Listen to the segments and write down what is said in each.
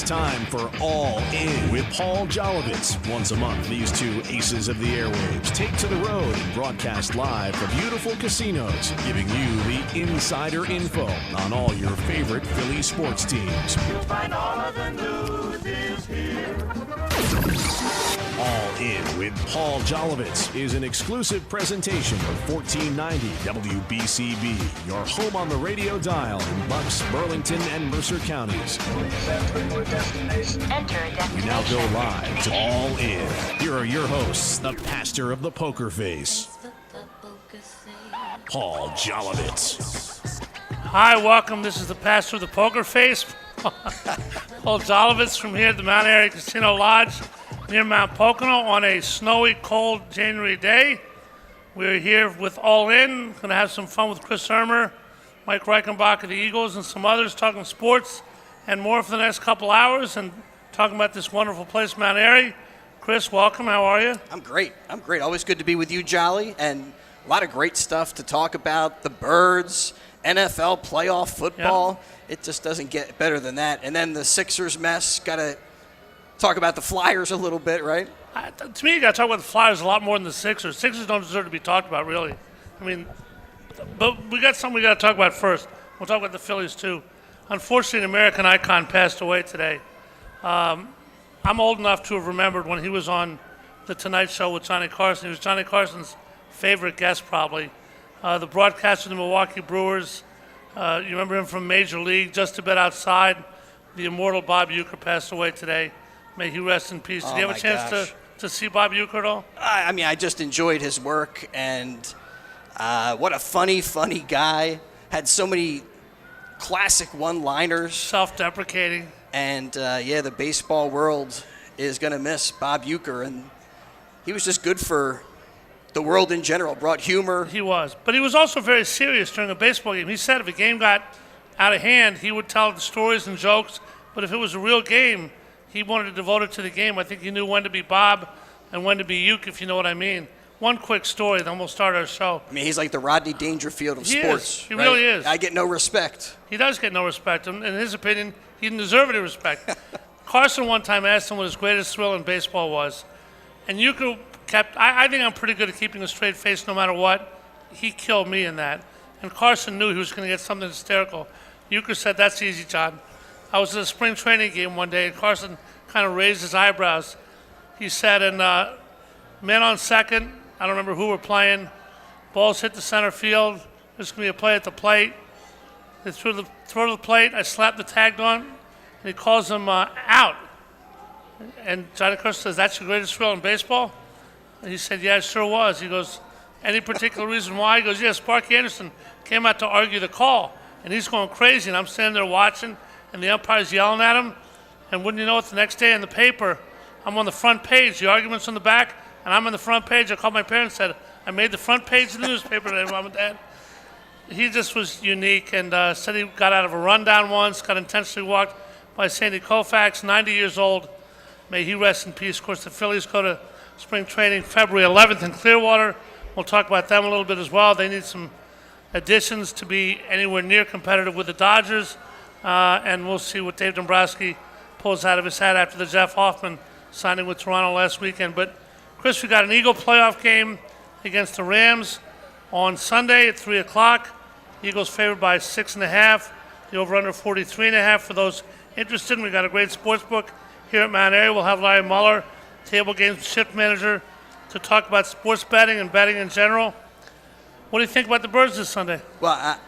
It's time for All In with Paul Jolovitz. Once a month, these two aces of the airwaves take to the road and broadcast live from beautiful casinos, giving you the insider info on all your favorite Philly sports teams. You'll find all of the news is here. All In with Paul Jolovitz is an exclusive presentation of 1490 WBCB, your home on the radio dial in Bucks, Burlington, and Mercer counties. Enter a destination. We now go live to All In. Here are your hosts, the pastor of the poker face, Paul Jolovitz. Hi, welcome. This is the pastor of the poker face, Paul Jolovitz, from here at the Mount Airy Casino Lodge near Mount Pocono on a snowy, cold January day. We're here with All In. Going to have some fun with Chris Hermer, Mike Reichenbach of the Eagles, and some others talking sports and more for the next couple hours and talking about this wonderful place, Mount Airy. Chris, welcome. How are you? I'm great. Always good to be with you, Jolly, and a lot of great stuff to talk about. The Birds, NFL playoff football. Yep. It just doesn't get better than that. And then the Sixers mess. Got to talk about the Flyers a little bit, right? To me, you got to talk about the Flyers a lot more than the Sixers. Sixers don't deserve to be talked about, really. I mean, but we got something we got to talk about first. We'll talk about the Phillies, too. Unfortunately, an American icon passed away today. I'm old enough to have remembered when he was on The Tonight Show with Johnny Carson. He was Johnny Carson's favorite guest, probably. The broadcaster of the Milwaukee Brewers. You remember him from Major League, just a bit outside. The immortal Bob Uecker passed away today. May he rest in peace. Did you have a chance to see Bob Uecker at all? I mean, I just enjoyed his work, and what a funny guy. Had so many classic one-liners. Self-deprecating. And, the baseball world is going to miss Bob Uecker, and he was just good for the world in general. Brought humor. He was. But he was also very serious during a baseball game. He said if a game got out of hand, he would tell the stories and jokes, but if it was a real game, he wanted to devote it to the game. I think he knew when to be Bob and when to be Uke, if you know what I mean. One quick story, then we'll start our show. I mean, he's like the Rodney Dangerfield of sports. He really is. I get no respect. He does get no respect. In his opinion, he didn't deserve any respect. Carson one time asked him what his greatest thrill in baseball was. And Uke kept, I think I'm pretty good at keeping a straight face no matter what. He killed me in that. And Carson knew he was going to get something hysterical. Uke said, "That's easy, John." I was at a spring training game one day, and Carson kind of raised his eyebrows. He said, man on second, I don't remember who we're playing, balls hit the center field, there's going to be a play at the plate. They throw to the plate, I slap the tag on, and he calls him out. And Johnny Carson says, "That's your greatest thrill in baseball?" And he said, "Yeah, it sure was." He goes, "Any particular reason why?" He goes, "Yeah, Sparky Anderson came out to argue the call, and he's going crazy, and I'm standing there watching, and the umpire's yelling at him. And wouldn't you know it, the next day in the paper, I'm on the front page. The argument's on the back, and I'm on the front page. I called my parents and said, I made the front page of the newspaper today, Mom and Dad." He just was unique, and said he got out of a rundown once, got intentionally walked by Sandy Koufax, 90 years old. May he rest in peace. Of course, the Phillies go to spring training February 11th in Clearwater. We'll talk about them a little bit as well. They need some additions to be anywhere near competitive with the Dodgers. And we'll see what Dave Dombrowski pulls out of his hat after the Jeff Hoffman signing with Toronto last weekend. But, Chris, we got an Eagle playoff game against the Rams on Sunday at 3 o'clock. Eagles favored by 6.5. The over-under 43.5. For those interested, we got a great sports book here at Mount Airy. We'll have Larry Muller, table games shift manager, to talk about sports betting and betting in general. What do you think about the Birds this Sunday? Well,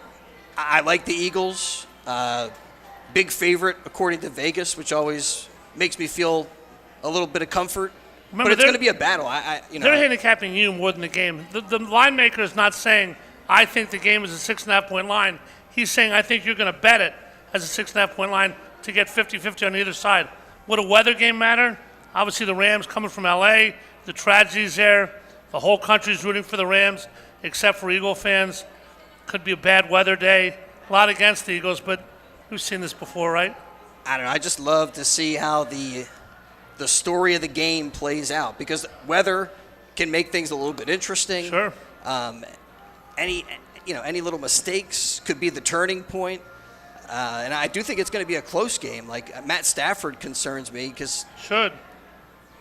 I like the Eagles. Big favorite according to Vegas, which always makes me feel a little bit of comfort. Remember, but it's going to be a battle. They're handicapping you more than the game. The line maker is not saying, "I think the game is a 6.5-point line." He's saying, "I think you're going to bet it as a 6.5-point line to get 50-50 on either side." Would a weather game matter? Obviously, the Rams coming from L.A., the tragedies there. The whole country's rooting for the Rams, except for Eagle fans. Could be a bad weather day. A lot against the Eagles, but we've seen this before, right? I don't know. I just love to see how the story of the game plays out, because weather can make things a little bit interesting. Sure. Any little mistakes could be the turning point. And I do think it's going to be a close game. Like, Matt Stafford concerns me because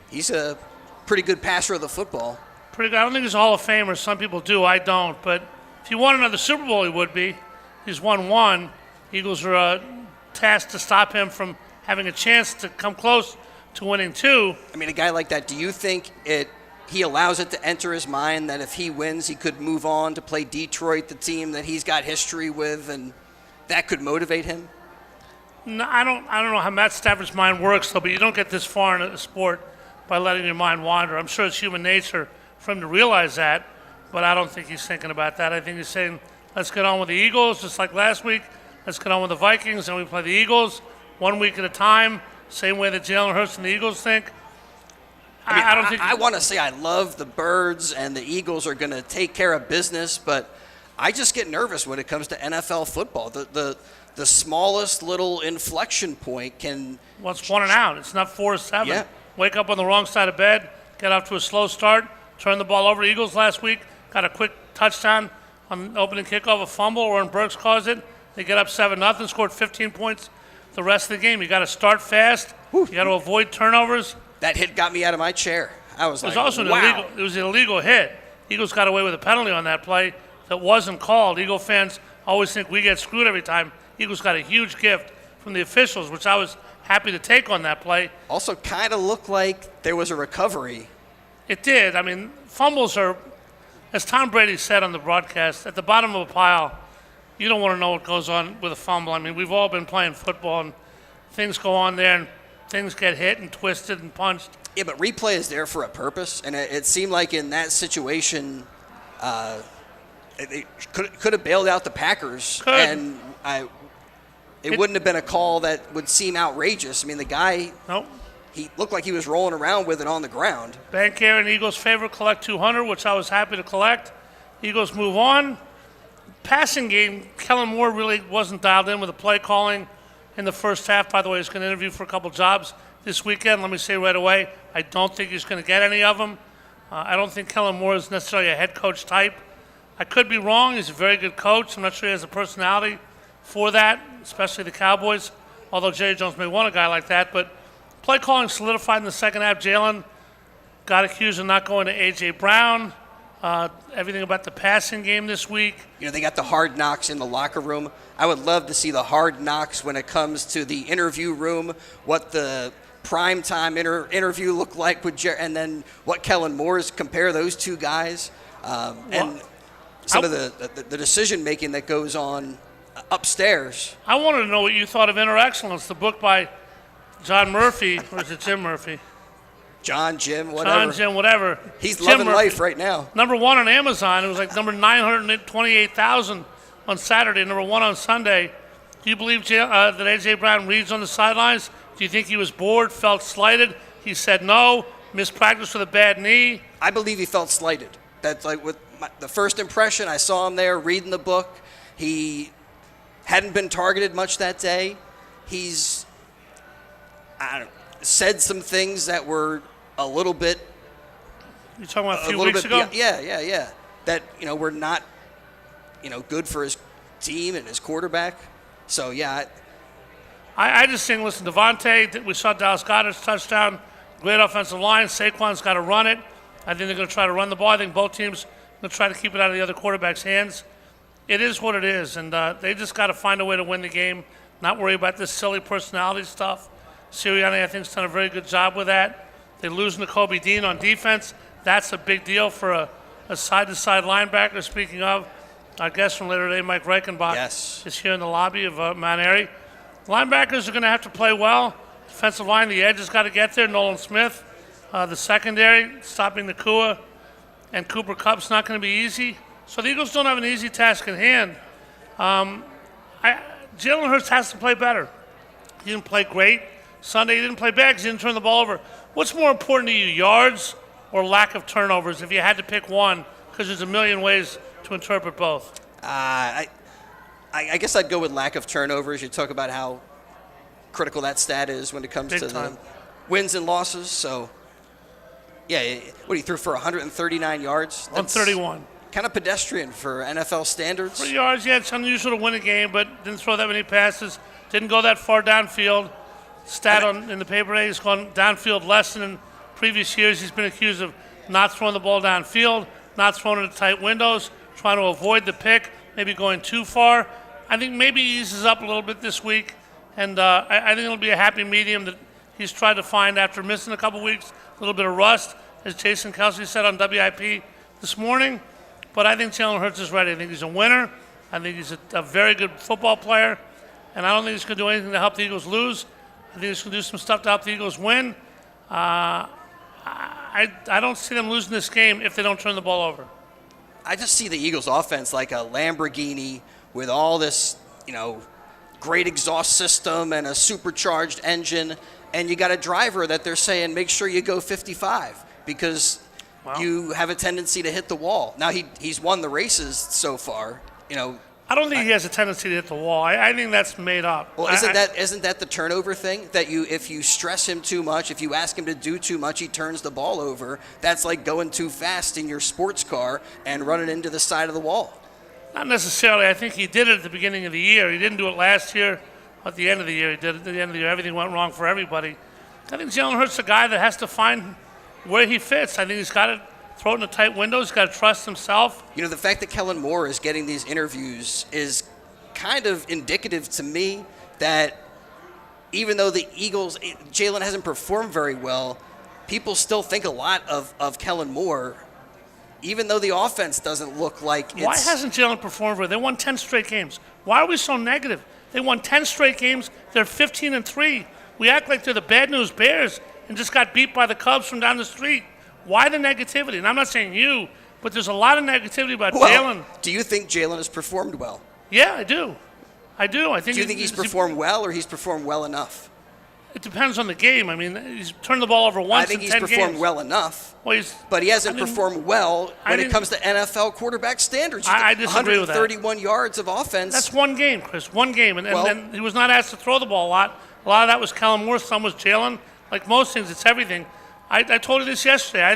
he's a pretty good passer of the football. Pretty good. I don't think he's a Hall of Famer. Some people do. I don't. But if he won another Super Bowl, he would be. He's won one. Eagles are tasked to stop him from having a chance to come close to winning two. I mean, a guy like that, do you think he allows it to enter his mind that if he wins, he could move on to play Detroit, the team that he's got history with, and that could motivate him? No, I don't know how Matt Stafford's mind works, though, but you don't get this far in a sport by letting your mind wander. I'm sure it's human nature for him to realize that, but I don't think he's thinking about that. I think he's saying, let's get on with the Eagles, just like last week. Let's get on with the Vikings, and we play the Eagles 1 week at a time, same way that Jalen Hurts and the Eagles think. I want to say I love the Birds and the Eagles are going to take care of business, but I just get nervous when it comes to NFL football. The smallest little inflection point can... Well, it's 1 and out. It's not 4-7. Yeah. Wake up on the wrong side of bed, get off to a slow start, turn the ball over. Eagles last week got a quick touchdown on the opening kickoff, a fumble, or when Burks caused it. They get up 7-0, scored 15 points the rest of the game. You got to start fast. You got to avoid turnovers. That hit got me out of my chair. I was like, it was also wow. It was an illegal hit. Eagles got away with a penalty on that play that wasn't called. Eagle fans always think we get screwed every time. Eagles got a huge gift from the officials, which I was happy to take on that play. Also kind of looked like there was a recovery. It did. I mean, fumbles are, as Tom Brady said on the broadcast, at the bottom of a pile. You don't want to know what goes on with a fumble. I mean, we've all been playing football, and things go on there, and things get hit and twisted and punched. Yeah, but replay is there for a purpose, and it seemed like in that situation, it could have bailed out the Packers, and it wouldn't have been a call that would seem outrageous. I mean, the guy, he looked like he was rolling around with it on the ground. Bank Air in Eagles' favor, collect 200, which I was happy to collect. Eagles move on. Passing game, Kellen Moore really wasn't dialed in with the play calling in the first half. By the way, he's going to interview for a couple jobs this weekend. Let me say right away, I don't think he's going to get any of them. I don't think Kellen Moore is necessarily a head coach type. I could be wrong. He's a very good coach. I'm not sure he has a personality for that, especially the Cowboys, although Jerry Jones may want a guy like that. But play calling solidified in the second half. Jalen got accused of not going to A.J. Brown. Everything about the passing game this week. You know, they got the hard knocks in the locker room. I would love to see the hard knocks when it comes to the interview room, what the primetime interview looked like with and then what Kellen Moore's, compare those two guys. And some of the decision-making that goes on upstairs. I wanted to know what you thought of Inner Excellence, the book by John Murphy, or is it Jim Murphy? Jim, whatever. Jim, whatever. He's Jim loving Murphy. life right now. Number 1 on Amazon. It was like number 928,000 on Saturday, number 1 on Sunday. Do you believe that A.J. Brown reads on the sidelines? Do you think he was bored, felt slighted? He said no, missed practice with a bad knee. I believe he felt slighted. That's like with the first impression. I saw him there reading the book. He hadn't been targeted much that day. He's said some things that were a little bit. You're talking about a few weeks ago? Yeah. That, were not, good for his team and his quarterback. So, yeah. I just think, listen, Devontae, we saw Dallas Goedert's touchdown, great offensive line. Saquon's got to run it. I think they're going to try to run the ball. I think both teams are going to try to keep it out of the other quarterback's hands. It is what it is, and they just got to find a way to win the game, not worry about this silly personality stuff. Sirianni, I think, has done a very good job with that. They lose Nakobe Dean on defense. That's a big deal for a side-to-side linebacker. Speaking of, our guest from later today, Mike Reichenbach, is here in the lobby of Mount Airy. Linebackers are going to have to play well. Defensive line, the edge has got to get there. Nolan Smith. The secondary, stopping Nakua and Cooper Kupp's not going to be easy. So the Eagles don't have an easy task at hand. Jalen Hurts has to play better. He didn't play great. Sunday he didn't play bad because he didn't turn the ball over. What's more important to you, yards or lack of turnovers, if you had to pick one? Because there's a million ways to interpret both. I guess I'd go with lack of turnovers. You talk about how critical that stat is when it comes to the wins and losses. So, yeah, what he threw for 139 yards? 131. kind of pedestrian for NFL standards. 3 yards, yeah, it's unusual to win a game, but didn't throw that many passes. Didn't go that far downfield. In the paper today, he's gone downfield less than in previous years. He's been accused of not throwing the ball downfield, not throwing it at tight windows, trying to avoid the pick, maybe going too far. I think maybe he eases up a little bit this week, and I think it'll be a happy medium that he's tried to find after missing a couple weeks, a little bit of rust, as Jason Kelsey said on WIP this morning. But I think Jalen Hurts is ready. I think he's a winner. I think he's a very good football player, and I don't think he's going to do anything to help the Eagles lose. I think he's going to do some stuff to help the Eagles win. I don't see them losing this game if they don't turn the ball over. I just see the Eagles offense like a Lamborghini with all this, great exhaust system and a supercharged engine, and you got a driver that they're saying, make sure you go 55 because you have a tendency to hit the wall. Now, he's won the races so far, I don't think he has a tendency to hit the wall. I think that's made up. Well, isn't that the turnover thing? That if you stress him too much, if you ask him to do too much, he turns the ball over. That's like going too fast in your sports car and running into the side of the wall. Not necessarily. I think he did it at the beginning of the year. He didn't do it last year. At the end of the year, he did it at the end of the year. Everything went wrong for everybody. I think Jalen Hurts is a guy that has to find where he fits. I think he's got to throw it in the tight windows. He's got to trust himself. The fact that Kellen Moore is getting these interviews is kind of indicative to me that even though the Eagles, Jalen hasn't performed very well, people still think a lot of Kellen Moore, even though the offense doesn't look like it's... Why hasn't Jalen performed well? They won 10 straight games. Why are we so negative? They won 10 straight games. They're 15-3. We act like they're the bad news Bears and just got beat by the Cubs from down the street. Why the negativity? And I'm not saying you, but there's a lot of negativity about Jalen. Do you think Jalen has performed well? Yeah, I do. Do you think he's performed well or he's performed well enough? It depends on the game. I mean, he's turned the ball over once in 10 games. I think he's performed well enough, but he hasn't performed well when it comes to NFL quarterback standards. I disagree with that. 131 yards of offense. That's one game, Chris, one game. And then he was not asked to throw the ball a lot. A lot of that was Kellen Moore, some was Jalen. Like most things, it's everything. I told you this yesterday. I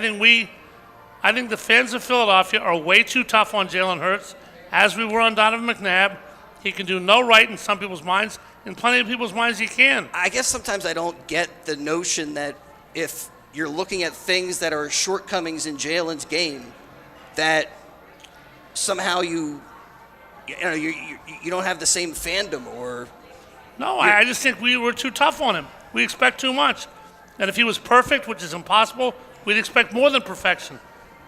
think the fans of Philadelphia are way too tough on Jalen Hurts, as we were on Donovan McNabb. He can do no right in some people's minds. In plenty of people's minds, he can. I guess sometimes I don't get the notion that if you're looking at things that are shortcomings in Jalen's game, that somehow you don't have the same fandom or... No, I just think we were too tough on him. We expect too much. And if he was perfect, which is impossible, we'd expect more than perfection.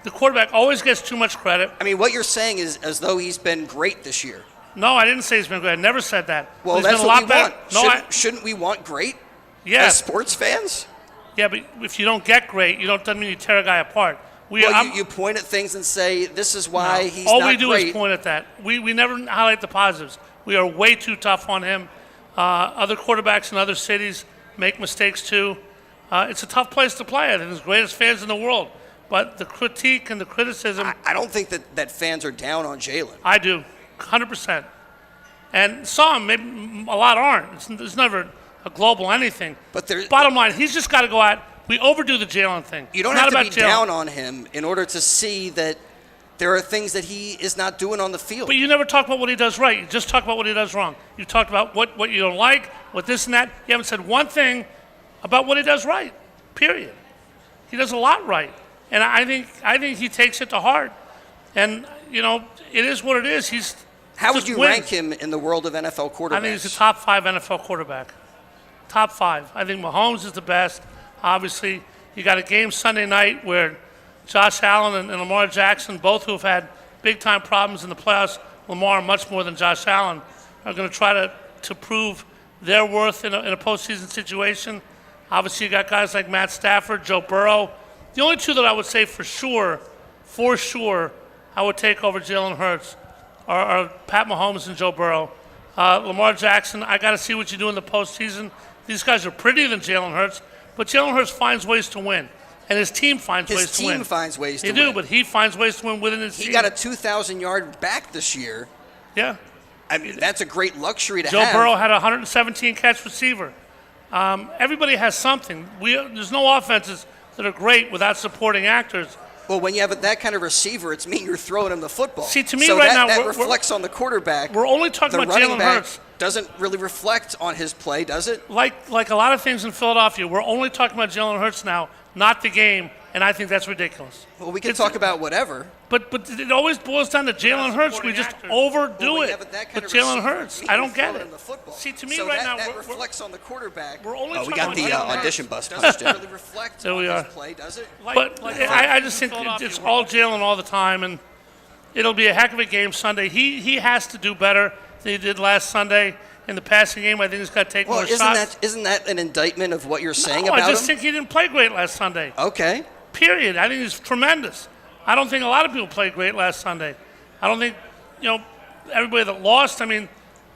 The quarterback always gets too much credit. I mean, what you're saying is as though he's been great this year. No, I didn't say he's been great. I never said that. Well, that's what we want. Shouldn't we want great as sports fans? Yeah, but if you don't get great, doesn't mean you tear a guy apart. You point at things and say, this is why he's all not we do great. Is point at that. We never highlight the positives. We are way too tough on him. Other quarterbacks in other cities make mistakes too. It's a tough place to play. I think there's the greatest fans in the world. But the critique and the criticism... I don't think that fans are down on Jalen. I do, 100%. And some, maybe a lot aren't. It's never a global anything. But bottom line, he's just got to go out. We overdo the Jalen thing. You don't have to be down on him in order to see that there are things that he is not doing on the field. But you never talk about what he does right. You just talk about what he does wrong. You talked about what you don't like, what this and that. You haven't said one thing about what he does right, period. He does a lot right. And I think he takes it to heart. And, it is what it is. How would you rank him in the world of NFL quarterbacks? I think he's a top 5 NFL quarterback. Top 5. I think Mahomes is the best. Obviously, you got a game Sunday night where Josh Allen and Lamar Jackson, both who have had big-time problems in the playoffs, Lamar much more than Josh Allen, are going to try to prove their worth in a postseason situation. Obviously, you got guys like Matt Stafford, Joe Burrow. The only two that I would say for sure, I would take over Jalen Hurts are Pat Mahomes and Joe Burrow. Lamar Jackson, I got to see what you do in the postseason. These guys are prettier than Jalen Hurts, but Jalen Hurts finds ways to win. And his team finds ways to win. His team finds ways to win. They do, but he finds ways to win within his team. He got a 2,000-yard back this year. Yeah. I mean, that's a great luxury to Joe have. Joe Burrow had a 117-catch receiver. Everybody has something. There's no offenses that are great without supporting actors. Well, when you have that kind of receiver, it's mean you're throwing him the football. See, to me so right that, now, that reflects on the quarterback. We're only talking the about running Jalen back Hurts. Doesn't really reflect on his play, does it? Like a lot of things in Philadelphia, we're only talking about Jalen Hurts now, not the game, and I think that's ridiculous. Well, we can talk about whatever. But it always boils down to Jalen Hurts. We just overdo it with Jalen Hurts. I don't get it. See, to me so right that, now, that reflects on the quarterback. We're only we talking got about the Jalen audition Hurts. bus punched in. Really reflect There on we his are. play, does it? But I just think it's all Jalen all the time, and it'll be a heck of a game Sunday. He has to do better than he did last Sunday in the passing game. I think he's got to take more shots. Isn't that an indictment of what you're saying No, about him? I just think he didn't play great last Sunday. Okay. Period. I think he's tremendous. I don't think a lot of people played great last Sunday. I don't think, everybody that lost,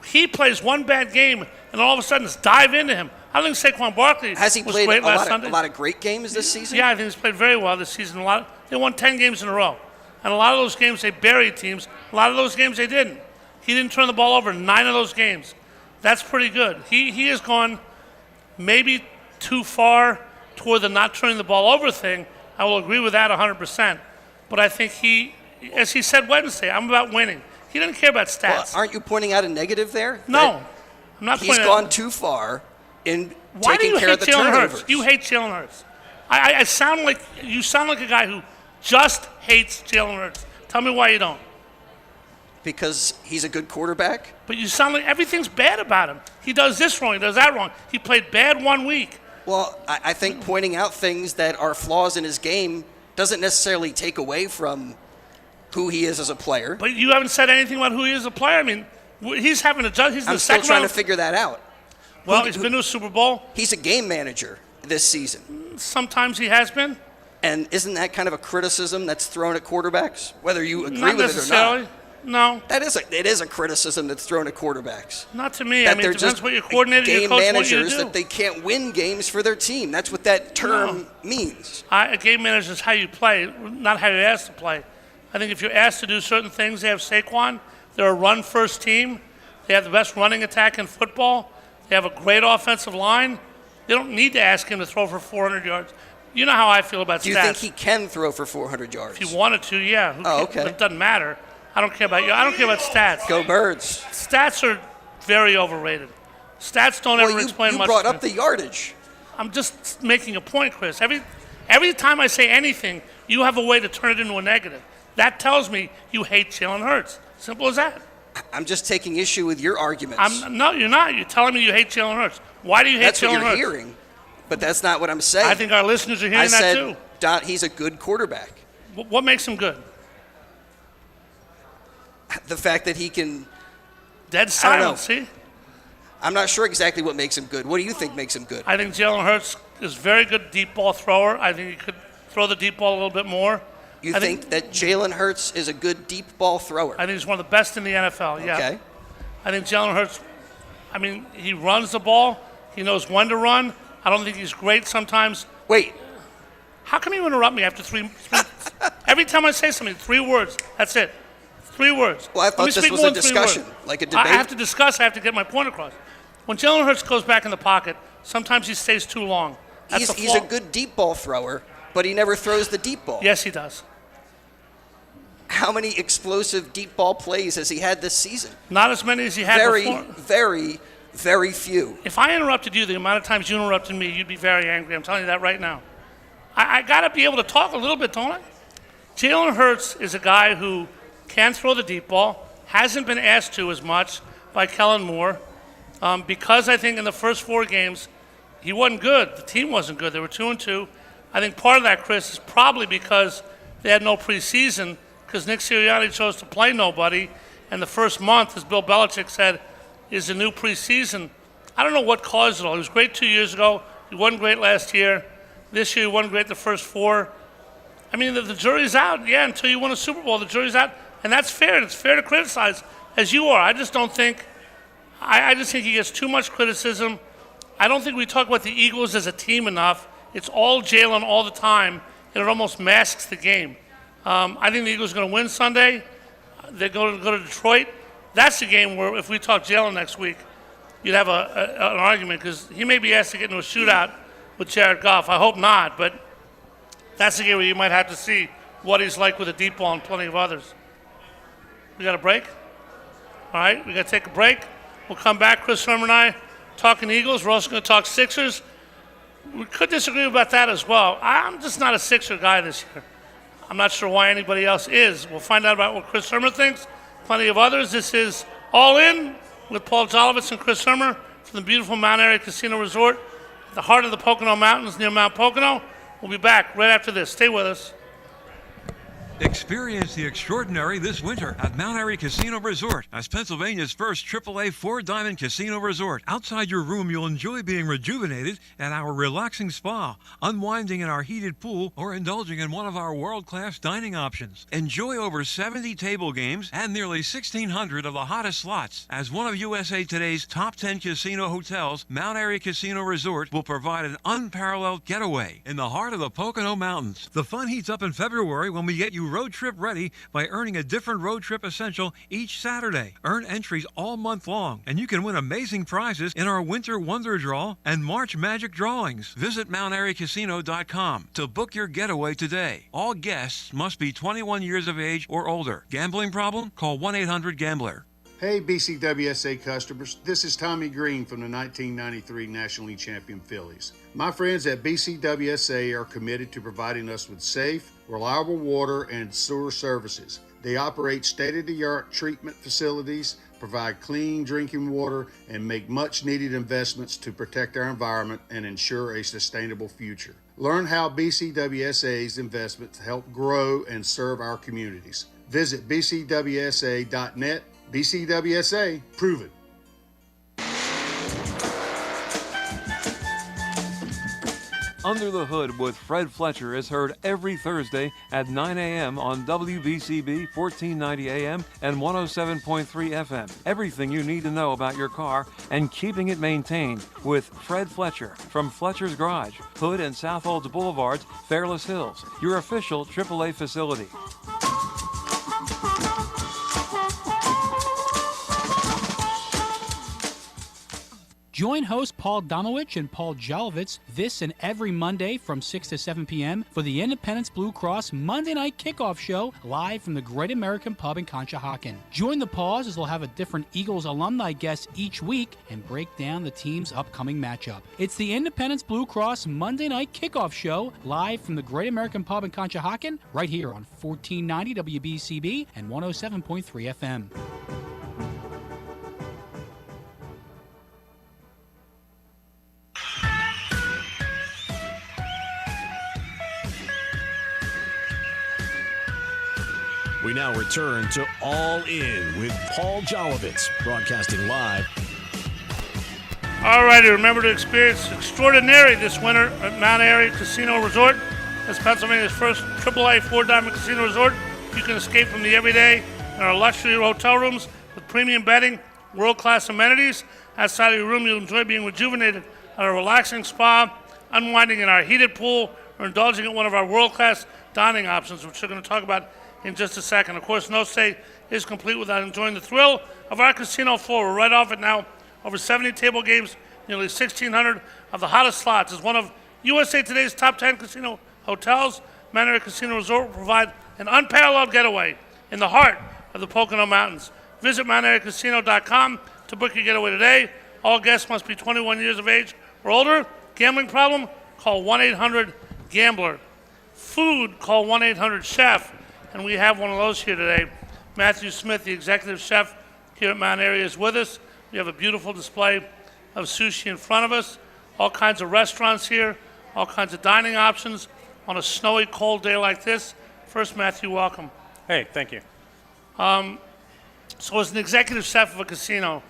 he plays one bad game, and all of a sudden it's dive into him. I don't think Saquon Barkley Has he was played great last a Sunday. lot of great games this season? Yeah, I think he's played very well this season. They won 10 games in a row. And a lot of those games they buried teams. A lot of those games they didn't. He didn't turn the ball over in 9 of those games. That's pretty good. He has gone maybe too far toward the not turning the ball over thing. I will agree with that 100%. But I think as he said Wednesday, I'm about winning. He doesn't care about stats. Well, aren't you pointing out a negative there? No. I'm not He's gone too far in taking care of the turnovers. Hurts? You hate Jalen Hurts. You sound like a guy who just hates Jalen Hurts. Tell me why you don't. Because he's a good quarterback? But you sound like everything's bad about him. He does this wrong, he does that wrong. He played bad 1 week. Well, I think pointing out things that are flaws in his game doesn't necessarily take away from who he is as a player. But you haven't said anything about who he is as a player. He's having a judge. I'm still trying to figure that out. Well, he's been to a Super Bowl. He's a game manager this season. Sometimes he has been. And isn't that kind of a criticism that's thrown at quarterbacks, whether you agree Not with necessarily. it or not? No. It is a criticism that's thrown at quarterbacks. Not to me. That it they're depends just what your coordinator, game your coach managers, want you to do. that they can't win games for their team. That's what that term means. A game manager is how you play, not how you're asked to play. I think if you're asked to do certain things, they have Saquon. They're a run-first team. They have the best running attack in football. They have a great offensive line. They don't need to ask him to throw for 400 yards. You know how I feel about stats. Do you think he can throw for 400 yards? If he wanted to, yeah. Okay. But it doesn't matter. I don't care about you. I don't care about stats. Go Birds. Stats are very overrated. Stats don't ever explain much. You brought up the yardage. I'm just making a point, Chris. Every time I say anything, you have a way to turn it into a negative. That tells me you hate Jalen Hurts. Simple as that. I'm just taking issue with your arguments. No, you're not. You're telling me you hate Jalen Hurts. Why do you hate Jalen Hurts? That's what you're hearing, but that's not what I'm saying. I think our listeners are hearing that too. I said he's a good quarterback. What makes him good? The fact that he can... Dead silence, see? I'm not sure exactly what makes him good. What do you think makes him good? I think Jalen Hurts is a very good deep ball thrower. I think he could throw the deep ball a little bit more. You think that Jalen Hurts is a good deep ball thrower? I think he's one of the best in the NFL, yeah. Okay. I think Jalen Hurts, he runs the ball. He knows when to run. I don't think he's great sometimes. Wait. How come you interrupt me after three every time I say something, 3 words, that's it. 3 words. Well, I thought this was a discussion, like a debate. I have to discuss, I have to get my point across. When Jalen Hurts goes back in the pocket, sometimes he stays too long. He's a good deep ball thrower, but he never throws the deep ball. Yes, he does. How many explosive deep ball plays has he had this season? Not as many as he had before. Very, very few. If I interrupted you the amount of times you interrupted me, you'd be very angry. I'm telling you that right now. I got to be able to talk a little bit, don't I? Jalen Hurts is a guy who can throw the deep ball, hasn't been asked to as much by Kellen Moore, because I think in the first 4 games he wasn't good. The team wasn't good. They were 2-2. I think part of that, Chris, is probably because they had no preseason, because Nick Sirianni chose to play nobody, and the first month, as Bill Belichick said, is a new preseason. I don't know what caused it all. He was great 2 years ago. He wasn't great last year. This year he wasn't great the first 4. The jury's out, until you win a Super Bowl, the jury's out. And that's fair, and it's fair to criticize, as you are. I just think he gets too much criticism. I don't think we talk about the Eagles as a team enough. It's all Jalen all the time, and it almost masks the game. I think the Eagles are going to win Sunday. They're going to go to Detroit. That's the game where if we talk Jalen next week, you'd have an argument, because he may be asked to get into a shootout with Jared Goff. I hope not, but that's the game where you might have to see what he's like with a deep ball and plenty of others. We got a break? All right, we got to take a break. We'll come back, Chris Herman and I, talking Eagles. We're also going to talk Sixers. We could disagree about that as well. I'm just not a Sixer guy this year. I'm not sure why anybody else is. We'll find out about what Chris Herman thinks. Plenty of others. This is All In with Paul Jolovitz and Chris Herman from the beautiful Mount Airy Casino Resort at the heart of the Pocono Mountains near Mount Pocono. We'll be back right after this. Stay with us. Experience the extraordinary this winter at Mount Airy Casino Resort as Pennsylvania's first AAA four-diamond casino resort. Outside your room, you'll enjoy being rejuvenated at our relaxing spa, unwinding in our heated pool, or indulging in one of our world-class dining options. Enjoy over 70 table games and nearly 1,600 of the hottest slots. As one of USA Today's top 10 casino hotels, Mount Airy Casino Resort will provide an unparalleled getaway in the heart of the Pocono Mountains. The fun heats up in February when we get you road trip ready by earning a different road trip essential each Saturday. Earn entries all month long, and you can win amazing prizes in our Winter Wonder Draw and March Magic Drawings. Visit MountAiryCasino.com to book your getaway today. All guests must be 21 years of age or older. Gambling problem? Call 1-800-GAMBLER. Hey BCWSA customers, this is Tommy Green from the 1993 National League Champion Phillies. My friends at BCWSA are committed to providing us with safe, reliable water and sewer services. They operate state-of-the-art treatment facilities, provide clean drinking water, and make much-needed investments to protect our environment and ensure a sustainable future. Learn how BCWSA's investments help grow and serve our communities. Visit bcwsa.net. BCWSA, prove it. Under the Hood with Fred Fletcher is heard every Thursday at 9 a.m. on WBCB 1490 AM and 107.3 FM. Everything you need to know about your car and keeping it maintained with Fred Fletcher from Fletcher's Garage, Hood and South Olds Boulevards, Fairless Hills, your official AAA facility. Join hosts Paul Domowitch and Paul Jolovitz this and every Monday from 6 to 7 p.m. for the Independence Blue Cross Monday Night Kickoff Show live from the Great American Pub in Conshohocken. Join the Paws as they'll have a different Eagles alumni guest each week and break down the team's upcoming matchup. It's the Independence Blue Cross Monday Night Kickoff Show live from the Great American Pub in Conshohocken right here on 1490 WBCB and 107.3 FM. We now return to All In with Paul Jolovitz, broadcasting live. All righty, remember to experience extraordinary this winter at Mount Airy Casino Resort. As Pennsylvania's first AAA four-diamond casino resort, you can escape from the everyday in our luxury hotel rooms with premium bedding, world-class amenities. Outside of your room, you'll enjoy being rejuvenated at a relaxing spa, unwinding in our heated pool, or indulging in one of our world-class dining options, which we're going to talk about in just a second. Of course, no stay is complete without enjoying the thrill of our casino floor. We're right off it now. Over 70 table games, nearly 1,600 of the hottest slots. As one of USA Today's top 10 casino hotels, Mount Airy Casino Resort will provide an unparalleled getaway in the heart of the Pocono Mountains. Visit MountAiryCasino.com to book your getaway today. All guests must be 21 years of age or older. Gambling problem? Call 1-800-GAMBLER. Food? Call 1-800-CHEF. And we have one of those here today. Matthew Smith, the executive chef here at Mount Airy, is with us. We have a beautiful display of sushi in front of us. All kinds of restaurants here, all kinds of dining options on a snowy, cold day like this. First, Matthew, welcome. Hey, thank you. So as an executive chef of a casino,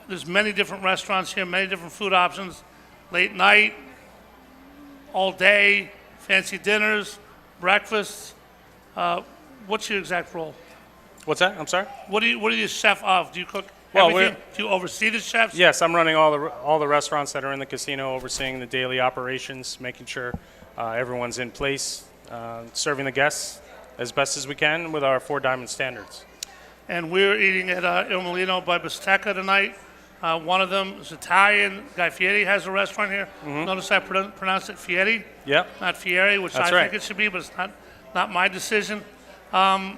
there's many different restaurants here, many different food options, late night, all day, fancy dinners, breakfasts. What's your exact role? What's that? I'm sorry? What are you chef of? Do you cook Well, everything? Do you oversee the chefs? Yes, I'm running all the restaurants that are in the casino, overseeing the daily operations, making sure everyone's in place, serving the guests as best as we can with our 4 diamond standards. And we're eating at Il Molino by Bistecca tonight. One of them is Italian. Guy Fieri has a restaurant here. Mm-hmm. Notice I pronounced it Fieri. Yep. Not Fieri, which That's I right. think it should be, but it's not not my decision. How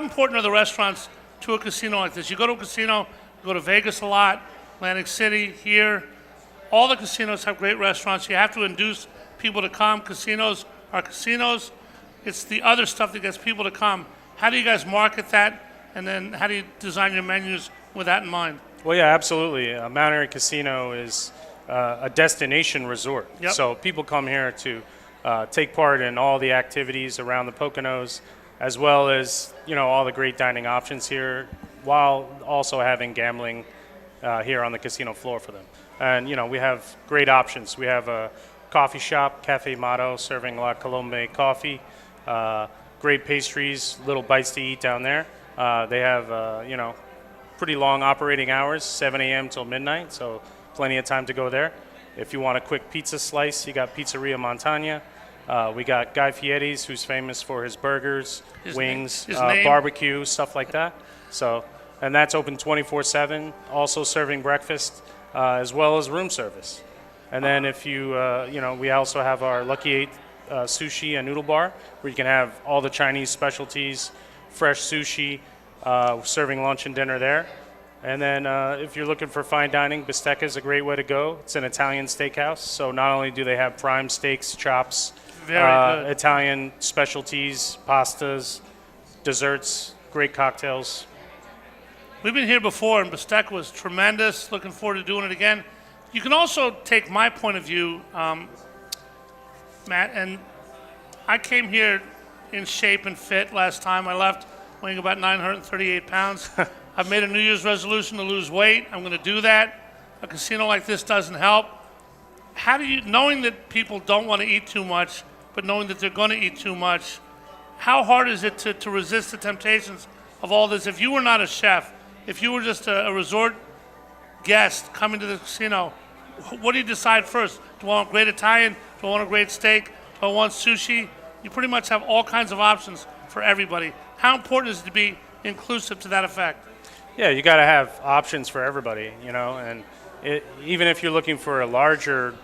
important are the restaurants to a casino like this? You go to a casino, you go to Vegas a lot, Atlantic City, here. All the casinos have great restaurants. You have to induce people to come. Casinos are casinos. It's the other stuff that gets people to come. How do you guys market that? And then how do you design your menus with that in mind? Well, yeah, absolutely. Mount Airy Casino is a destination resort. Yep. So people come here to take part in all the activities around the Poconos, as well as, all the great dining options here, while also having gambling here on the casino floor for them. And, we have great options. We have a coffee shop, Cafe Mato, serving La Colombe coffee. Great pastries, little bites to eat down there. They have, pretty long operating hours, 7 a.m. till midnight, so plenty of time to go there. If you want a quick pizza slice, you got Pizzeria Montagna. We got Guy Fieri's, who's famous for his burgers, wings, barbecue, stuff like that. So, and that's open 24/7, also serving breakfast, as well as room service. And then if you, we also have our Lucky 8 sushi and noodle bar, where you can have all the Chinese specialties, fresh sushi, serving lunch and dinner there. And then if you're looking for fine dining, Bistecca is a great way to go. It's an Italian steakhouse, so not only do they have prime steaks, chops, Italian specialties, pastas, desserts, great cocktails. We've been here before, and Bistecca was tremendous. Looking forward to doing it again. You can also take my point of view, Matt, and I came here in shape and fit last time I left, weighing about 938 pounds. I've made a New Year's resolution to lose weight. I'm going to do that. A casino like this doesn't help. How do you, knowing that people don't want to eat too much, but knowing that they're going to eat too much, how hard is it to resist the temptations of all this? If you were not a chef, if you were just a resort guest coming to the casino, what do you decide first? Do I want great Italian? Do I want a great steak? Do I want sushi? You pretty much have all kinds of options for everybody. How important is it to be inclusive to that effect? Yeah, you got to have options for everybody, and even if you're looking for a larger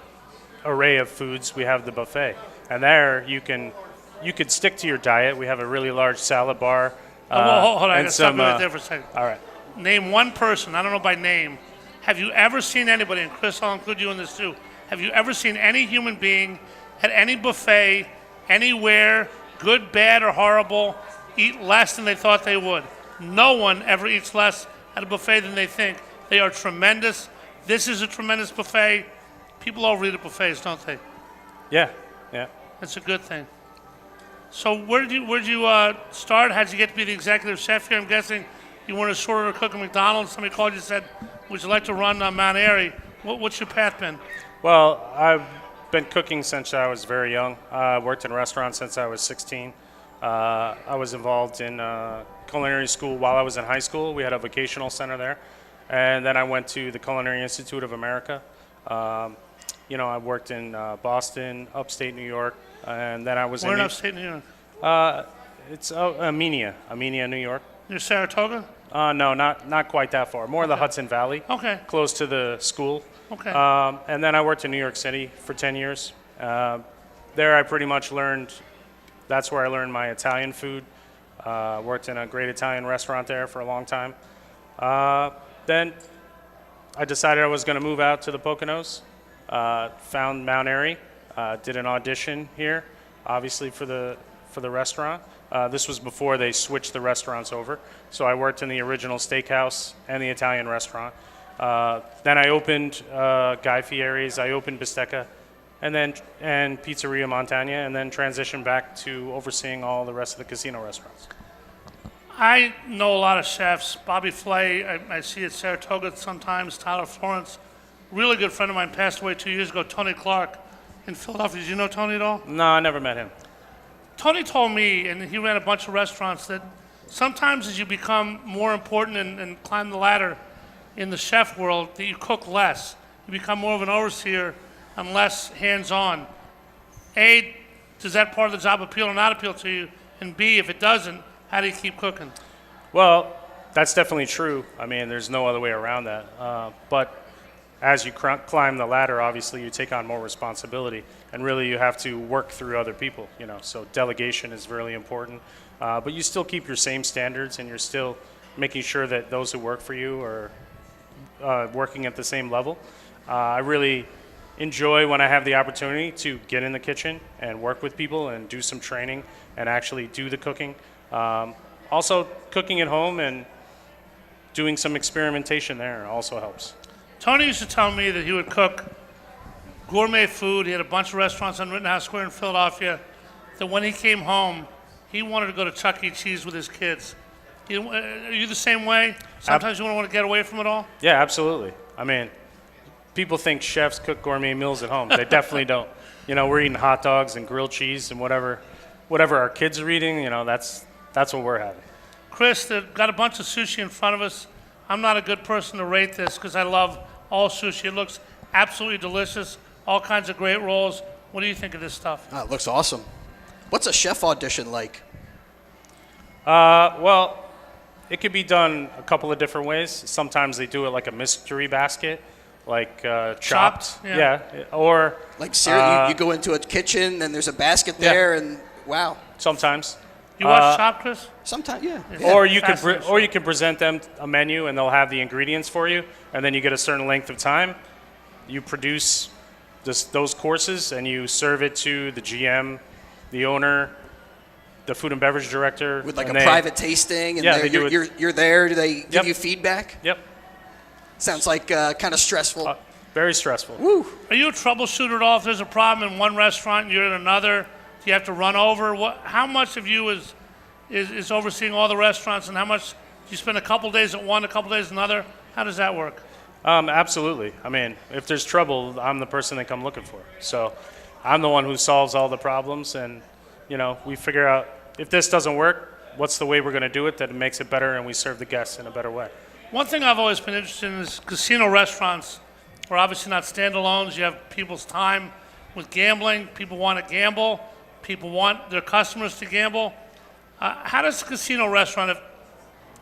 array of foods, we have the buffet. And there you could stick to your diet. We have a really large salad bar. Hold on, I got to stop you right there for a second. All right. Name one person, I don't know by name. Have you ever seen anybody, and Chris, I'll include you in this too, have you ever seen any human being at any buffet, anywhere, good, bad, or horrible, eat less than they thought they would? No one ever eats less at a buffet than they think. They are tremendous. This is a tremendous buffet. People overeat at buffets, don't they? Yeah. That's a good thing. So where'd you start? How'd you get to be the executive chef here? I'm guessing you weren't a short order cook at McDonald's. Somebody called you and said, would you like to run Mount Airy? What's your path been? Well, I've been cooking since I was very young. I worked in restaurants since I was 16. I was involved in culinary school while I was in high school. We had a vocational center there. And then I went to the Culinary Institute of America. I worked in Boston, upstate New York, and then I was Where in upstate New York? It's Amenia, New York. Near Saratoga? No, not quite that far. More the Hudson Valley. Okay. Close to the school. Okay. And then I worked in New York City for 10 years. There I pretty much learned, that's where I learned my Italian food. Worked in a great Italian restaurant there for a long time. Then I decided I was going to move out to the Poconos. Found Mount Airy. Did an audition here, obviously for the restaurant. This was before they switched the restaurants over. So I worked in the original steakhouse and the Italian restaurant. Then I opened Guy Fieri's, I opened Bistecca, and Pizzeria Montagna, and then transitioned back to overseeing all the rest of the casino restaurants. I know a lot of chefs. Bobby Flay, I see at Saratoga sometimes, Tyler Florence. Really good friend of mine passed away 2 years ago, Tony Clark in Philadelphia. Did you know Tony at all? No, I never met him. Tony told me, and he ran a bunch of restaurants, that sometimes as you become more important and climb the ladder in the chef world, that you cook less. You become more of an overseer and less hands-on. A, does that part of the job appeal or not appeal to you? And B, if it doesn't, how do you keep cooking? Well, that's definitely true. I mean, there's no other way around that. But as you climb the ladder, obviously you take on more responsibility, and really you have to work through other people, so delegation is really important. But you still keep your same standards, and you're still making sure that those who work for you are working at the same level. I really enjoy when I have the opportunity to get in the kitchen and work with people and do some training and actually do the cooking. Also, cooking at home and doing some experimentation there also helps. Tony used to tell me that he would cook gourmet food. He had a bunch of restaurants on Rittenhouse Square in Philadelphia. That when he came home, he wanted to go to Chuck E. Cheese with his kids. Are you the same way? Sometimes you want to get away from it all? Yeah, absolutely. I mean, people think chefs cook gourmet meals at home. They definitely don't. We're eating hot dogs and grilled cheese and whatever our kids are eating. That's what we're having. Chris, they've got a bunch of sushi in front of us. I'm not a good person to rate this because I love all sushi. It looks absolutely delicious. All kinds of great rolls. What do you think of this stuff? It looks awesome. What's a chef audition like? Well, it could be done a couple of different ways. Sometimes they do it like a mystery basket, like chopped. Yeah. Or like you go into a kitchen and there's a basket there, and wow. Sometimes. You watch Chopped, Chris? Sometimes, yeah. Or you can present them a menu and they'll have the ingredients for you, and then you get a certain length of time. You produce those courses and you serve it to the GM, the owner, the food and beverage director. With like a private tasting, and you're there. Do they give you feedback? Yep. Sounds like kind of stressful. Very stressful. Woo. Are you a troubleshooter at all? If there's a problem in one restaurant and you're in another, do you have to run over? How much of you is overseeing all the restaurants, and how much do you spend a couple days at one, a couple days at another? How does that work? Absolutely. I mean, if there's trouble, I'm the person they come looking for. So I'm the one who solves all the problems, and we figure out if this doesn't work, what's the way we're going to do it that makes it better and we serve the guests in a better way. One thing I've always been interested in is casino restaurants are obviously not standalones. You have people's time with gambling. People want to gamble. People want their customers to gamble. How does a casino restaurant, if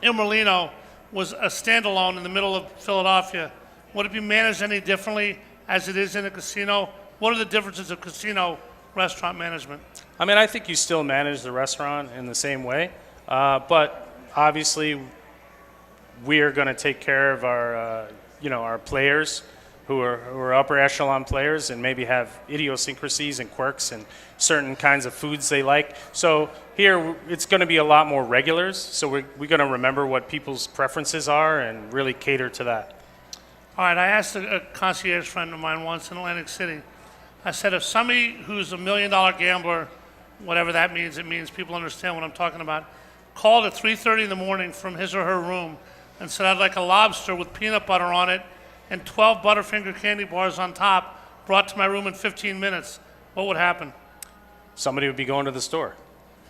Il Merlino was a standalone in the middle of Philadelphia, would it be managed any differently as it is in a casino? What are the differences of casino restaurant management? I mean, I think you still manage the restaurant in the same way, but obviously we are going to take care of our players who are upper echelon players and maybe have idiosyncrasies and quirks and certain kinds of foods they like. So here it's going to be a lot more regulars, so we're going to remember what people's preferences are and really cater to that. All right, I asked a concierge friend of mine once in Atlantic City, I said, if somebody who's $1 million gambler, whatever that means, it means people understand what I'm talking about, called at 3:30 in the morning from his or her room and said, I'd like a lobster with peanut butter on it and 12 Butterfinger candy bars on top brought to my room in 15 minutes, what would happen? Somebody would be going to the store.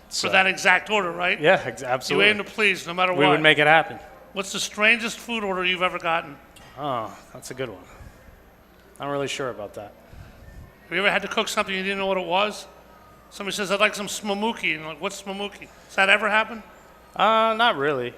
For that exact order, right? Yeah, absolutely. You aim to please, no matter what. We would make it happen. What's the strangest food order you've ever gotten? Oh, that's a good one. I'm really sure about that. Have you ever had to cook something you didn't know what it was? Somebody says, I'd like some smamuki. And you're like, what's smamuki? Does that ever happen? Not really.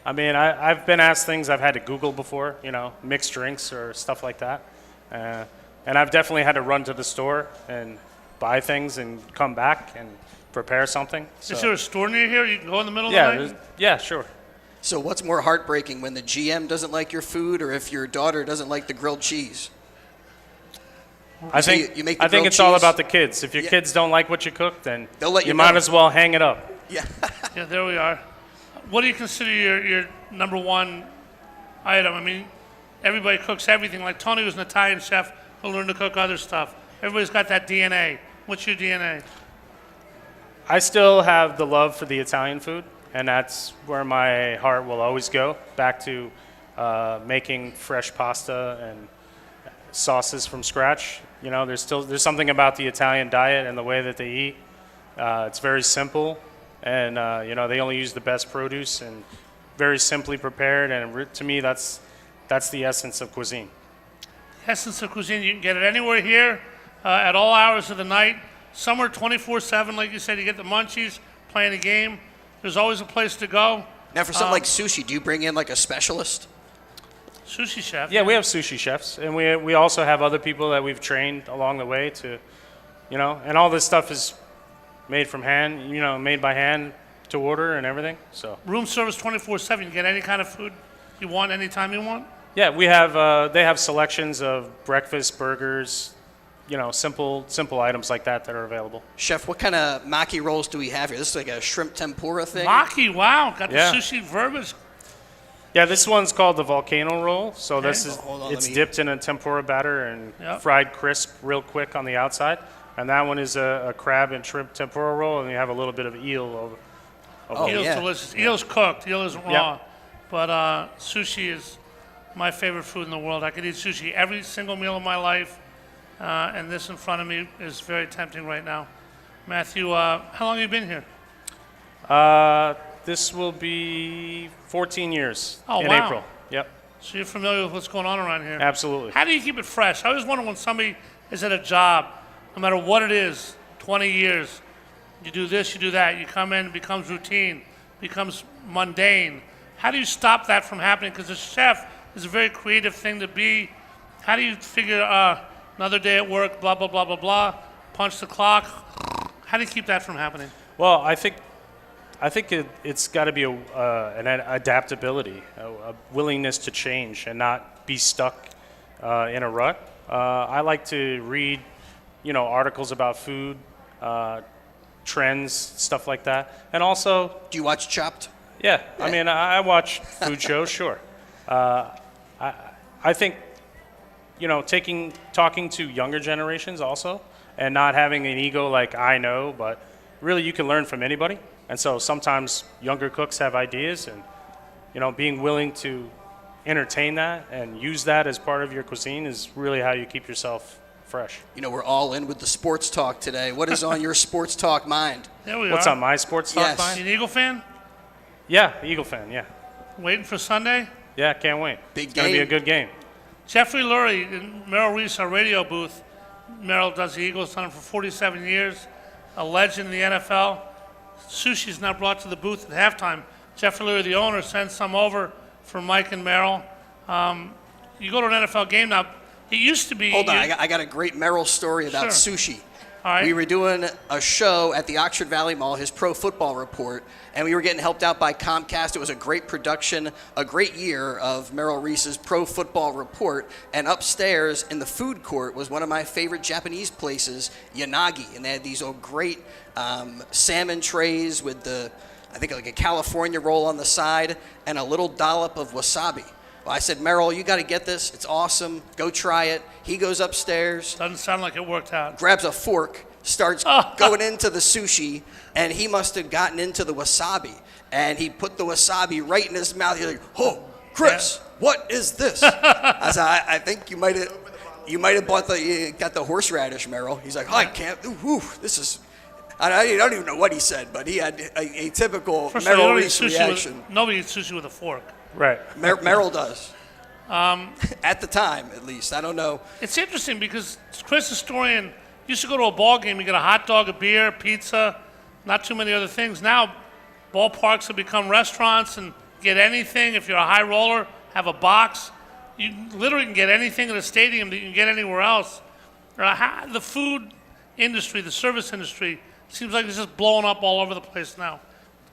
I mean, I've been asked things I've had to Google before, mixed drinks or stuff like that. And I've definitely had to run to the store and buy things and come back and prepare something. So. Is there a store near here you can go in the middle of the night? Yeah, sure. So what's more heartbreaking, when the GM doesn't like your food or if your daughter doesn't like the grilled cheese? I think it's all about the kids. If your kids don't like what you cook, then you might as well hang it up. Yeah. Yeah, there we are. What do you consider your number one item? I mean, everybody cooks everything. Like Tony was an Italian chef who learned to cook other stuff. Everybody's got that DNA. What's your DNA? I still have the love for the Italian food, and that's where my heart will always go, back to making fresh pasta and sauces from scratch. There's something about the Italian diet and the way that they eat. It's very simple, and they only use the best produce and very simply prepared. And to me, that's the essence of cuisine. Essence of cuisine. You can get it anywhere here, at all hours of the night. Somewhere 24/7, like you said. You get the munchies, playing a game. There's always a place to go. Now, for something like sushi, do you bring in like a specialist? Sushi chef. Yeah, we have sushi chefs, and we also have other people that we've trained along the way to, and all this stuff is made from hand, made by hand to order and everything. So room service 24/7. You get any kind of food you want anytime you want. yeah, we have they have selections of breakfast, burgers, simple items like that are available. Chef, what kind of maki rolls do we have here? This is like a shrimp tempura thing. Maki, wow, got Yeah. the sushi verbiage. Yeah, this one's called the volcano roll. So Okay. this is Hold on, it's let me- dipped in a tempura batter and Yep. fried crisp real quick on the outside. And that one is a crab and shrimp tempura roll, and you have a little bit of eel over. Oh, Eel's yeah. delicious. Eel's cooked. Eel isn't raw. Yeah. But sushi is my favorite food in the world. I could eat sushi every single meal of my life, and this in front of me is very tempting right now. Matthew, how long have you been here? This will be 14 years Oh, in wow. April. Yep, So you're familiar with what's going on around here? absolutely. How do you keep it fresh? I always wonder when somebody is at a job, no matter what it is, 20 years, you do this, you do that, you come in, it becomes routine, becomes mundane. How do you stop that from happening? Because a chef is a very creative thing to be. How do you figure another day at work, blah, blah, blah, blah, blah, punch the clock? How do you keep that from happening? Well, I think it's got to be an adaptability, a willingness to change and not be stuck in a rut. I like to read, articles about food, trends, stuff like that, and also. Do you watch Chopped? Yeah, I mean, I watch food shows, sure. I think, talking to younger generations also, and not having an ego like I know, but really you can learn from anybody. And so sometimes younger cooks have ideas, and being willing to entertain that and use that as part of your cuisine is really how you keep yourself fresh. We're all in with the sports talk today. What is on your sports talk mind? There we What's are. on my sports talk Yes. mind? You an Eagle fan? Yeah, Eagle fan, yeah. Waiting for Sunday? Yeah, can't wait. Big It's going to be a game. good game. Jeffrey Lurie and Merrill Reese, our radio booth. Merrill does the Eagles, done it for 47 years, a legend in the NFL. Sushi's now brought to the booth at halftime. Jeffrey Lurie, the owner, sends some over for Mike and Merrill. You go to an NFL game now. It used to be. Hold on, I got a great Merrill story about Sure. sushi. All right. We were doing a show at the Oxford Valley Mall, his pro football report, and we were getting helped out by Comcast. It was a great production, a great year of Merrill Reese's pro football report. And upstairs in the food court was one of my favorite Japanese places, Yanagi. And they had these great salmon trays with I think like a California roll on the side and a little dollop of wasabi. Well, I said, Merrill, you got to get this. It's awesome. Go try it. He goes upstairs, Doesn't sound like it worked out. grabs a fork, starts going into the sushi, and he must have gotten into the wasabi. And he put the wasabi right in his mouth. He's like, "Oh, Chris, what is this?" I said, "I think you might have got the horseradish, Merrill." He's like, "I can't. Ooh, this is." I don't even know what he said, but he had a typical First of all, you Merrill don't eat Reese sushi reaction. nobody eats sushi with a fork. Right. Merrill does. At the time, at least. I don't know. It's interesting because Chris Historian used to go to a ball game, you get a hot dog, a beer, pizza, not too many other things. Now, ballparks have become restaurants and get anything. If you're a high roller, have a box. You literally can get anything in a stadium that you can get anywhere else. The food industry, the service industry, seems like it's just blowing up all over the place now.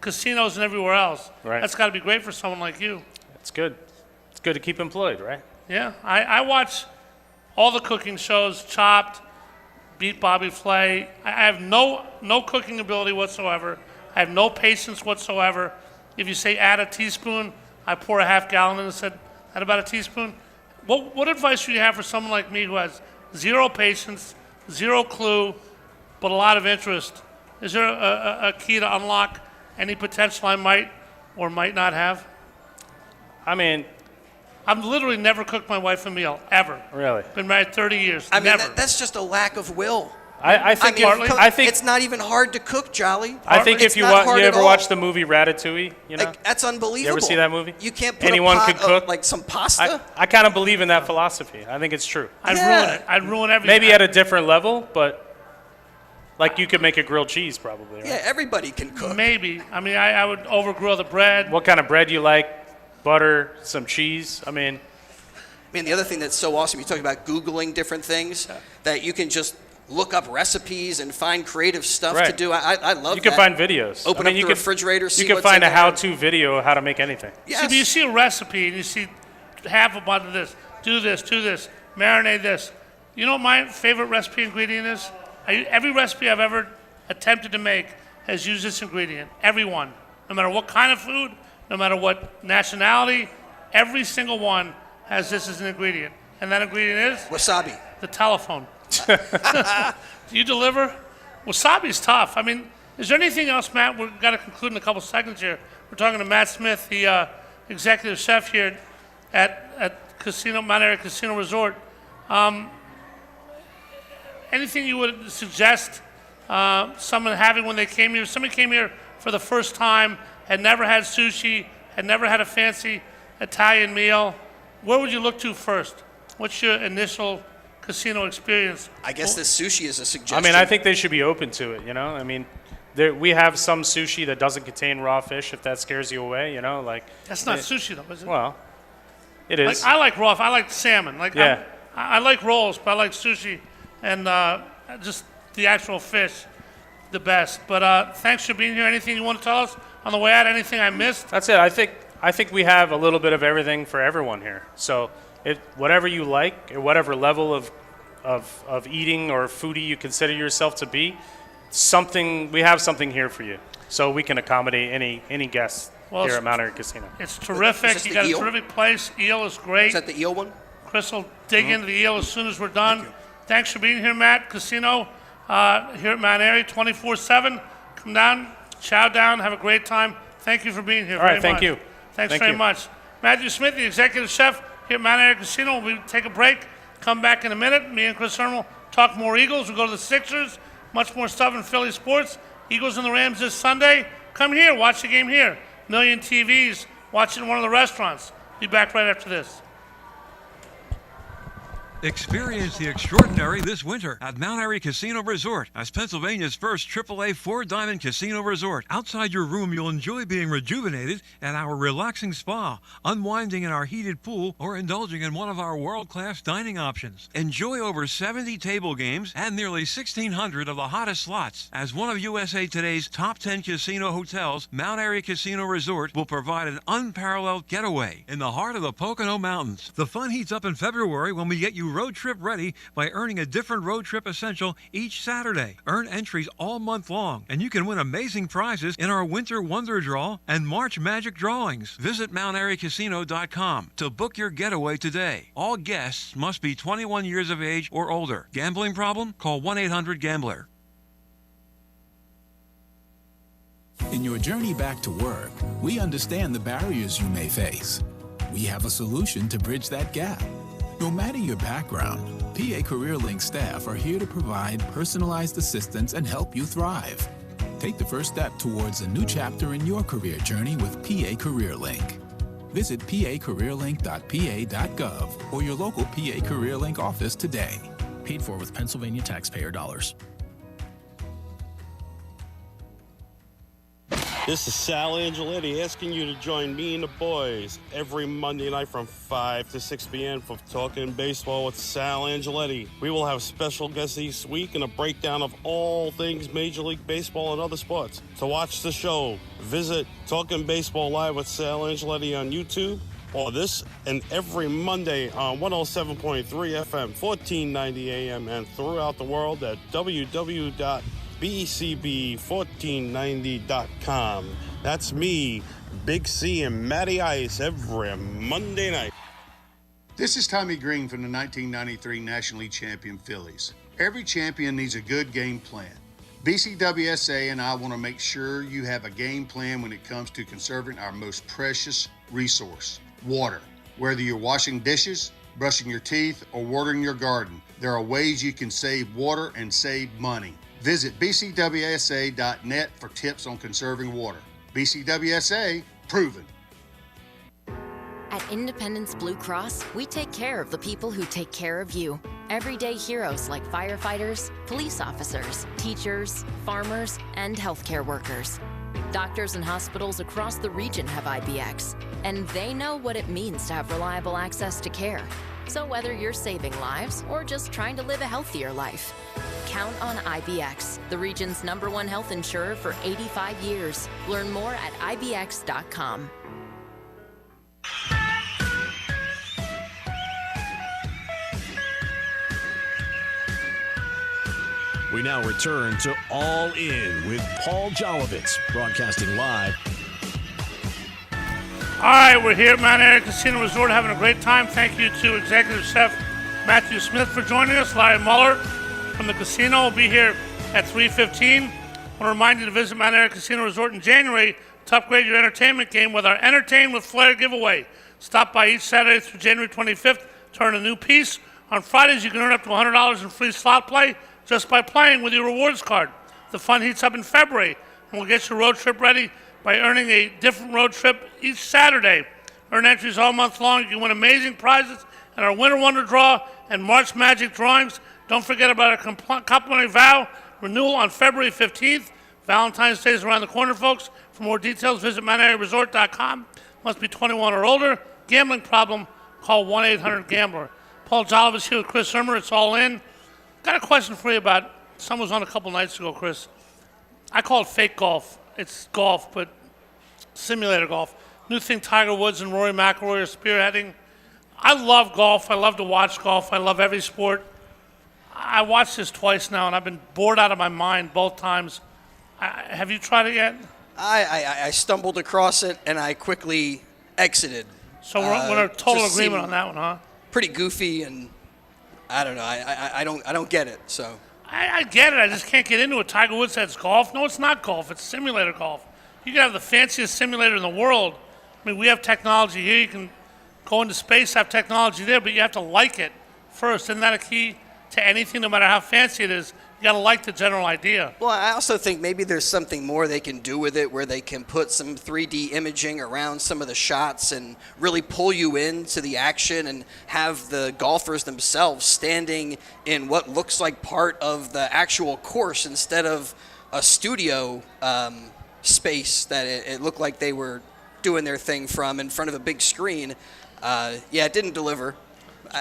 Casinos and everywhere else. Right. That's got to be great for someone like you. It's good. It's good to keep employed, right? Yeah, I watch all the cooking shows, Chopped, Beat Bobby Flay. I have no cooking ability whatsoever. I have no patience whatsoever. If you say add a teaspoon, I pour a half gallon in and said, add about a teaspoon. What advice would you have for someone like me who has zero patience, zero clue, but a lot of interest? Is there a key to unlock any potential I might or might not have? I mean, I've literally never cooked my wife a meal, ever. really. Been married 30 years. I mean, never. that's just a lack of will. I think I mean, it's not even hard to cook, Jolly. I think It's if you not hard at ever all. watch the movie Ratatouille, Like, that's unbelievable. You ever see that movie? You can't put Anyone a pot could cook? of, like some pasta. I kind of believe in that philosophy. I think it's true. I'd Yeah. ruin it. I'd ruin everything. Maybe at a different level, but like you could make a grilled cheese probably, right? Yeah, everybody can cook. Maybe. I mean, I would over grill the bread. What kind of bread you like? Butter, some cheese. I mean, Man, the other thing that's so awesome, you talk about Googling different things, that you can just look up recipes and find creative stuff to do. I love that. You can find videos. Open up the refrigerator, see you can what's find in a there. how-to video of how to make anything. Yes. See, but you see a recipe and you see half a bottle of this, do this, marinate this. You know what my favorite recipe ingredient is? Every recipe I've ever attempted to make has used this ingredient. Every one. No matter what kind of food, no matter what nationality, every single one has this as an ingredient. And that ingredient is? Wasabi. The telephone. Do you deliver? Wasabi's tough. I mean, is there anything else, Matt? We've got to conclude in a couple seconds here. We're talking to Matt Smith, the executive chef here at Mount Airy Casino Resort. Anything you would suggest someone having when they came here? Somebody came here for the first time, had never had sushi, had never had a fancy Italian meal. Where would you look to first? What's your initial casino experience? I guess this sushi is a suggestion. I mean, I think they should be open to it, you know? I mean, we have some sushi that doesn't contain raw fish, if that scares you away, you know? Like that's not sushi, though, is it? Well, it is. Like, I like raw. I like salmon. Like yeah. I like rolls, but I like sushi and just the actual fish, the best. But thanks for being here. Anything you want to tell us on the way out? Anything I missed? That's it. I think we have a little bit of everything for everyone here. So whatever you like, or whatever level of eating or foodie you consider yourself to be, we have something here for you. So we can accommodate any guests here at Mount Airy Casino. It's terrific. You got a terrific place. Eel is great. Is that the eel one? Chris will dig into the eel as soon as we're done. Thanks for being here, Matt. Casino here at Mount Airy, 24/7. Come down, chow down, have a great time. Thank you for being here. All right, thank you. Thanks very much. Matthew Smith, the executive chef here at Mount Airy Casino. We'll take a break, come back in a minute. Me and Chris Herman will talk more Eagles. We'll go to the Sixers. Much more stuff in Philly sports. Eagles and the Rams this Sunday. Come here, watch the game here. Million TVs, watch it in one of the restaurants. Be back right after this. Experience the extraordinary this winter at Mount Airy Casino Resort as Pennsylvania's first AAA four-diamond casino resort. Outside your room, you'll enjoy being rejuvenated at our relaxing spa, unwinding in our heated pool, or indulging in one of our world-class dining options. Enjoy over 70 table games and nearly 1,600 of the hottest slots. As one of USA Today's top 10 casino hotels, Mount Airy Casino Resort will provide an unparalleled getaway in the heart of the Pocono Mountains. The fun heats up in February when we get you road trip ready by earning a different road trip essential each Saturday. Earn entries all month long, and you can win amazing prizes in our Winter Wonder Draw and March Magic Drawings. Visit MountAiryCasino.com to book your getaway today. All guests must be 21 years of age or older. Gambling problem? Call 1-800-GAMBLER. In your journey back to work, we understand the barriers you may face. We have a solution to bridge that gap. No matter your background, PA CareerLink staff are here to provide personalized assistance and help you thrive. Take the first step towards a new chapter in your career journey with PA CareerLink. Visit pacareerlink.pa.gov or your local PA CareerLink office today. Paid for with Pennsylvania taxpayer dollars. This is Sal Angeletti asking you to join me and the boys every Monday night from 5 to 6 p.m. for Talking Baseball with Sal Angeletti. We will have special guests each week and a breakdown of all things Major League Baseball and other sports. To watch the show, visit Talking Baseball Live with Sal Angeletti on YouTube, or this and every Monday on 107.3 FM, 1490 AM, and throughout the world at www.bcb1490.com. That's me, Big C, and Matty Ice every Monday night. This is Tommy Green from the 1993 National League champion Phillies. Every champion needs a good game plan. BCWSA and I want to make sure you have a game plan when it comes to conserving our most precious resource, water. Whether you're washing dishes, brushing your teeth, or watering your garden, there are ways you can save water and save money. Visit bcwsa.net for tips on conserving water. BCWSA, proven. At Independence Blue Cross, we take care of the people who take care of you. Everyday heroes like firefighters, police officers, teachers, farmers, and healthcare workers. Doctors and hospitals across the region have IBX, and they know what it means to have reliable access to care. So whether you're saving lives or just trying to live a healthier life, count on IBX, the region's #1 health insurer for 85 years. Learn more at IBX.com. We now return to All In with Paul Jolovitz, broadcasting live. All right, we're here at Mount Airy Casino Resort having a great time. Thank you to Executive Chef Matthew Smith for joining us. Larry Muller from the casino will be here at 3:15. I want to remind you to visit Mount Airy Casino Resort in January to upgrade your entertainment game with our Entertain with Flair giveaway. Stop by each Saturday through January 25th to earn a new piece. On Fridays, you can earn up to $100 in free slot play just by playing with your rewards card. The fun heats up in February, and we'll get your road trip ready by earning a different road trip each Saturday. Earn entries all month long. You can win amazing prizes in our Winter Wonder Draw and March Magic drawings. Don't forget about our complimentary vow renewal on February 15th. Valentine's Day is around the corner, folks. For more details, visit MountAiryResort.com. Must be 21 or older. Gambling problem, call 1-800-GAMBLER. Paul Jolovitz here with Chris Irmer. It's All In. Got a question for you about, someone was on a couple nights ago, Chris. I call it fake golf. It's golf, but simulator golf. New thing Tiger Woods and Rory McIlroy are spearheading. I love golf. I love to watch golf. I love every sport. I watched this twice now, and I've been bored out of my mind both times. Have you tried it yet? I stumbled across it, and I quickly exited. So we're in a total agreement on that one, huh? Pretty goofy, and I don't know. I don't get it. So I get it. I just can't get into it. Tiger Woods says golf. No, it's not golf. It's simulator golf. You can have the fanciest simulator in the world. I mean, we have technology here. You can go into space, have technology there, but you have to like it first. Isn't that a key to anything, no matter how fancy it is? You got to like the general idea. Well, I also think maybe there's something more they can do with it, where they can put some 3D imaging around some of the shots and really pull you into the action, and have the golfers themselves standing in what looks like part of the actual course instead of a studio space that it looked like they were doing their thing from in front of a big screen. Yeah, it didn't deliver.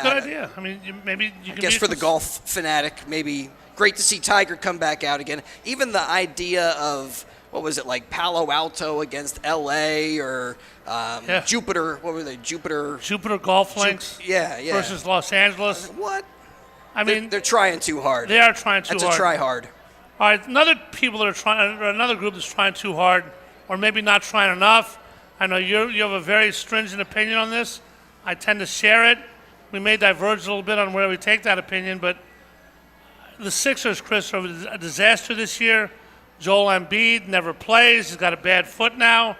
Good idea. I mean, maybe you can. I guess for the golf fanatic, maybe great to see Tiger come back out again. Even the idea of, what was it, like Palo Alto against L.A. or Jupiter. What were they? Jupiter Golf Links. Yeah. Versus Los Angeles. What? I mean, they're trying too hard. They are trying too hard. That's a try hard. All right, another group that's trying too hard, or maybe not trying enough. I know you have a very stringent opinion on this. I tend to share it. We may diverge a little bit on where we take that opinion, but the Sixers, Chris, are a disaster this year. Joel Embiid never plays. He's got a bad foot now.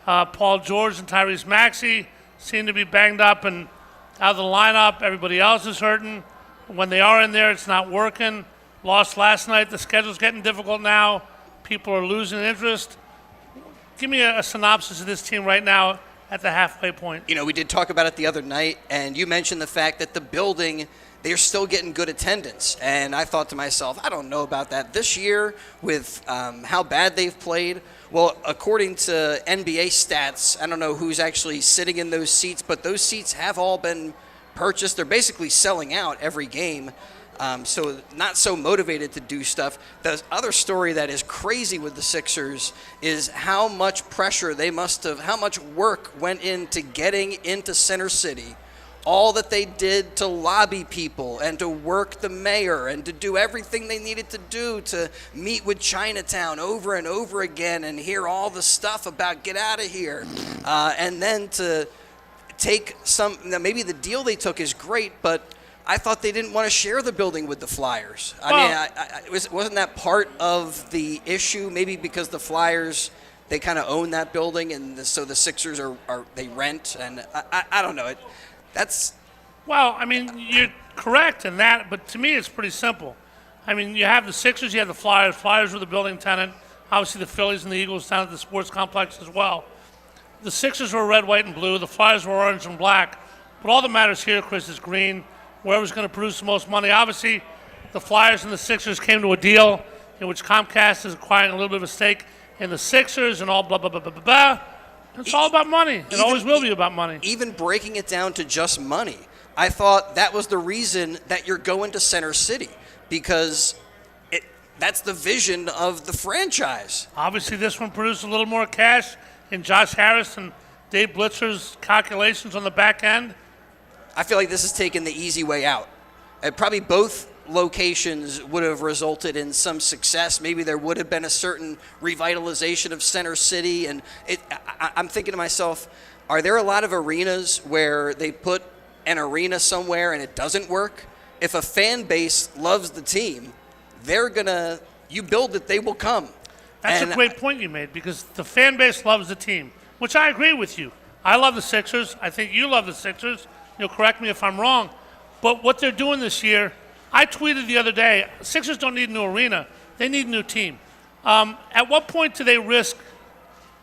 Paul George and Tyrese Maxey seem to be banged up and out of the lineup. Everybody else is hurting. When they are in there, it's not working. Lost last night. The schedule's getting difficult now. People are losing interest. Give me a synopsis of this team right now at the halfway point. You know, we did talk about it the other night, and you mentioned the fact that the building, they're still getting good attendance. And I thought to myself, I don't know about that this year with how bad they've played. Well, according to NBA stats, I don't know who's actually sitting in those seats, but those seats have all been purchased. They're basically selling out every game. So not so motivated to do stuff. The other story that is crazy with the Sixers is how much pressure they must have, how much work went into getting into Center City. All that they did to lobby people and to work the mayor and to do everything they needed to do to meet with Chinatown over and over again and hear all the stuff about get out of here. And then to take some, maybe the deal they took is great, but I thought they didn't want to share the building with the Flyers. Wasn't that part of the issue? Maybe because the Flyers, they kind of own that building, and so the Sixers they rent, and I don't know. Well, I mean, you're correct in that, but to me it's pretty simple. I mean, you have the Sixers, you have the Flyers. Flyers were the building tenant. Obviously the Phillies and the Eagles down at the sports complex as well. The Sixers were red, white, and blue. The Flyers were orange and black. But all that matters here, Chris, is green. Whoever's going to produce the most money. Obviously, the Flyers and the Sixers came to a deal in which Comcast is acquiring a little bit of a stake and the Sixers and all blah, blah, blah, blah, blah, blah. It's all about money. It always will be about money. Even breaking it down to just money, I thought that was the reason that you're going to Center City, because that's the vision of the franchise. Obviously, this one produced a little more cash in Josh Harris and Dave Blitzer's calculations on the back end. I feel like this has taken the easy way out. And probably both locations would have resulted in some success. Maybe there would have been a certain revitalization of Center City. And I'm thinking to myself, are there a lot of arenas where they put an arena somewhere and it doesn't work? If a fan base loves the team, you build it, they will come. That's a great point you made, because the fan base loves the team, which I agree with you. I love the Sixers. I think you love the Sixers. You'll correct me if I'm wrong. But what they're doing this year, I tweeted the other day, Sixers don't need a new arena. They need a new team. At what point do they risk,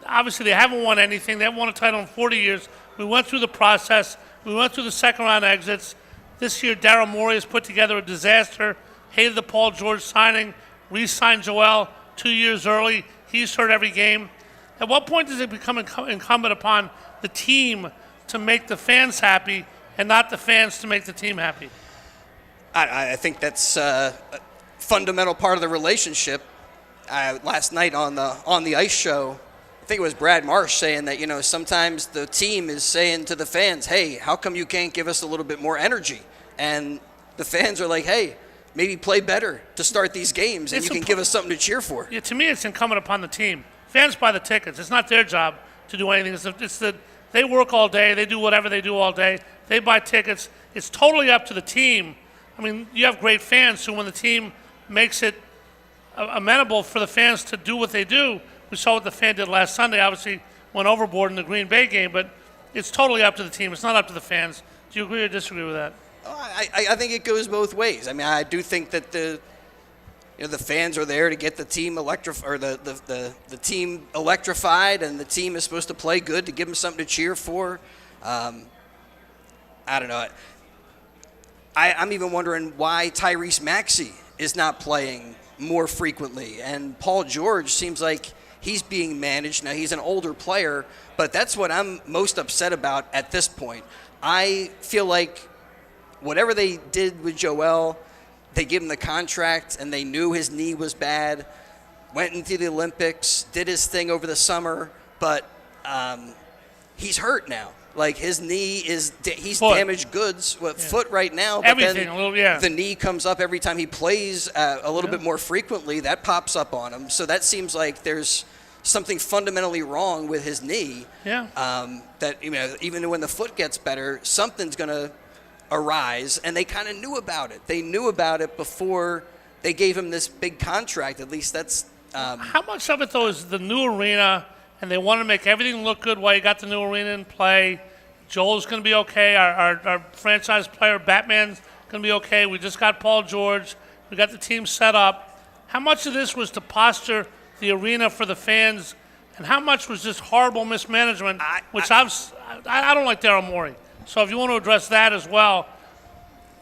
obviously they haven't won anything. They haven't won a title in 40 years. We went through the process. We went through the second round exits. This year, Daryl Morey has put together a disaster. Hated the Paul George signing, re-signed Joel 2 years early. He's hurt every game. At what point does it become incumbent upon the team to make the fans happy and not the fans to make the team happy? I think that's a fundamental part of the relationship. Last night on the Ice Show, I think it was Brad Marsh saying that, sometimes the team is saying to the fans, hey, how come you can't give us a little bit more energy? And the fans are like, hey, maybe play better to start these games, and you can give us something to cheer for. Yeah, to me, it's incumbent upon the team. Fans buy the tickets. It's not their job to do anything. They work all day. They do whatever they do all day. They buy tickets. It's totally up to the team. I mean, you have great fans who, when the team makes it amenable for the fans to do what they do, we saw what the fan did last Sunday. Obviously, went overboard in the Green Bay game, but it's totally up to the team. It's not up to the fans. Do you agree or disagree with that? I think it goes both ways. I mean, I do think that the fans are there to get the team the team electrified, and the team is supposed to play good to give them something to cheer for. I don't know. I'm even wondering why Tyrese Maxey is not playing more frequently, and Paul George seems like he's being managed. Now, he's an older player, but that's what I'm most upset about at this point. I feel like whatever they did with Joel, they gave him the contract, and they knew his knee was bad, went into the Olympics, did his thing over the summer, but he's hurt now. Like, his knee he's foot. Damaged goods with foot right now, but Everything, then the knee comes up every time he plays a little bit more frequently. That pops up on him. So that seems like there's something fundamentally wrong with his knee. Yeah. That, even when the foot gets better, something's going to arise, and they kind of knew about it. They knew about it before they gave him this big contract. At least that's... How much of it, though, is the new arena, and they want to make everything look good while you got the new arena in play? Joel's going to be okay. Our franchise player, Batman's going to be okay. We just got Paul George. We got the team set up. How much of this was to posture the arena for the fans, and how much was just horrible mismanagement, I don't like Daryl Morey. So if you want to address that as well,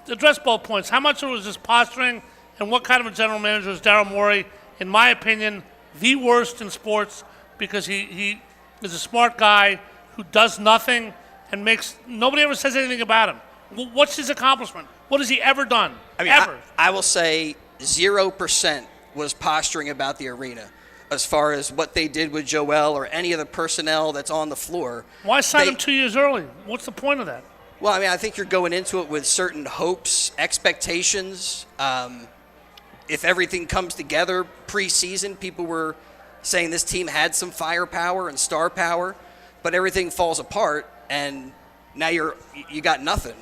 address both points. How much of it was just posturing, and what kind of a general manager is Daryl Morey? In my opinion, the worst in sports, because he is a smart guy who does nothing and nobody ever says anything about him. What's his accomplishment? What has he ever done? Ever? I will say 0% was posturing about the arena as far as what they did with Joel or any of the personnel that's on the floor. Why sign him 2 years early? What's the point of that? Well, I think you're going into it with certain hopes, expectations. If everything comes together preseason, people were saying this team had some firepower and star power, but everything falls apart, and now you got nothing.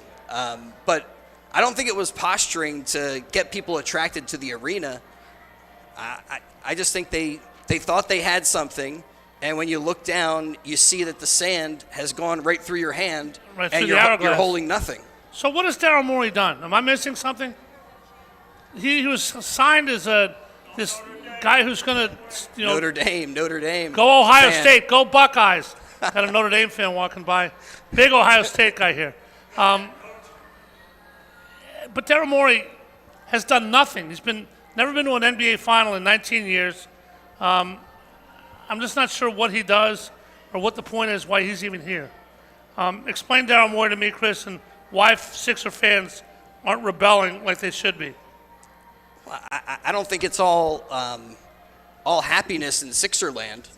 But I don't think it was posturing to get people attracted to the arena. I just think they thought they had something, and when you look down, you see that the sand has gone right through your hand, and you're holding nothing. So what has Daryl Morey done? Am I missing something? He was signed as this guy who's going to, Notre Dame. Go Ohio State, go Buckeyes. Got a Notre Dame fan walking by. Big Ohio State guy here. But Daryl Morey has done nothing. He's never been to an NBA final in 19 years. I'm just not sure what he does or what the point is, why he's even here. Explain Daryl Morey to me, Chris, and why Sixer fans aren't rebelling like they should be. Well, I don't think it's all happiness in Sixer land.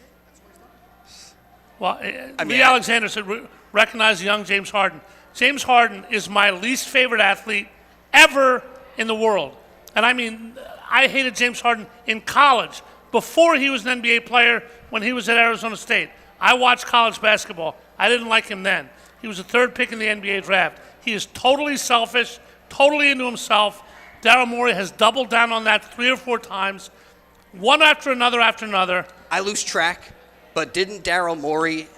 Well, Lee Alexander said, recognize young James Harden. James Harden is my least favorite athlete ever in the world. And I mean, I hated James Harden in college, before he was an NBA player, when he was at Arizona State. I watched college basketball. I didn't like him then. He was the 3rd pick in the NBA draft. He is totally selfish, totally into himself. Daryl Morey has doubled down on that 3 or 4 times, one after another after another. I lose track, but didn't Daryl Morey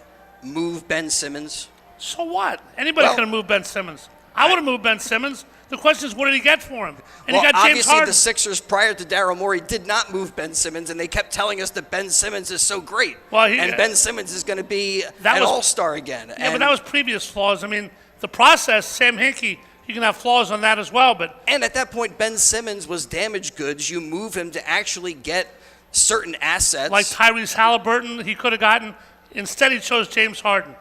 move Ben Simmons? So what? Anybody could have moved Ben Simmons. I would have moved Ben Simmons. The question is, what did he get for him? And he got James Harden. Obviously, the Sixers prior to Daryl Morey did not move Ben Simmons, and they kept telling us that Ben Simmons is so great. And Ben Simmons is going to be an all-star again. Yeah, but that was previous flaws. I mean, the process, Sam Hinkie, you can have flaws on that as well. And at that point, Ben Simmons was damaged goods. You move him to actually get certain assets. Like Tyrese Halliburton, he could have gotten. Instead, he chose James Harden.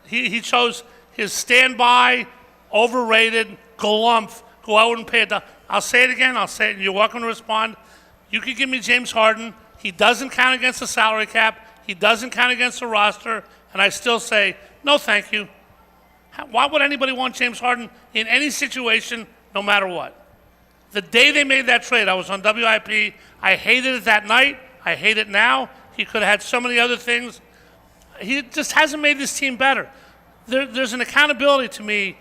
He chose his standby, overrated, Galumph, who I wouldn't pay a. I'll say it again. I'll say it, and you're welcome to respond. You could give me James Harden. He doesn't count against the salary cap. He doesn't count against the roster. And I still say, no, thank you. Why would anybody want James Harden in any situation, no matter what? The day they made that trade, I was on WIP. I hated it that night. I hate it now. He could have had so many other things. He just hasn't made this team better. There's an accountability to me,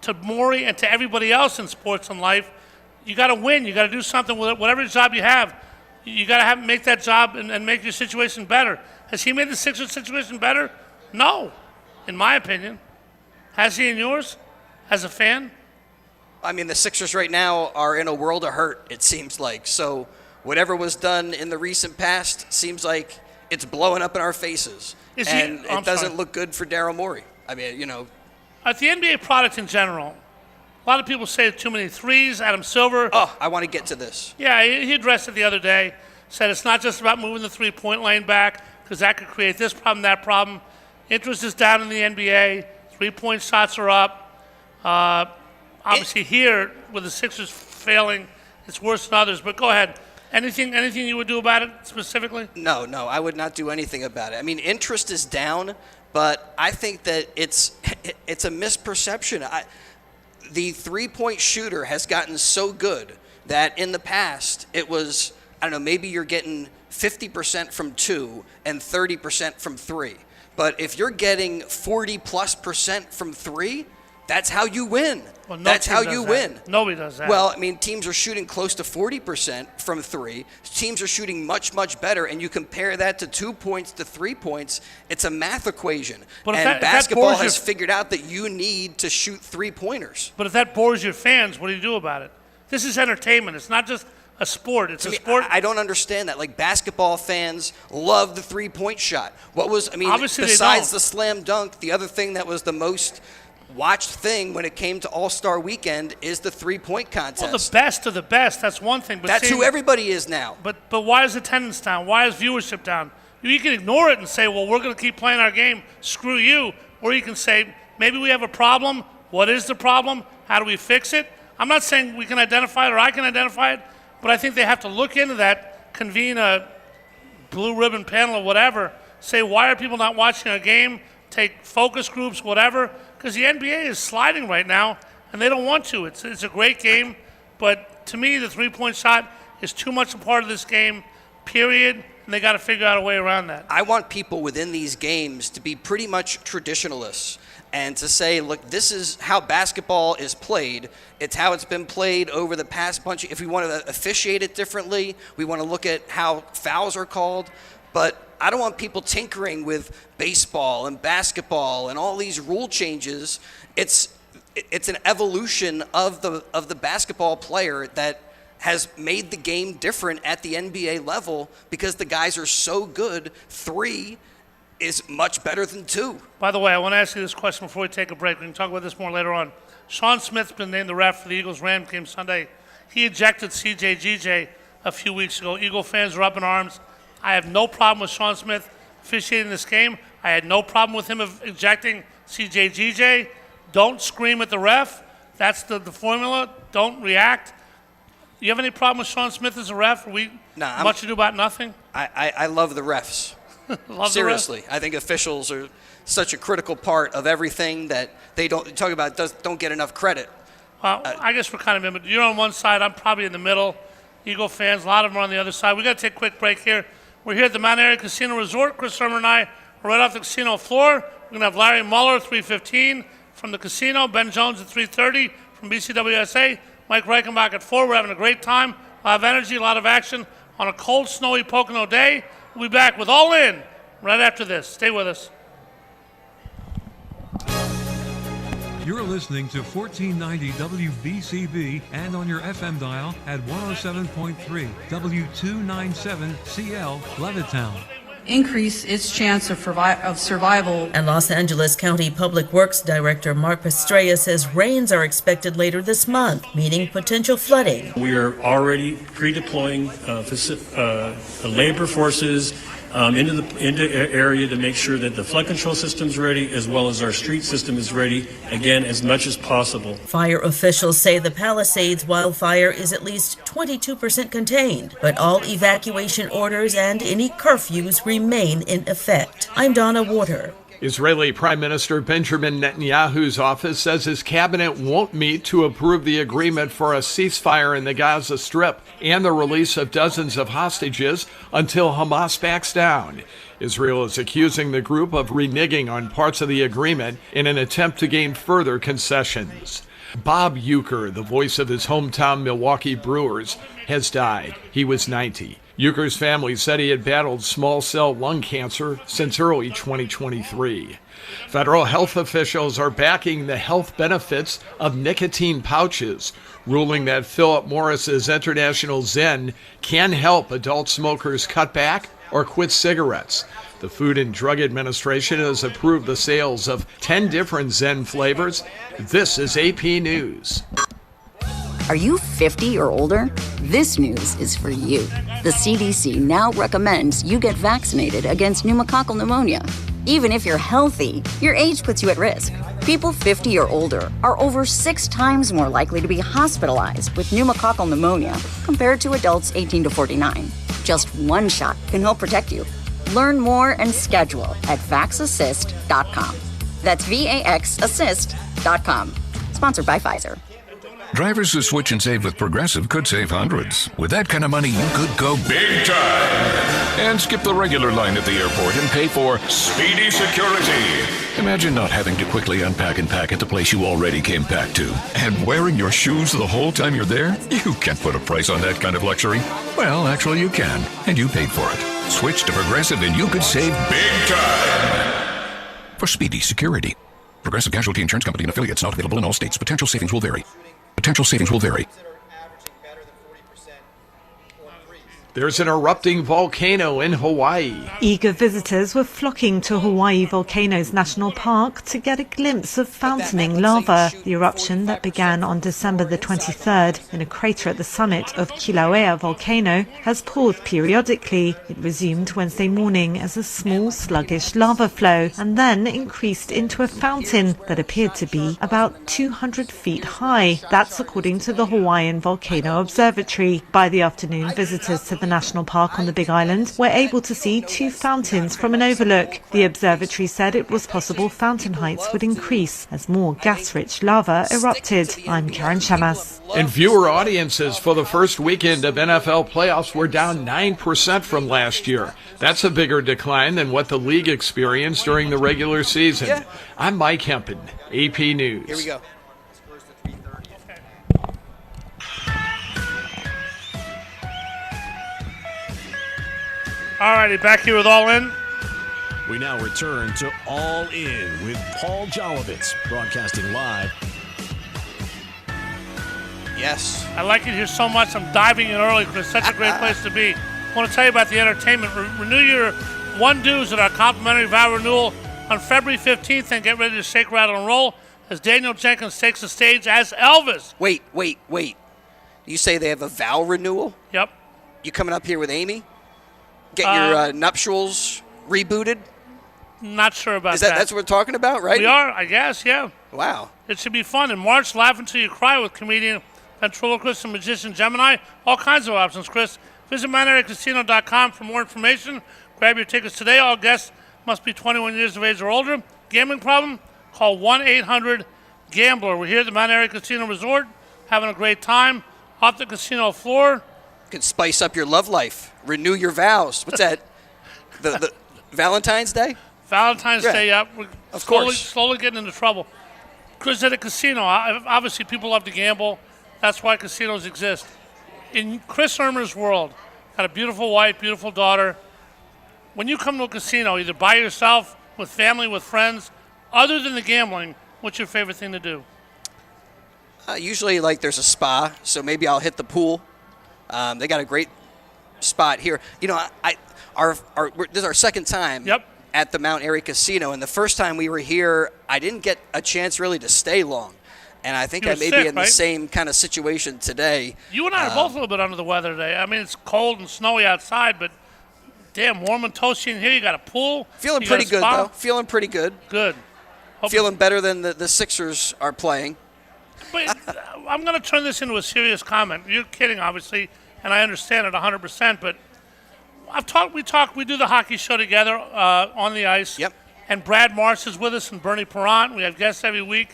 to Morey and to everybody else in sports and life. You got to win. You got to do something with it. Whatever job you have, you got to make that job and make your situation better. Has he made the Sixers situation better? No, in my opinion. Has he in yours, as a fan? I mean, the Sixers right now are in a world of hurt, it seems like. So whatever was done in the recent past seems like it's blowing up in our faces. It doesn't look good for Daryl Morey. I mean, you know. At the NBA product in general, a lot of people say too many threes. Adam Silver. Oh, I want to get to this. Yeah, he addressed it the other day. Said it's not just about moving the three-point lane back, because that could create this problem, that problem. Interest is down in the NBA. Three-point shots are up. Obviously here, with the Sixers failing, it's worse than others. But go ahead. Anything you would do about it specifically? No, I would not do anything about it. I mean, interest is down, but I think that it's a misperception. The three-point shooter has gotten so good that in the past it was, I don't know, maybe you're getting 50% from 2 and 30% from 3. But if you're getting 40+% from 3, that's how you win. Well, that's how you win. Nobody does that. Well, I mean, teams are shooting close to 40% from 3. Teams are shooting much, much better. And you compare that to 2 points to 3 points, it's a math equation. But and basketball has figured out that you need to shoot three-pointers. But if that bores your fans, what do you do about it? This is entertainment. It's not just a sport. It's a sport. I don't understand that. Like, basketball fans love the three-point shot. Obviously besides the slam dunk, the other thing that was the most watched thing when it came to All-Star Weekend is the three-point contest. Well, the best of the best. That's one thing. But that's who everybody is now. But why is attendance down? Why is viewership down? You can ignore it and say, well, we're going to keep playing our game. Screw you. Or you can say, maybe we have a problem. What is the problem? How do we fix it? I'm not saying we can identify it or I can identify it, but I think they have to look into that, convene a blue ribbon panel or whatever, say, why are people not watching a game, take focus groups, whatever, because the NBA is sliding right now, and they don't want to. It's a great game, but to me, the three-point shot is too much a part of this game, period, and they got to figure out a way around that. I want people within these games to be pretty much traditionalists and to say, look, this is how basketball is played. It's how it's been played over the past bunch. If we want to officiate it differently, we want to look at how fouls are called, but I don't want people tinkering with baseball and basketball and all these rule changes. It's an evolution of the basketball player that has made the game different at the NBA level because the guys are so good. 3 is much better than 2. By the way, I want to ask you this question before we take a break. We can talk about this more later on. Sean Smith's been named the ref for the Eagles-Rams game Sunday. He ejected CJ GJ a few weeks ago. Eagle fans are up in arms. I have no problem with Sean Smith officiating this game. I had no problem with him ejecting CJGJ. Don't scream at the ref. That's the formula. Don't react. You have any problem with Sean Smith as a ref? Much ado about nothing? I love the refs. Seriously. I think officials are such a critical part of everything that they don't get enough credit. Well, I guess we're kind of in, but you're on one side, I'm probably in the middle. Eagle fans, a lot of them are on the other side. We got to take a quick break here. We're here at the Mount Airy Casino Resort. Chris Herman and I are right off the casino floor. We're going to have Larry Muller, 3:15 from the casino. Ben Jones at 3:30 from BCWSA. Mike Reichenbach at 4. We're having a great time. A lot of energy, a lot of action on a cold, snowy Pocono day. We'll be back with All In right after this. Stay with us. You're listening to 1490 WBCB and on your FM dial at 107.3 W297CL Levittown. Increase its chance of survival. And Los Angeles County Public Works Director Mark Pastrella says rains are expected later this month, meaning potential flooding. We are already pre-deploying labor forces into the area to make sure that the flood control system's ready, as well as our street system is ready, again, as much as possible. Fire officials say the Palisades wildfire is at least 22% contained, but all evacuation orders and any curfews remain in effect. I'm Donna Water. Israeli Prime Minister Benjamin Netanyahu's office says his cabinet won't meet to approve the agreement for a ceasefire in the Gaza Strip and the release of dozens of hostages until Hamas backs down. Israel is accusing the group of reneging on parts of the agreement in an attempt to gain further concessions. Bob Uecker, the voice of his hometown Milwaukee Brewers, has died. He was 90. Uecker's family said he had battled small cell lung cancer since early 2023. Federal health officials are backing the health benefits of nicotine pouches, ruling that Philip Morris's International Zen can help adult smokers cut back or quit cigarettes. The Food and Drug Administration has approved the sales of 10 different Zen flavors. This is AP News. Are you 50 or older? This news is for you. The CDC now recommends you get vaccinated against pneumococcal pneumonia. Even if you're healthy, your age puts you at risk. People 50 or older are over 6 times more likely to be hospitalized with pneumococcal pneumonia compared to adults 18 to 49. Just one shot can help protect you. Learn more and schedule at vaxassist.com. That's VAXassist.com. Sponsored by Pfizer. Drivers who switch and save with Progressive could save hundreds. With that kind of money, you could go big time and skip the regular line at the airport and pay for speedy security. Imagine not having to quickly unpack and pack at the place you already came packed to. And wearing your shoes the whole time you're there? You can't put a price on that kind of luxury. Well, actually you can, and you paid for it. Switch to Progressive and you could save big time for speedy security. Progressive Casualty Insurance Company and affiliates, not available in all states. Potential savings will vary. There's an erupting volcano in Hawaii. Eager visitors were flocking to Hawaii Volcanoes National Park to get a glimpse of fountaining lava. The eruption that began on December the 23rd in a crater at the summit of Kilauea volcano has paused periodically. It resumed Wednesday morning as a small, sluggish lava flow and then increased into a fountain that appeared to be about 200 feet high. That's according to the Hawaiian Volcano Observatory. By the afternoon, visitors to the national park on the Big Island were able to see 2 fountains from an overlook. The observatory said it was possible fountain heights would increase as more gas-rich lava erupted. I'm Karen Shamas. And viewer audiences for the first weekend of NFL playoffs were down 9% from last year. That's a bigger decline than what the league experienced during the regular season. Yeah. I'm Mike Hempen, AP News. Here we go. All righty, back here with All In. We now return to All In with Paul Jolovitz, broadcasting live. Yes. I like it here so much, I'm diving in early because it's such a great place to be. I want to tell you about the entertainment. Renew your one dues at our complimentary vow renewal on February 15th and get ready to shake, rattle, and roll as Daniel Jenkins takes the stage as Elvis. Wait. You say they have a vow renewal? Yep. You coming up here with Amy? Get your nuptials rebooted? Not sure about that. That's what we're talking about, right? We are, I guess, yeah. Wow. It should be fun. In March, Laugh Until You Cry with comedian, ventriloquist, and magician Gemini. All kinds of options, Chris. Visit MountAiryCasino.com for more information. Grab your tickets today. All guests must be 21 years of age or older. Gambling problem? Call 1-800-GAMBLER. We're here at the Mount Airy Casino Resort, having a great time. Off the casino floor. You can spice up your love life. Renew your vows. What's that? the Valentine's Day? Valentine's Day, yeah. We're Of course. slowly getting into trouble. Because at a casino, obviously people love to gamble. That's why casinos exist. In Chris Irmer's world, got a beautiful wife, beautiful daughter. When you come to a casino, either by yourself, with family, with friends, other than the gambling, what's your favorite thing to do? Usually, like, there's a spa, so maybe I'll hit the pool. They got a great spot here. You know, this is our second time at the Mount Airy Casino, and the first time we were here, I didn't get a chance really to stay long. And I think I may be in the same kind of situation today. You and I are both a little bit under the weather today. I mean, it's cold and snowy outside, but damn, warm and toasty in here. You got a pool. Feeling pretty good, though. Feeling pretty good. Good. Feeling better than the Sixers are playing. But I'm going to turn this into a serious comment. You're kidding, obviously, and I understand it 100%, but we do the hockey show together on the ice. Yep. And Brad Marsh is with us and Bernie Perrant. We have guests every week.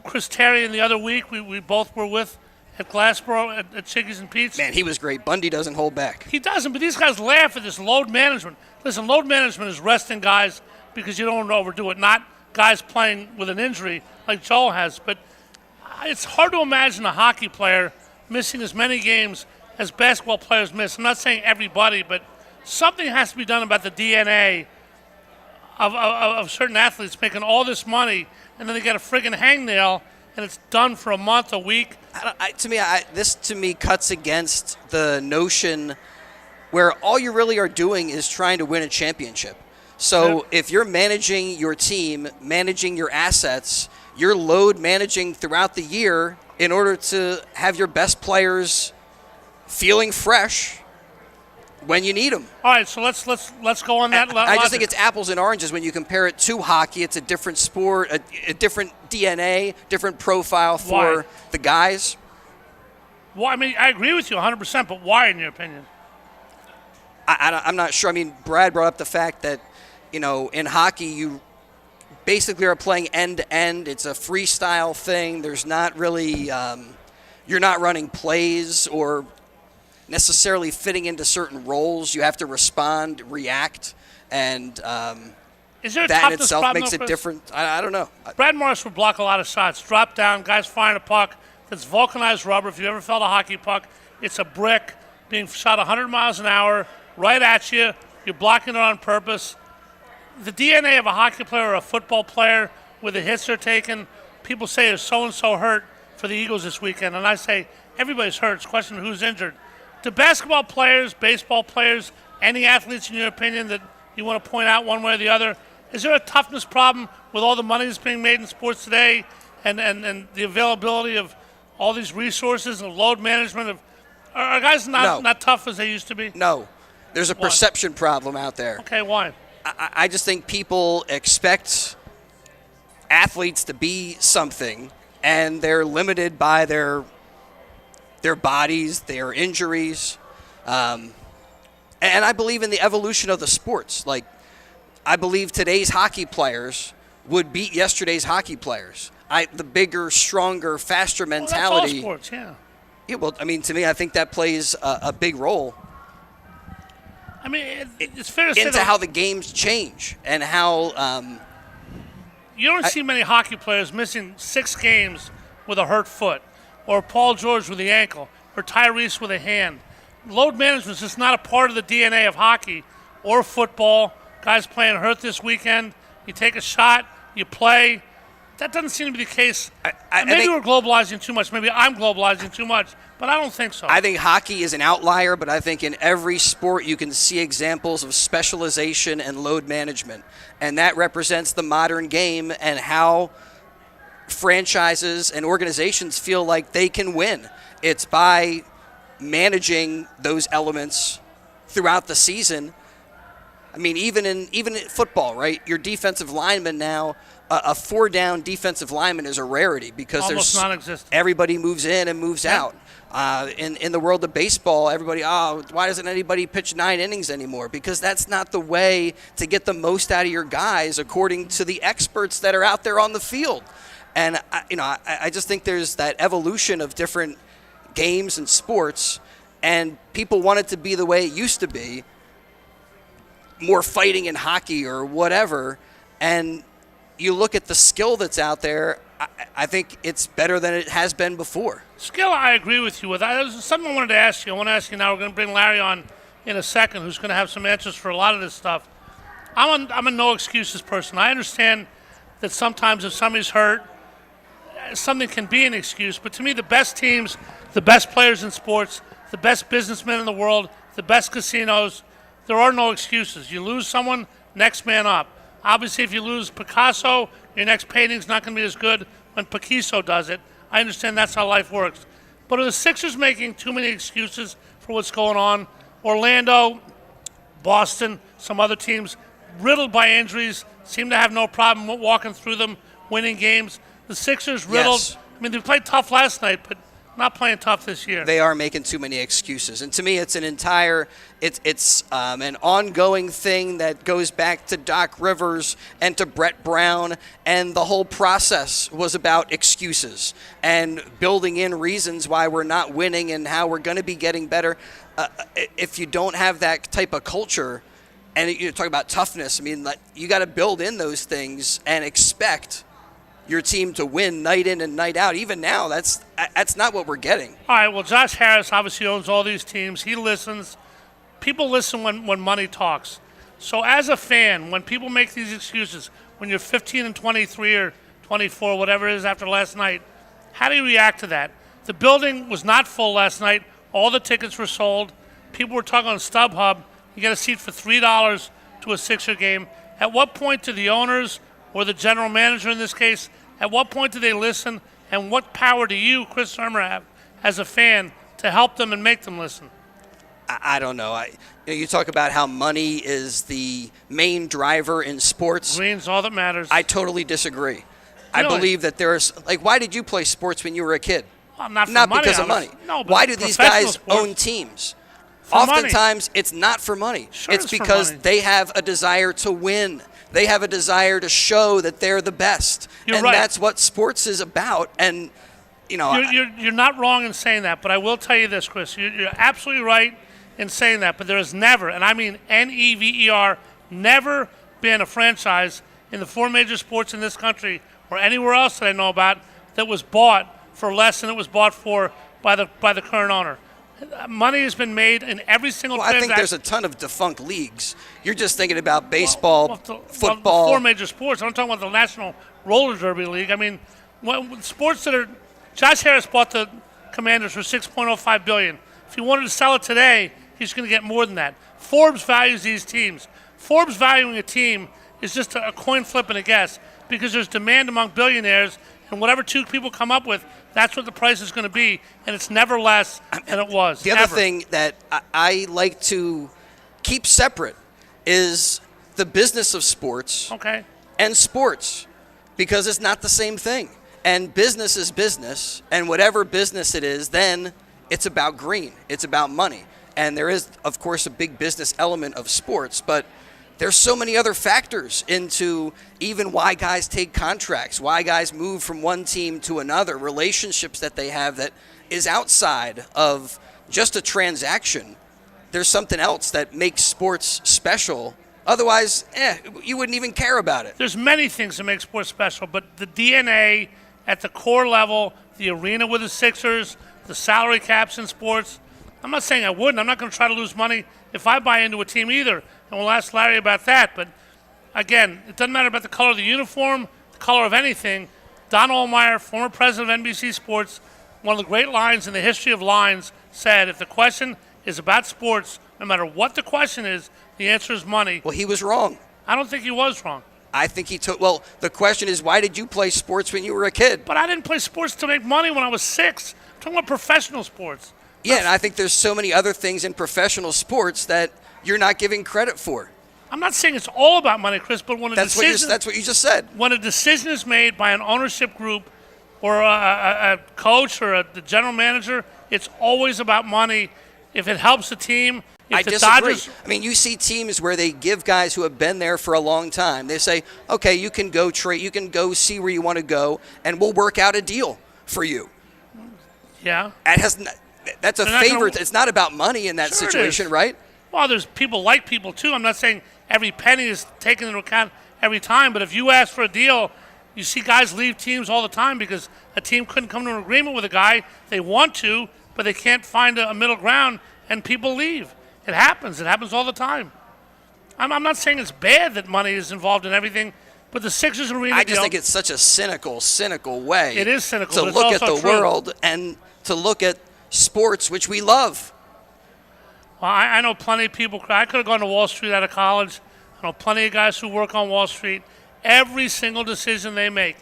Chris Terry the other week, we both were with at Glassboro at Chickies and Pete's. Man, he was great. Bundy doesn't hold back. He doesn't, but these guys laugh at this load management. Listen, load management is resting guys because you don't want to overdo it, not guys playing with an injury like Joel has. But it's hard to imagine a hockey player missing as many games as basketball players miss. I'm not saying everybody, but something has to be done about the DNA of certain athletes making all this money, and then they get a friggin' hangnail, and it's done for a month, a week. This to me cuts against the notion where all you really are doing is trying to win a championship. So if you're managing your team, managing your assets, you're load managing throughout the year in order to have your best players feeling fresh when you need them. All right, so let's go on that. I just think it's apples and oranges when you compare it to hockey. It's a different sport, a different DNA, different profile for the guys. Well, I mean, I agree with you 100%, but why, in your opinion? I'm not sure. I mean, Brad brought up the fact that, you know, in hockey you basically are playing end-to-end. It's a freestyle thing. There's not really you're not running plays or necessarily fitting into certain roles. You have to respond, react, and Is there a that in toughness itself problem, makes though, it Chris? different. I don't know. Brad Morris would block a lot of shots. Drop down, guys firing a puck. That's vulcanized rubber. If you ever felt a hockey puck, it's a brick being shot 100 miles an hour right at you. You're blocking it on purpose. The DNA of a hockey player or a football player with the hits they're taking, people say is so-and-so hurt for the Eagles this weekend. And I say everybody's hurt. It's a question of who's injured. Do basketball players, baseball players, any athletes in your opinion that you want to point out one way or the other, is there a toughness problem with all the money that's being made in sports today and the availability of all these resources and load management? Are guys not tough as they used to be? No. There's a perception problem out there. Okay, why? I just think people expect athletes to be something, and they're limited by their bodies, their injuries. And I believe in the evolution of the sports. Like, I believe today's hockey players would beat yesterday's hockey players. The bigger, stronger, faster mentality. That's all sports, yeah. Yeah, well, I mean, to me, I think that plays a big role. I mean, it's fair to say into how the games change and how you don't see many hockey players missing 6 games with a hurt foot, or Paul George with the ankle, or Tyrese with a hand. Load management is just not a part of the DNA of hockey or football. Guys playing hurt this weekend. You take a shot, you play. That doesn't seem to be the case. Maybe we're globalizing too much. Maybe I'm globalizing too much, but I don't think so. I think hockey is an outlier, but I think in every sport you can see examples of specialization and load management. And that represents the modern game and how franchises and organizations feel like they can win. It's by managing those elements throughout the season I mean, even in football, right? Your defensive lineman now, a 4-down defensive lineman is a rarity because almost non-existent. Everybody moves in and moves out. In the world of baseball, everybody, why doesn't anybody pitch 9 innings anymore? Because that's not the way to get the most out of your guys, according to the experts that are out there on the field. And I just think there's that evolution of different games and sports, and people want it to be the way it used to be, more fighting in hockey or whatever. And you look at the skill that's out there, I think it's better than it has been before. Skill, I agree with you with. There's something I wanted to ask you. I want to ask you now. We're going to bring Larry on in a second, who's going to have some answers for a lot of this stuff. I'm a no excuses person. I understand that sometimes if somebody's hurt, something can be an excuse. But to me, the best teams, the best players in sports, the best businessmen in the world, the best casinos, there are no excuses. You lose someone, next man up. Obviously, if you lose Picasso, your next painting's not going to be as good when Picasso does it. I understand that's how life works. But are the Sixers making too many excuses for what's going on? Orlando, Boston, some other teams riddled by injuries, seem to have no problem walking through them, winning games. The Sixers riddled. Yes. I mean, they played tough last night, but not playing tough this year. They are making too many excuses. And to me, it's an ongoing thing that goes back to Doc Rivers and to Brett Brown. And the whole process was about excuses and building in reasons why we're not winning and how we're going to be getting better. If you don't have that type of culture, and you talk about toughness, I mean, you got to build in those things and expect your team to win night in and night out. Even now, that's not what we're getting. All right, well, Josh Harris obviously owns all these teams. He listens. People listen when money talks. So as a fan, when people make these excuses, when you're 15 and 23 or 24, whatever it is after last night, how do you react to that? The building was not full last night. All the tickets were sold. People were talking on StubHub. You get a seat for $3 to a Sixer game. At what point do the owners or the general manager in this case, at what point do they listen, and what power do you, Chris Sermer, have as a fan to help them and make them listen? I don't know. You talk about how money is the main driver in sports. Green's all that matters. I totally disagree. Really? I believe that there's, why did you play sports when you were a kid? Well, not because of money. No, but why do these guys sports own teams? Oftentimes, it's not for money. Sure, it's because they have a desire to win. They have a desire to show that they're the best. You're right. That's what sports is about. And, You're not wrong in saying that, but I will tell you this, Chris. You're absolutely right in saying that, but there has never, and I mean NEVER, never been a franchise in the 4 major sports in this country or anywhere else that I know about that was bought for less than it was bought for by the current owner. Money has been made in every single transaction. I think there's a ton of defunct leagues. You're just thinking about baseball, football. The 4 major sports. I'm talking about the National Roller Derby League. I mean, sports that are – Josh Harris bought the Commanders for $6.05 billion. If he wanted to sell it today, he's going to get more than that. Forbes values these teams. Forbes valuing a team is just a coin flip and a guess because there's demand among billionaires, and whatever 2 people come up with, that's what the price is going to be, and it's never less than it was. The other thing that I like to keep separate is the business of sports and sports, because it's not the same thing. And business is business, and whatever business it is, then it's about green. It's about money. And there is, of course, a big business element of sports, but there's so many other factors into even why guys take contracts, why guys move from one team to another, relationships that they have that is outside of just a transaction. There's something else that makes sports special. Otherwise, you wouldn't even care about it. There's many things that make sports special, but the DNA at the core level, the arena with the Sixers, the salary caps in sports, I'm not saying I wouldn't. I'm not going to try to lose money if I buy into a team either. And we'll ask Larry about that. But, again, it doesn't matter about the color of the uniform, the color of anything. Don Ohlmeyer, former president of NBC Sports, one of the great lines in the history of lines, said if the question is about sports, no matter what the question is, the answer is money. Well, he was wrong. I don't think he was wrong. I think he took – well, the question is, why did you play sports when you were a kid? But I didn't play sports to make money when I was 6. I'm talking about professional sports. Yeah, and I think there's so many other things in professional sports that you're not giving credit for. I'm not saying it's all about money, Chris, but when that's what you just said. When a decision is made by an ownership group or a coach or the general manager, it's always about money. If it helps the team, if I the disagree. Dodgers, I mean, you see teams where they give guys who have been there for a long time. They say, okay, you can go trade, you can go see where you want to go, and we'll work out a deal for you. Yeah. That's a favor. It's not about money in that Sure situation, right? Well, there's people like people, too. I'm not saying every penny is taken into account every time, but if you ask for a deal, you see guys leave teams all the time because a team couldn't come to an agreement with a guy. They want to, but they can't find a middle ground, and people leave. It happens. It happens all the time. I'm not saying it's bad that money is involved in everything, but the Sixers arena. I just think it's such a cynical way. It is cynical to but look it's at also the true. world and to look at sports, which we love. Well, I know plenty of people. I could have gone to Wall Street out of college. I know plenty of guys who work on Wall Street. Every single decision they make,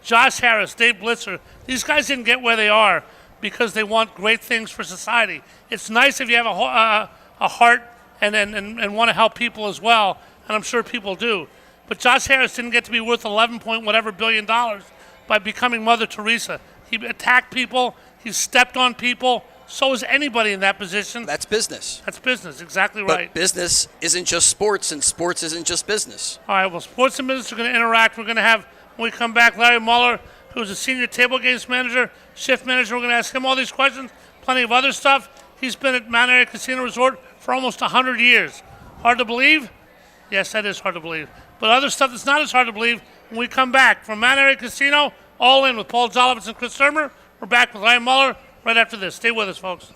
Josh Harris, Dave Blitzer, these guys didn't get where they are because they want great things for society. It's nice if you have a heart and want to help people as well, and I'm sure people do. But Josh Harris didn't get to be worth 11 point whatever billion dollars by becoming Mother Teresa. He attacked people. He stepped on people. So is anybody in that position. That's business. That's business, exactly right. But business isn't just sports, and sports isn't just business. All right, well, sports and business are going to interact. We're going to have, when we come back, Larry Mueller, who's a senior table games manager, shift manager. We're going to ask him all these questions, plenty of other stuff. He's been at Mount Airy Casino Resort for almost 100 years. Hard to believe? Yes, that is hard to believe. But other stuff that's not as hard to believe, when we come back from Mount Airy Casino, All In with Paul Jolovitz and Chris Sermer. We're back with Larry Mueller right after this. Stay with us, folks.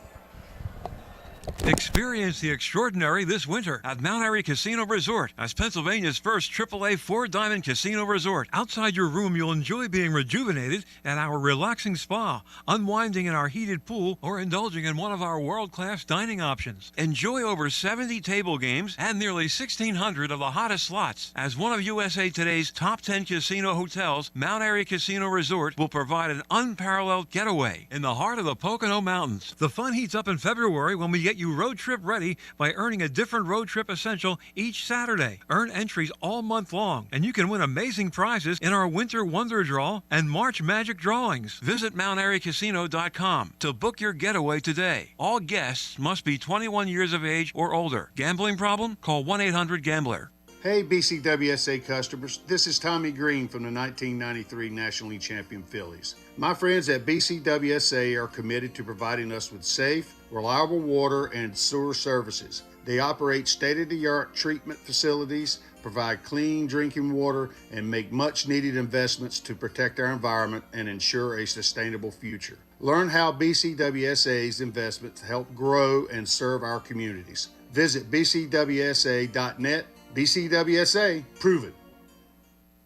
Experience the extraordinary this winter at Mount Airy Casino Resort as Pennsylvania's first AAA four-diamond casino resort. Outside your room, you'll enjoy being rejuvenated at our relaxing spa, unwinding in our heated pool, or indulging in one of our world-class dining options. Enjoy over 70 table games and nearly 1,600 of the hottest slots. As one of USA Today's top 10 casino hotels, Mount Airy Casino Resort will provide an unparalleled getaway in the heart of the Pocono Mountains. The fun heats up in February when we get you road trip ready by earning a different road trip essential each Saturday. Earn entries all month long, and you can win amazing prizes in our Winter Wonder Draw and March Magic Drawings. Visit MountAiryCasino.com to book your getaway today. All guests must be 21 years of age or older. Gambling problem? Call 1-800-GAMBLER. Hey BCWSA customers, this is Tommy Green from the 1993 National League Champion Phillies. My friends at BCWSA are committed to providing us with safe, reliable water and sewer services. They operate state-of-the-art treatment facilities, provide clean drinking water, and make much-needed investments to protect our environment and ensure a sustainable future. Learn how BCWSA's investments help grow and serve our communities. Visit bcwsa.net. BCWSA, prove it.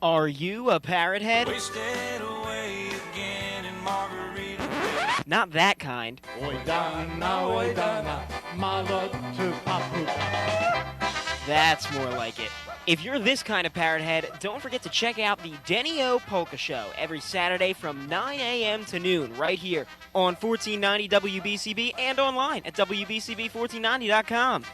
Are you a parrot head? Not that kind. That's more like it. If you're this kind of parrot head, don't forget to check out the Denny O Polka Show every Saturday from 9 a.m. to noon right here on 1490 WBCB and online at WBCB1490.com.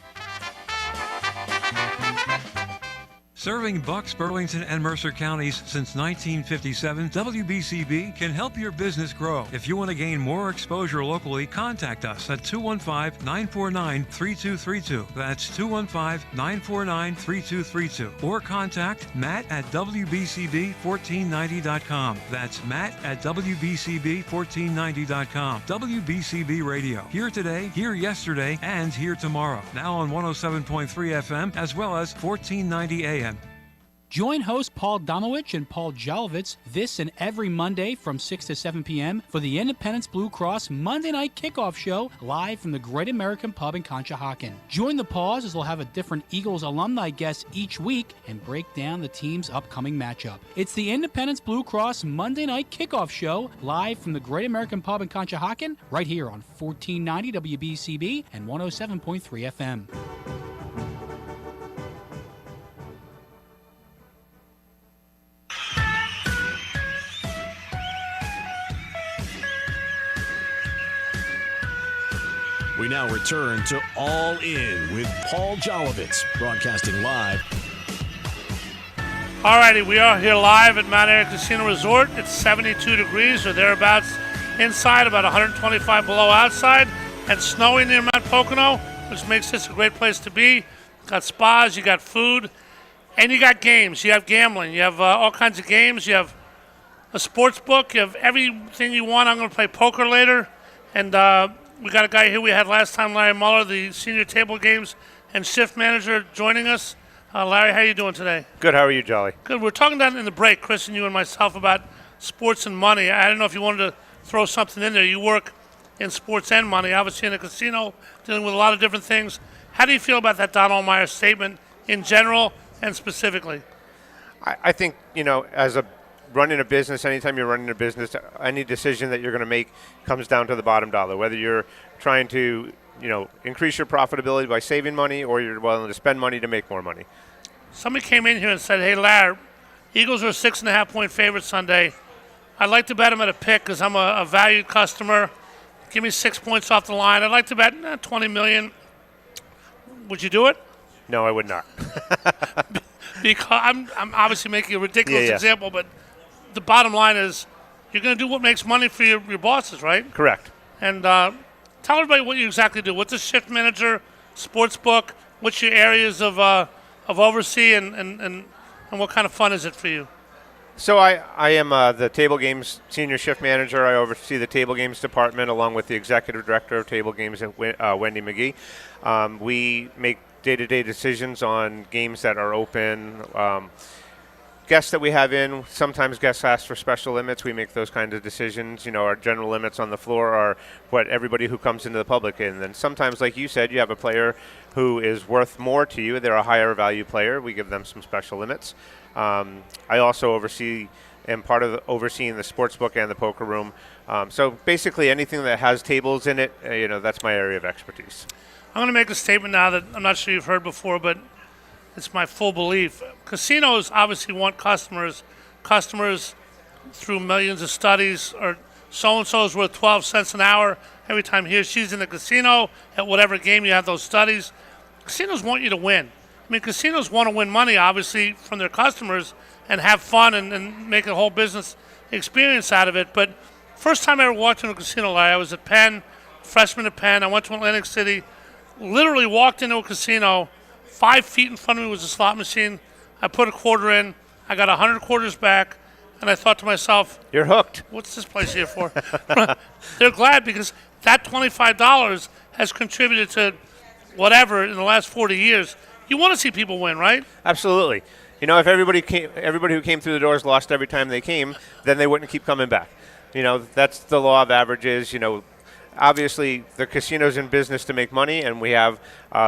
Serving Bucks, Burlington, and Mercer counties since 1957, WBCB can help your business grow. If you want to gain more exposure locally, contact us at 215-949-3232. That's 215-949-3232. Or contact Matt at WBCB1490.com. That's Matt at WBCB1490.com. WBCB Radio. Here today, here yesterday, and here tomorrow. Now on 107.3 FM as well as 1490 AM. Join host Paul Domowitch and Paul Jolovitz this and every Monday from 6 to 7 p.m. for the Independence Blue Cross Monday Night Kickoff Show live from the Great American Pub in Conshohocken. Join the Paws as we'll have a different Eagles alumni guest each week and break down the team's upcoming matchup. It's the Independence Blue Cross Monday Night Kickoff Show live from the Great American Pub in Conshohocken right here on 1490 WBCB and 107.3 FM. We now return to All In with Paul Jolovitz, broadcasting live. Alrighty, we are here live at Mount Airy Casino Resort. It's 72 degrees or thereabouts inside, about 125 below outside, and snowing near Mount Pocono, which makes this a great place to be. You got spas, you got food, and you got games. You have gambling. You have all kinds of games. You have a sports book. You have everything you want. I'm going to play poker later, and we got a guy here we had last time, Larry Muller, the senior table games and shift manager, joining us. Larry, how are you doing today? Good. How are you, Jolly? Good. We're talking down in the break, Chris and you and myself, about sports and money. I don't know if you wanted to throw something in there. You work in sports and money, obviously in a casino, dealing with a lot of different things. How do you feel about that Don Allmeyer statement in general and specifically? I think, as running a business, anytime you're running a business, any decision that you're going to make comes down to the bottom dollar, whether you're trying to increase your profitability by saving money or you're willing to spend money to make more money. Somebody came in here and said, hey, Larry, Eagles are a 6.5-point favorite Sunday. I'd like to bet them at a pick because I'm a valued customer. Give me 6 points off the line. I'd like to bet $20 million. Would you do it? No, I would not. Because I'm obviously making a ridiculous example, but the bottom line is you're going to do what makes money for your bosses, right? Correct. And tell everybody what you exactly do. What's a shift manager, sports book? What's your areas of oversee, and what kind of fun is it for you? So I am the table games senior shift manager. I oversee the table games department along with the executive director of table games, Wendy McGee. We make day-to-day decisions on games that are open. Guests that we have in, sometimes guests ask for special limits. We make those kinds of decisions. Our general limits on the floor are what everybody who comes into the public in. And sometimes, like you said, you have a player who is worth more to you. They're a higher value player. We give them some special limits. I also am part of overseeing the sports book and the poker room. So basically anything that has tables in it, that's my area of expertise. I'm going to make a statement now that I'm not sure you've heard before, but it's my full belief. Casinos obviously want customers. Customers, through millions of studies, are so-and-so is worth 12 cents an hour every time he or she's in the casino at whatever game you have those studies. Casinos want you to win. I mean, casinos want to win money, obviously, from their customers and have fun and make a whole business experience out of it. But first time I ever walked into a casino, Larry, I was at Penn, freshman at Penn. I went to Atlantic City, literally walked into a casino. 5 feet in front of me was a slot machine. I put a quarter in. I got 100 quarters back, and I thought to myself, you're hooked. What's this place here for? They're glad because that $25 has contributed to whatever in the last 40 years. You want to see people win, right? Absolutely. If everybody who came through the doors lost every time they came, then they wouldn't keep coming back. That's the law of averages. Obviously, the casino's in business to make money, and we have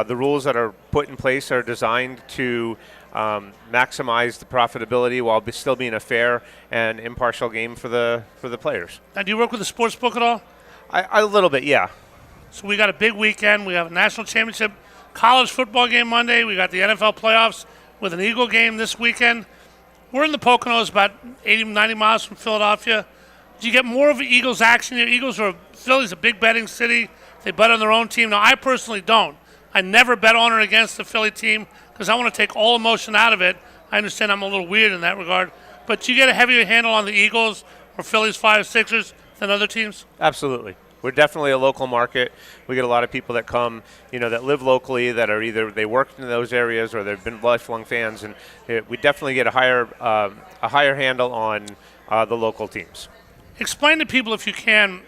the rules that are put in place are designed to maximize the profitability while still being a fair and impartial game for the players. Now, do you work with the sports book at all? A little bit, yeah. So we got a big weekend. We have a national championship college football game Monday. We got the NFL playoffs with an Eagle game this weekend. We're in the Poconos, about 80, 90 miles from Philadelphia. Do you get more of the Eagles action here? Philly's a big betting city. They bet on their own team. Now, I personally don't. I never bet on or against the Philly team because I want to take all emotion out of it. I understand I'm a little weird in that regard. But do you get a heavier handle on the Eagles or Philly's 5-6ers than other teams? Absolutely. We're definitely a local market. We get a lot of people that come, that live locally, that are either they worked in those areas or they've been lifelong fans, and we definitely get a higher handle on the local teams. Explain to people, if you can,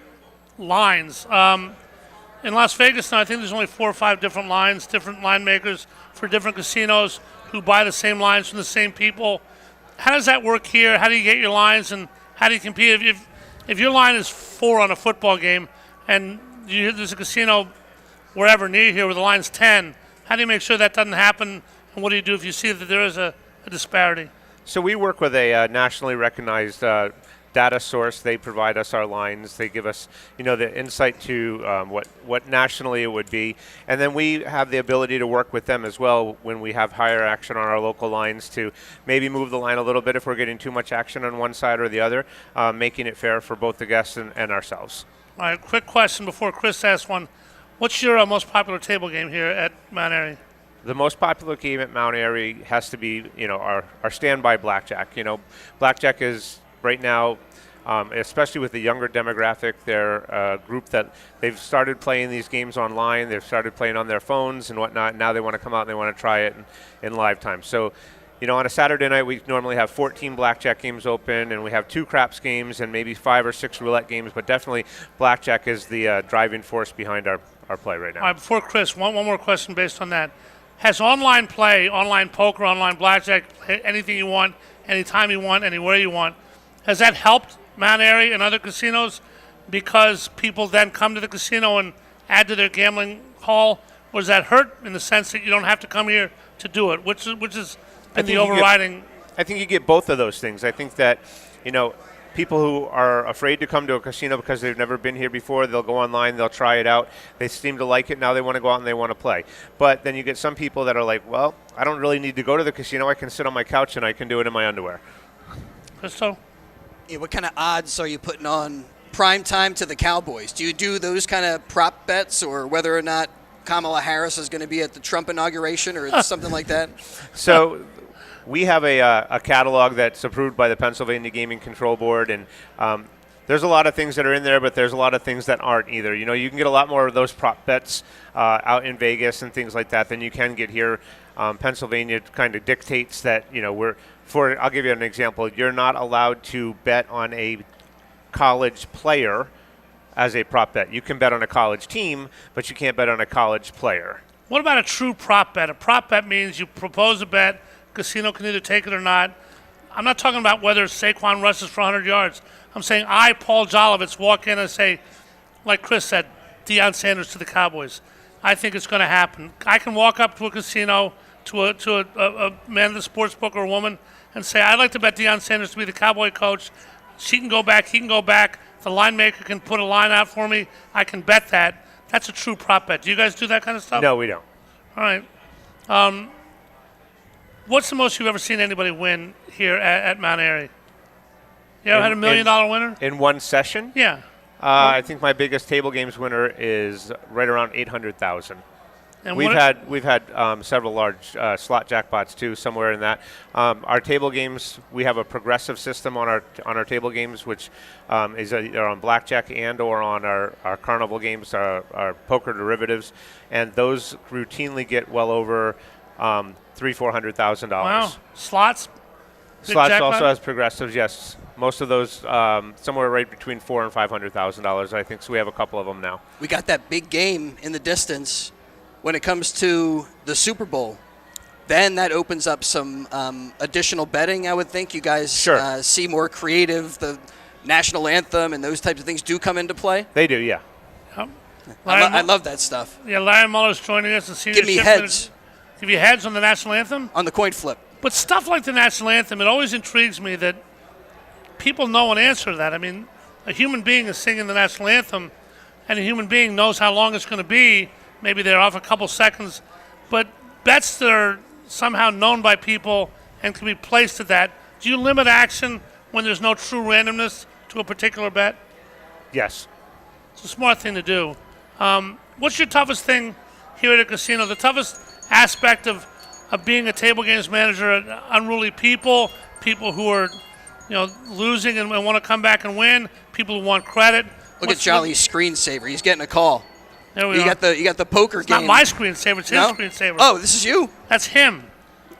lines. In Las Vegas now, I think there's only 4 or 5 different lines, different line makers for different casinos who buy the same lines from the same people. How does that work here? How do you get your lines, and how do you compete? If your line is 4 on a football game, and there's a casino wherever near here where the line's 10, how do you make sure that doesn't happen, and what do you do if you see that there is a disparity? So we work with a nationally recognized data source. They provide us our lines. They give us, the insight to what nationally it would be, and then we have the ability to work with them as well when we have higher action on our local lines to maybe move the line a little bit if we're getting too much action on one side or the other, making it fair for both the guests and ourselves. All right, quick question before Chris asks one. What's your most popular table game here at Mount Airy? The most popular game at Mount Airy has to be, our standby blackjack. Blackjack is right now, especially with the younger demographic, they're a group that they've started playing these games online. They've started playing on their phones and whatnot. Now they want to come out and they want to try it in live time. So, on a Saturday night, we normally have 14 blackjack games open, and we have 2 craps games and maybe 5 or 6 roulette games, but definitely blackjack is the driving force behind our play right now. All right, before Chris, one more question based on that. Has online play, online poker, online blackjack, anything you want, anytime you want, anywhere you want, has that helped Mount Airy and other casinos because people then come to the casino and add to their gambling haul? Or does that hurt in the sense that you don't have to come here to do it, which is the overriding? I think you get both of those things. I think that, people who are afraid to come to a casino because they've never been here before, they'll go online, they'll try it out. They seem to like it. Now they want to go out and they want to play. But then you get some people that are like, well, I don't really need to go to the casino. I can sit on my couch and I can do it in my underwear. Christo? Yeah, what kind of odds are you putting on prime time to the Cowboys? Do you do those kind of prop bets, or whether or not Kamala Harris is going to be at the Trump inauguration or something like that? So we have a catalog that's approved by the Pennsylvania Gaming Control Board, and there's a lot of things that are in there, but there's a lot of things that aren't either. You can get a lot more of those prop bets out in Vegas and things like that than you can get here. Pennsylvania kind of dictates that, I'll give you an example. You're not allowed to bet on a college player as a prop bet. You can bet on a college team, but you can't bet on a college player. What about a true prop bet? A prop bet means you propose a bet, casino can either take it or not. I'm not talking about whether Saquon rushes for 100 yards. I'm saying I, Paul Jolovitz, walk in and say, like Chris said, Deion Sanders to the Cowboys. I think it's going to happen. I can walk up to a casino, to a man of the sports book or a woman, and say, I'd like to bet Deion Sanders to be the Cowboy coach. She can go back, he can go back. The line maker can put a line out for me. I can bet that. That's a true prop bet. Do you guys do that kind of stuff? No, we don't. All right. What's the most you've ever seen anybody win here at Mount Airy? You ever had $1 million winner? In one session? Yeah. I think my biggest table games winner is right around 800,000. And we've had several large slot jackpots too, somewhere in that. Our table games, we have a progressive system on our table games, which is either on blackjack and or on our carnival games, our poker derivatives, and those routinely get well over $300,000-$400,000. Wow. Slots also has progressives, yes. Most of those somewhere right between $400,000 and $500,000, I think. So we have a couple of them now. We got that big game in the distance. When it comes to the Super Bowl, then that opens up some additional betting, I would think. You guys see more creative. The national anthem and those types of things do come into play. They do, yeah. Yep. I love that stuff. Yeah, Larry Muller's joining us. Give me heads. Give you heads on the national anthem? On the coin flip. But stuff like the national anthem, it always intrigues me that people know an answer to that. I mean, a human being is singing the national anthem, and a human being knows how long it's going to be. Maybe they're off a couple seconds. But bets that are somehow known by people and can be placed at that, do you limit action when there's no true randomness to a particular bet? Yes. It's a smart thing to do. What's your toughest thing here at a casino? The toughest aspect of being a table games manager, unruly people who are losing and want to come back and win, people who want credit. Look at Jolly's screensaver. He's getting a call. There we are. You got the poker it's game. Not my screensaver. It's his screensaver. Oh, this is you? That's him.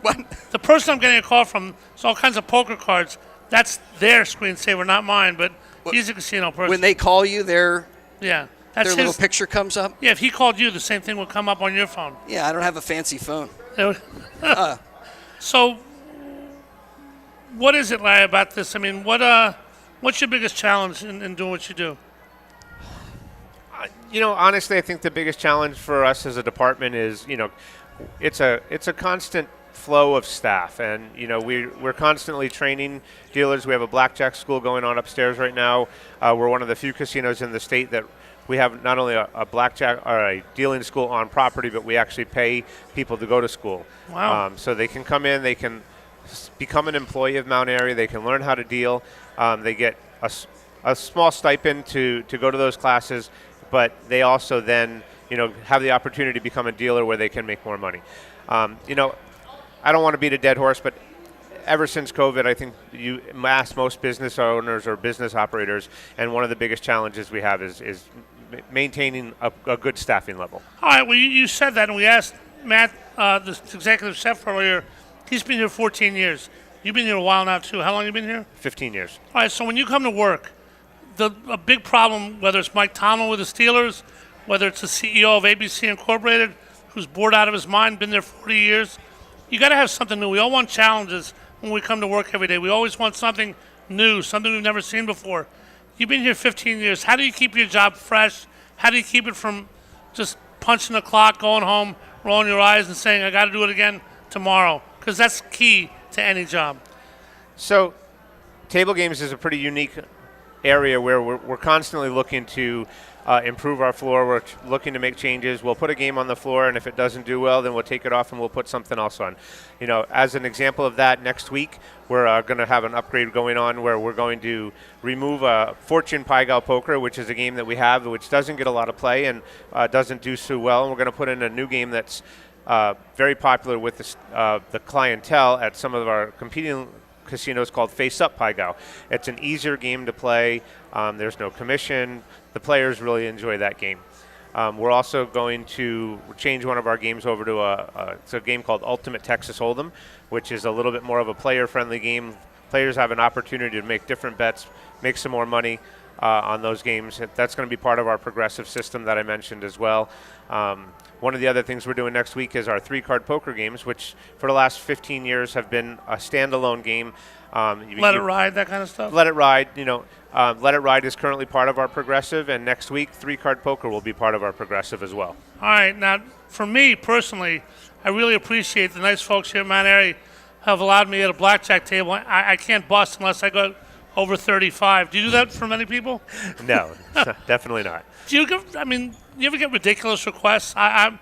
What? The person I'm getting a call from is all kinds of poker cards. That's their screensaver, not mine. But he's a casino person. When they call you, that's their his little picture comes up? Yeah, if he called you, the same thing would come up on your phone. Yeah, I don't have a fancy phone. So, what is it, Larry, about this? I mean, what's your biggest challenge in doing what you do? Honestly, I think the biggest challenge for us as a department is, it's a constant flow of staff, and we're constantly training dealers. We have a blackjack school going on upstairs right now. We're one of the few casinos in the state that we have not only a blackjack or a dealing school on property, but we actually pay people to go to school. Wow. So they can come in, they can become an employee of Mount Airy, they can learn how to deal. They get a small stipend to go to those classes, but they also then, have the opportunity to become a dealer where they can make more money. I don't want to beat a dead horse, but ever since COVID, I think you ask most business owners or business operators, and one of the biggest challenges we have is maintaining a good staffing level. All right, well, you said that, and we asked Matt, the executive chef earlier. He's been here 14 years. You've been here a while now, too. How long have you been here? 15 years. All right, so when you come to work, a big problem, whether it's Mike Tomlin with the Steelers, whether it's the CEO of ABC Incorporated, who's bored out of his mind, been there 40 years, you got to have something new. We all want challenges when we come to work every day. We always want something new, something we've never seen before. You've been here 15 years. How do you keep your job fresh? How do you keep it from just punching the clock, going home, rolling your eyes and saying, I got to do it again tomorrow? Because that's key to any job. So table games is a pretty unique area where we're constantly looking to improve our floor. We're looking to make changes. We'll put a game on the floor, and if it doesn't do well, then we'll take it off and we'll put something else on. As an example of that, next week we're going to have an upgrade going on where we're going to remove Fortune Pai-Gow Poker, which is a game that we have which doesn't get a lot of play and doesn't do so well, and we're going to put in a new game that's very popular with the clientele at some of our competing casinos called Face Up Pai-Gow. It's an easier game to play. There's no commission. The players really enjoy that game. We're also going to change one of our games over to it's a game called Ultimate Texas Hold'em, which is a little bit more of a player-friendly game. Players have an opportunity to make different bets, make some more money on those games. That's going to be part of our progressive system that I mentioned as well. One of the other things we're doing next week is our 3-card poker games, which for the last 15 years have been a standalone game. Let it ride, that kind of stuff? Let it ride. Let it ride is currently part of our progressive, and next week 3-card poker will be part of our progressive as well. All right. Now, for me personally, I really appreciate the nice folks here at Mount Airy have allowed me at a blackjack table. I can't bust unless I go over 35. Do you do that for many people? No, definitely not. Do you ever get ridiculous requests? I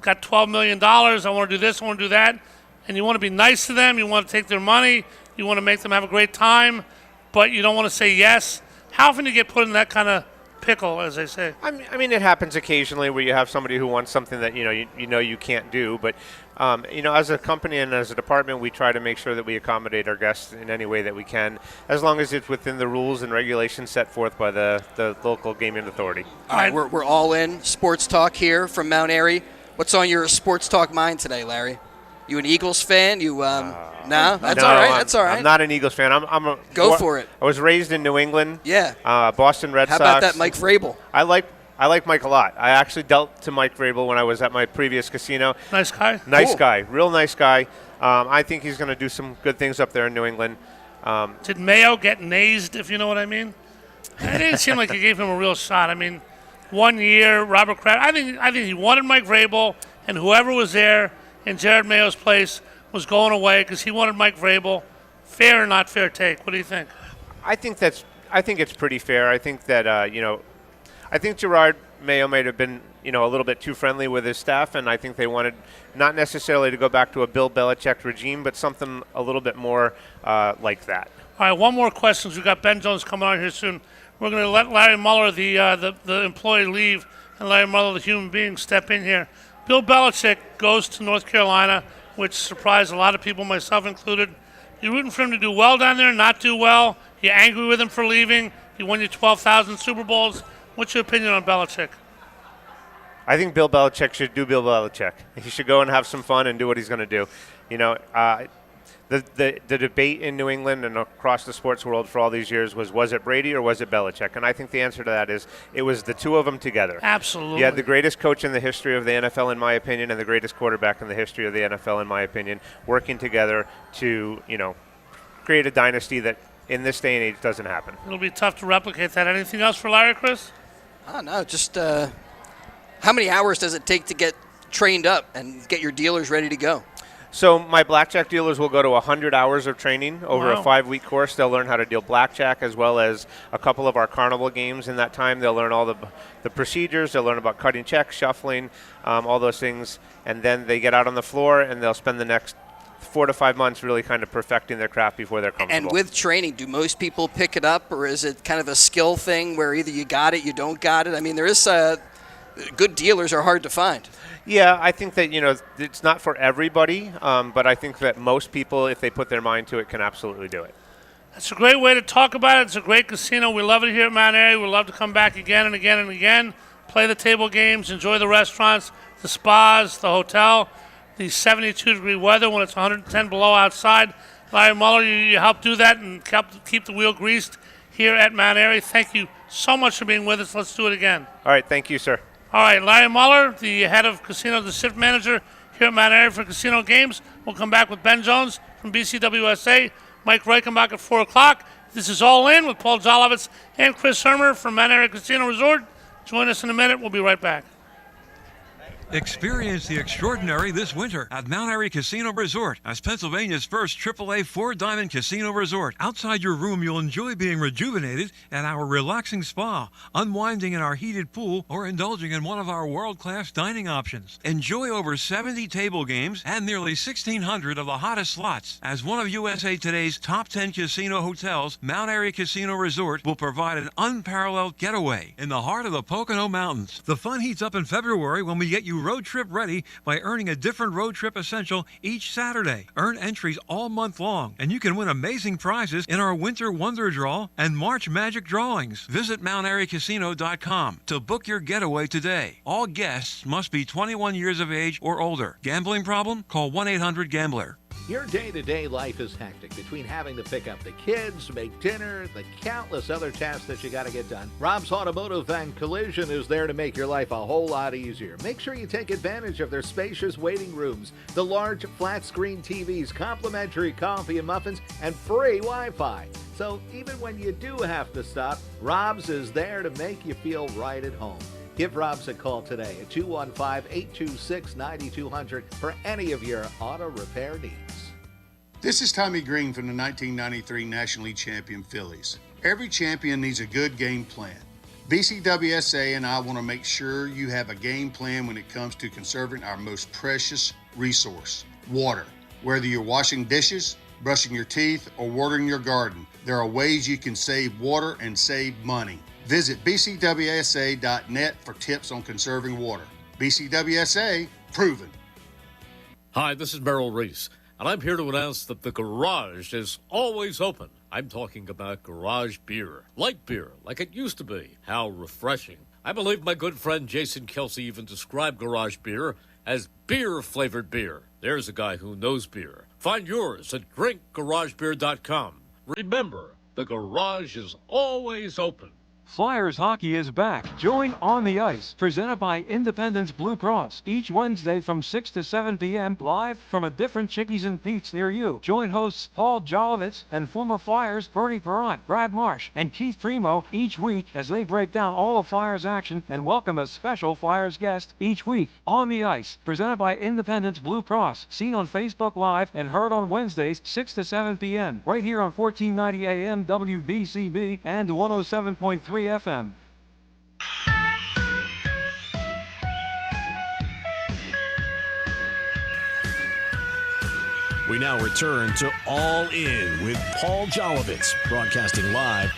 got $12 million. I want to do this. I want to do that. And you want to be nice to them. You want to take their money. You want to make them have a great time, but you don't want to say yes. How often do you get put in that kind of pickle, as they say? I mean, it happens occasionally where you have somebody who wants something that you can't do. But as a company and as a department, we try to make sure that we accommodate our guests in any way that we can, as long as it's within the rules and regulations set forth by the local gaming authority. All right, we're all in sports talk here from Mount Airy. What's on your sports talk mind today, Larry? You an Eagles fan? No? That's all right. That's all right. I'm not an Eagles fan. Go for it. I was raised in New England. Yeah. Boston Red Sox. How about that Mike Vrabel? I like Mike a lot. I actually dealt to Mike Vrabel when I was at my previous casino. Nice guy? Nice guy. Real nice guy. I think he's going to do some good things up there in New England. Did Mayo get nazed, if you know what I mean? It didn't seem like he gave him a real shot. I mean, 1 year, Robert Kraft. I think he wanted Mike Vrabel, and whoever was there in Jared Mayo's place was going away because he wanted Mike Vrabel. Fair or not fair take? What do you think? I think it's pretty fair. I think that I think Gerard Mayo might have been a little bit too friendly with his staff, and I think they wanted not necessarily to go back to a Bill Belichick regime, but something a little bit more like that. All right, one more question. We've got Ben Jones coming on here soon. We're going to let Larry Muller, the employee, leave, and Larry Muller, the human being, step in here. Bill Belichick goes to North Carolina, which surprised a lot of people, myself included. You rooting for him to do well down there, not do well? You angry with him for leaving? He won you 12,000 Super Bowls. What's your opinion on Belichick? I think Bill Belichick should do Bill Belichick. He should go and have some fun and do what he's going to do. The debate in New England and across the sports world for all these years was it Brady or was it Belichick? And I think the answer to that is it was the two of them together. Absolutely. You had the greatest coach in the history of the NFL, in my opinion, and the greatest quarterback in the history of the NFL, in my opinion, working together to, create a dynasty that in this day and age doesn't happen. It'll be tough to replicate that. Anything else for Larry, Chris? No, just how many hours does it take to get trained up and get your dealers ready to go? So my blackjack dealers will go to 100 hours of training over a 5-week course. They'll learn how to deal blackjack as well as a couple of our carnival games in that time. They'll learn all the procedures. They'll learn about cutting checks, shuffling, all those things. And then they get out on the floor and they'll spend the next 4 to 5 months really kind of perfecting their craft before they're comfortable. And with training, do most people pick it up, or is it kind of a skill thing where either you got it, you don't got it? I mean, there is good dealers are hard to find. Yeah, I think that, it's not for everybody, but I think that most people, if they put their mind to it, can absolutely do it. It's a great way to talk about it. It's a great casino. We love it here at Mount Airy. We love to come back again and again and again, play the table games, enjoy the restaurants, the spas, the hotel, the 72-degree weather when it's 110 below outside. Larry Muller, you helped do that and keep the wheel greased here at Mount Airy. Thank you so much for being with us. Let's do it again. All right, thank you, sir. All right, Larry Muller, the head of casino, the shift manager here at Mount Airy for casino games. We'll come back with Ben Jones from BCWSA, Mike Reichenbach at 4 o'clock. This is All In with Paul Jolovitz and Chris Hermer from Mount Airy Casino Resort. Join us in a minute. We'll be right back. Experience the extraordinary this winter at Mount Airy Casino Resort as Pennsylvania's first AAA four-diamond casino resort. Outside your room, you'll enjoy being rejuvenated at our relaxing spa, unwinding in our heated pool, or indulging in one of our world-class dining options. Enjoy over 70 table games and nearly 1,600 of the hottest slots. As one of USA Today's top 10 casino hotels, Mount Airy Casino Resort will provide an unparalleled getaway in the heart of the Pocono Mountains. The fun heats up in February when we get you road trip ready by earning a different road trip essential each Saturday. Earn entries all month long, and you can win amazing prizes in our Winter Wonder Draw and March Magic Drawings. Visit MountAiryCasino.com to book your getaway today. All guests must be 21 years of age or older. Gambling problem? Call 1-800-GAMBLER. Your day-to-day life is hectic between having to pick up the kids, make dinner, the countless other tasks that you got to get done. Rob's Automotive and Collision is there to make your life a whole lot easier. Make sure you take advantage of their spacious waiting rooms, the large flat-screen TVs, complimentary coffee and muffins, and free Wi-Fi. So even when you do have to stop, Rob's is there to make you feel right at home. Give Rob's a call today at 215-826-9200 for any of your auto repair needs. This is Tommy Green from the 1993 National League champion Phillies. Every champion needs a good game plan. BCWSA and I want to make sure you have a game plan when it comes to conserving our most precious resource, water. Whether you're washing dishes, brushing your teeth, or watering your garden, there are ways you can save water and save money. Visit bcwsa.net for tips on conserving water. BCWSA, proven. Hi, this is Merrill Reese, and I'm here to announce that the garage is always open. I'm talking about garage beer. Light beer, like it used to be. How refreshing. I believe my good friend Jason Kelsey even described garage beer as beer-flavored beer. There's a guy who knows beer. Find yours at drinkgaragebeer.com. Remember, the garage is always open. Flyers hockey is back. Join On the Ice, presented by Independence Blue Cross. Each Wednesday from 6 to 7 p.m. live from a different Chickies and Pete's near you. Join hosts Paul Jolovitz and former Flyers Bernie Perrant, Brad Marsh, and Keith Primo each week as they break down all of Flyers action and welcome a special Flyers guest each week. On the Ice, presented by Independence Blue Cross. Seen on Facebook Live and heard on Wednesdays 6 to 7 p.m. right here on 1490 AM WBCB and 107.3 FM. We now return to All In with Paul Jolovitz, broadcasting live.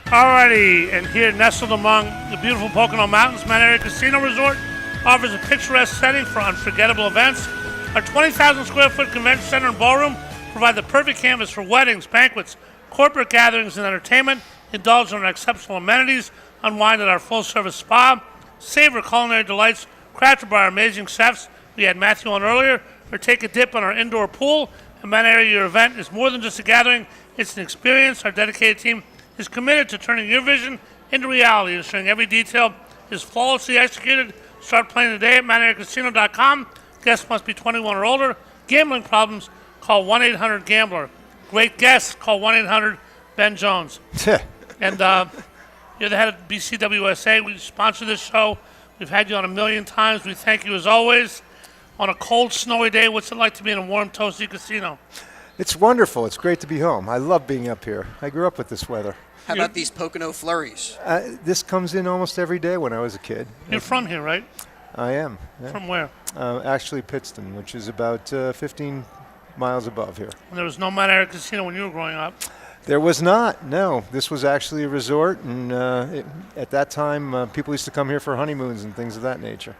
Alrighty, and here nestled among the beautiful Pocono Mountains, Mount Airy Casino Resort offers a picturesque setting for unforgettable events. Our 20,000 square foot convention center and ballroom provide the perfect canvas for weddings, banquets, corporate gatherings, and entertainment. Indulge in our exceptional amenities, unwind at our full-service spa, savor culinary delights crafted by our amazing chefs. We had Matthew on earlier, or take a dip on our indoor pool. At Mount Airy, your event is more than just a gathering, it's an experience. Our dedicated team is committed to turning your vision into reality, ensuring every detail is flawlessly executed. Start playing today at MountAiryCasino.com. Guests must be 21 or older. Gambling problems, call 1-800-GAMBLER. Great guests, call 1-800-BEN JONES. And you're the head of BCWSA. We sponsor this show. We've had you on 1,000,000 times. We thank you as always. On a cold, snowy day, what's it like to be in a warm, toasty casino? It's wonderful. It's great to be home. I love being up here. I grew up with this weather. How about these Pocono flurries? This comes in almost every day when I was a kid. You're from here, right? I am. Yeah. From where? Actually, Pittston, which is about 15 miles above here. And there was no Mount Airy Casino when you were growing up? There was not. No, this was actually a resort, and at that time, people used to come here for honeymoons and things of that nature.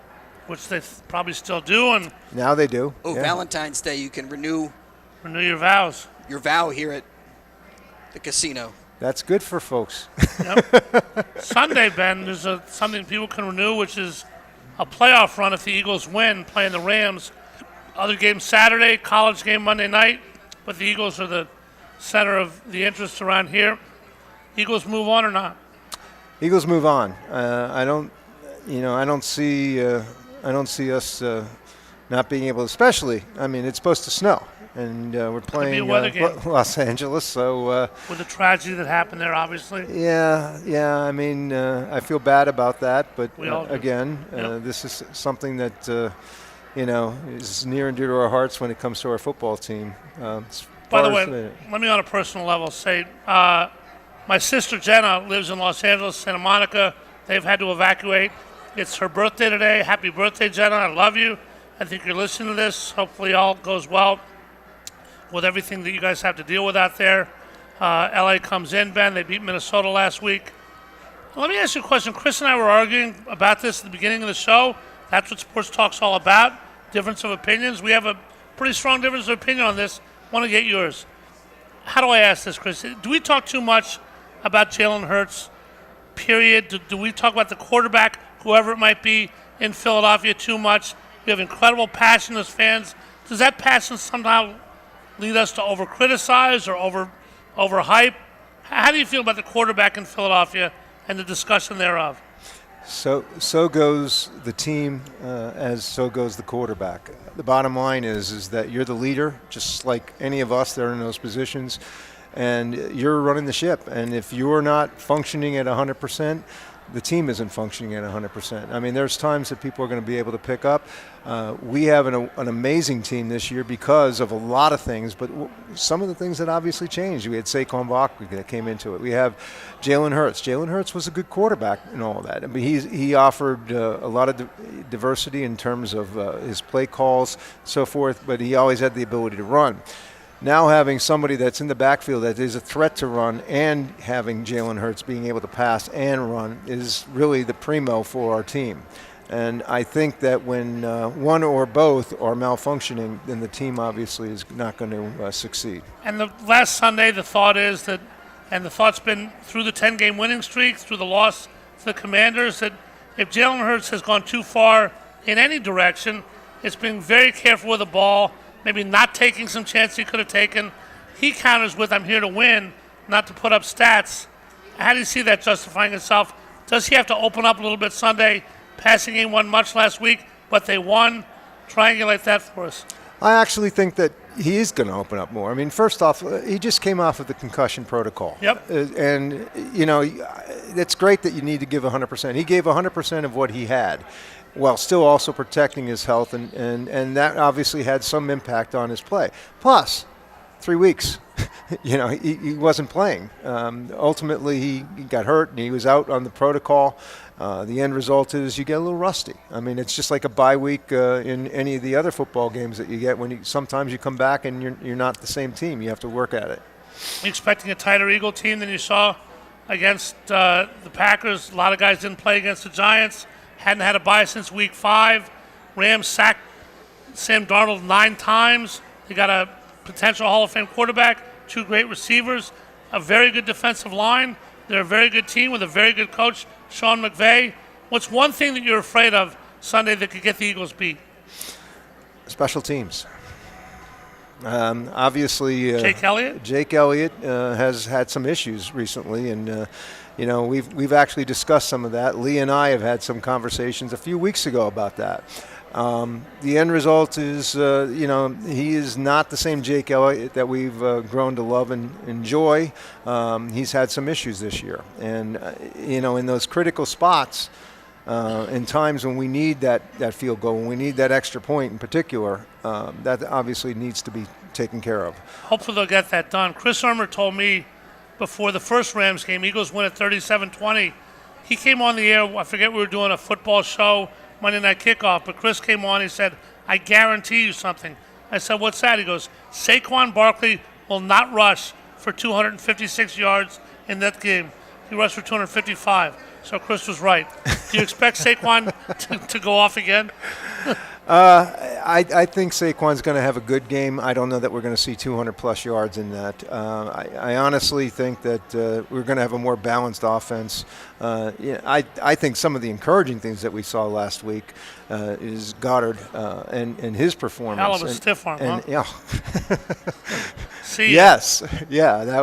Which they probably still do, and now they do. Oh, yeah. Valentine's Day, you can renew your vows. Your vow here at the casino. That's good for folks. Yep. Sunday, Ben, there's something people can renew, which is a playoff run if the Eagles win, playing the Rams. Other games Saturday, college game Monday night, but the Eagles are the center of the interest around here. Eagles move on or not? Eagles move on. I don't see us not being able to, especially, I mean, it's supposed to snow, and we're playing Los Angeles, so. With the tragedy that happened there, obviously. Yeah, I mean, I feel bad about that, but again, Yep. this is something that, is near and dear to our hearts when it comes to our football team. By the way, let me on a personal level say, my sister Jenna lives in Los Angeles, Santa Monica. They've had to evacuate. It's her birthday today. Happy birthday, Jenna. I love you. I think you're listening to this. Hopefully all goes well with everything that you guys have to deal with out there. LA comes in, Ben. They beat Minnesota last week. Let me ask you a question. Chris and I were arguing about this at the beginning of the show. That's what Sports Talk's all about, difference of opinions. We have a pretty strong difference of opinion on this. Want to get yours. How do I ask this, Chris? Do we talk too much about Jalen Hurts, period? Do we talk about the quarterback, whoever it might be, in Philadelphia too much? We have incredible passion as fans. Does that passion somehow lead us to over-criticize or over-hype? How do you feel about the quarterback in Philadelphia and the discussion thereof? So goes the team, as so goes the quarterback. The bottom line is that you're the leader, just like any of us that are in those positions, and you're running the ship. And if you're not functioning at 100%, the team isn't functioning at 100%. I mean, there's times that people are going to be able to pick up. We have an amazing team this year because of a lot of things, but some of the things that obviously changed. We had Saquon Barkley that came into it. We have Jalen Hurts. Jalen Hurts was a good quarterback and all that. I mean, he offered a lot of diversity in terms of his play calls, so forth, but he always had the ability to run. Now having somebody that's in the backfield that is a threat to run and having Jalen Hurts being able to pass and run is really the primo for our team. And I think that when one or both are malfunctioning, then the team obviously is not going to succeed. And the last Sunday, the thought is that, and the thought's been through the 10-game winning streak, through the loss to the Commanders, that if Jalen Hurts has gone too far in any direction, it's being very careful with the ball, maybe not taking some chance he could have taken. He counters with, I'm here to win, not to put up stats. How do you see that justifying itself? Does he have to open up a little bit Sunday? Passing game won much last week, but they won. Triangulate that for us. I actually think that he is going to open up more. I mean, first off, he just came off of the concussion protocol. Yep. And, it's great that you need to give 100%. He gave 100% of what he had, while still also protecting his health, and that obviously had some impact on his play. Plus, 3 weeks, he wasn't playing. Ultimately, he got hurt, and he was out on the protocol. The end result is you get a little rusty. I mean, it's just like a bye week in any of the other football games that you get when sometimes you come back and you're not the same team. You have to work at it. You expecting a tighter Eagle team than you saw against the Packers? A lot of guys didn't play against the Giants. Hadn't had a bye since week 5. Rams sacked Sam Darnold 9 times. They got a potential Hall of Fame quarterback, 2 great receivers, a very good defensive line. They're a very good team with a very good coach, Sean McVay. What's one thing that you're afraid of Sunday that could get the Eagles beat? Special teams. Obviously, Jake Elliott? Jake Elliott has had some issues recently, and we've actually discussed some of that. Lee and I have had some conversations a few weeks ago about that. The end result is, he is not the same Jake Elliott that we've grown to love and enjoy. He's had some issues this year, and in those critical spots, in times when we need that field goal, when we need that extra point in particular, that obviously needs to be taken care of. Hopefully they'll get that done. Chris Urmer told me before the first Rams game, Eagles win at 37-20. He came on the air, I forget we were doing a football show, Monday Night Kickoff, but Chris came on, he said, I guarantee you something. I said, what's that? He goes, Saquon Barkley will not rush for 256 yards in that game. He rushed for 255. So Chris was right. Do you expect Saquon to go off again? I think Saquon's going to have a good game. I don't know that we're going to see 200-plus yards in that. I honestly think that we're going to have a more balanced offense. I think some of the encouraging things that we saw last week is Goddard and his performance. Hell of a stiff arm, huh? Yeah. See yes. Yeah, that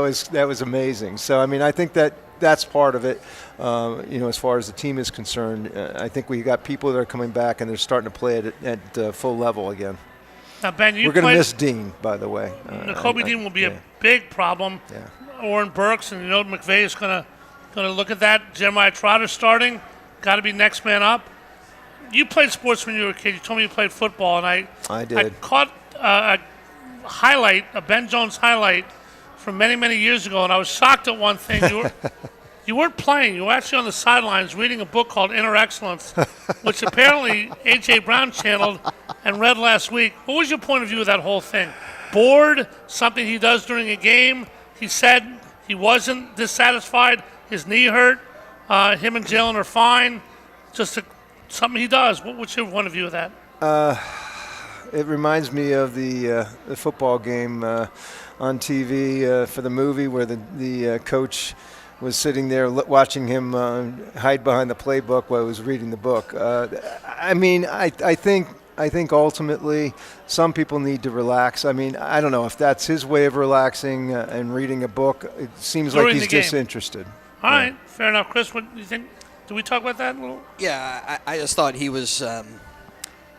was amazing. So, I mean, I think that's part of it. As far as the team is concerned, I think we got people that are coming back and they're starting to play at full level again. Now, Ben, we're going to miss Dean, by the way. Nakobe Dean will be a big problem. Yeah. Warren Burks and McVay is going to look at that. Jeremiah Trotter starting, got to be next man up. You played sports when you were a kid. You told me you played football, and I did. I caught a Ben Jones highlight from many, many years ago, and I was shocked at one thing. You weren't playing. You were actually on the sidelines reading a book called Inner Excellence, which apparently A.J. Brown channeled and read last week. What was your point of view of that whole thing? Bored? Something he does during a game? He said he wasn't dissatisfied. His knee hurt. Him and Jalen are fine. Just something he does. What's your point of view of that? It reminds me of the football game on TV for the movie where the coach was sitting there watching him hide behind the playbook while he was reading the book. I think ultimately some people need to relax. I mean, I don't know if that's his way of relaxing and reading a book. It seems like he's disinterested. All right, fair enough. Chris, what do you think? Did we talk about that a little? Yeah, I just thought he was